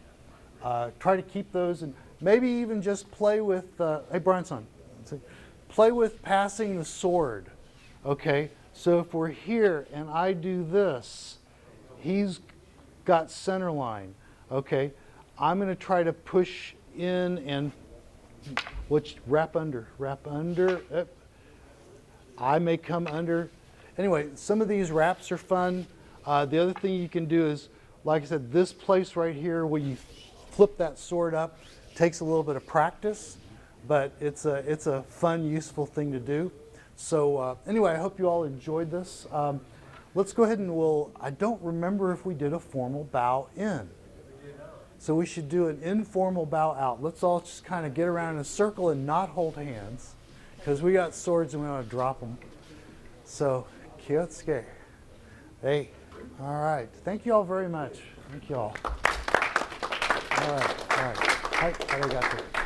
try to keep those, and maybe even just play with. Hey, Bronson, play with passing the sword. Okay. So if we're here and I do this, he's got center line. Okay. I'm going to try to push in and wrap under. I may come under. Anyway, some of these wraps are fun. The other thing you can do is, like I said, this place right here where you flip that sword up takes a little bit of practice, but it's a fun, useful thing to do. So anyway, I hope you all enjoyed this. Let's go ahead and I don't remember if we did a formal bow in. So we should do an informal bow out. Let's all just kind of get around in a circle and not hold hands, because we got swords and we want to drop them. So, Kuritsuke. Hey, all right. Thank you all very much. Thank you all. All right. Hi, arigato.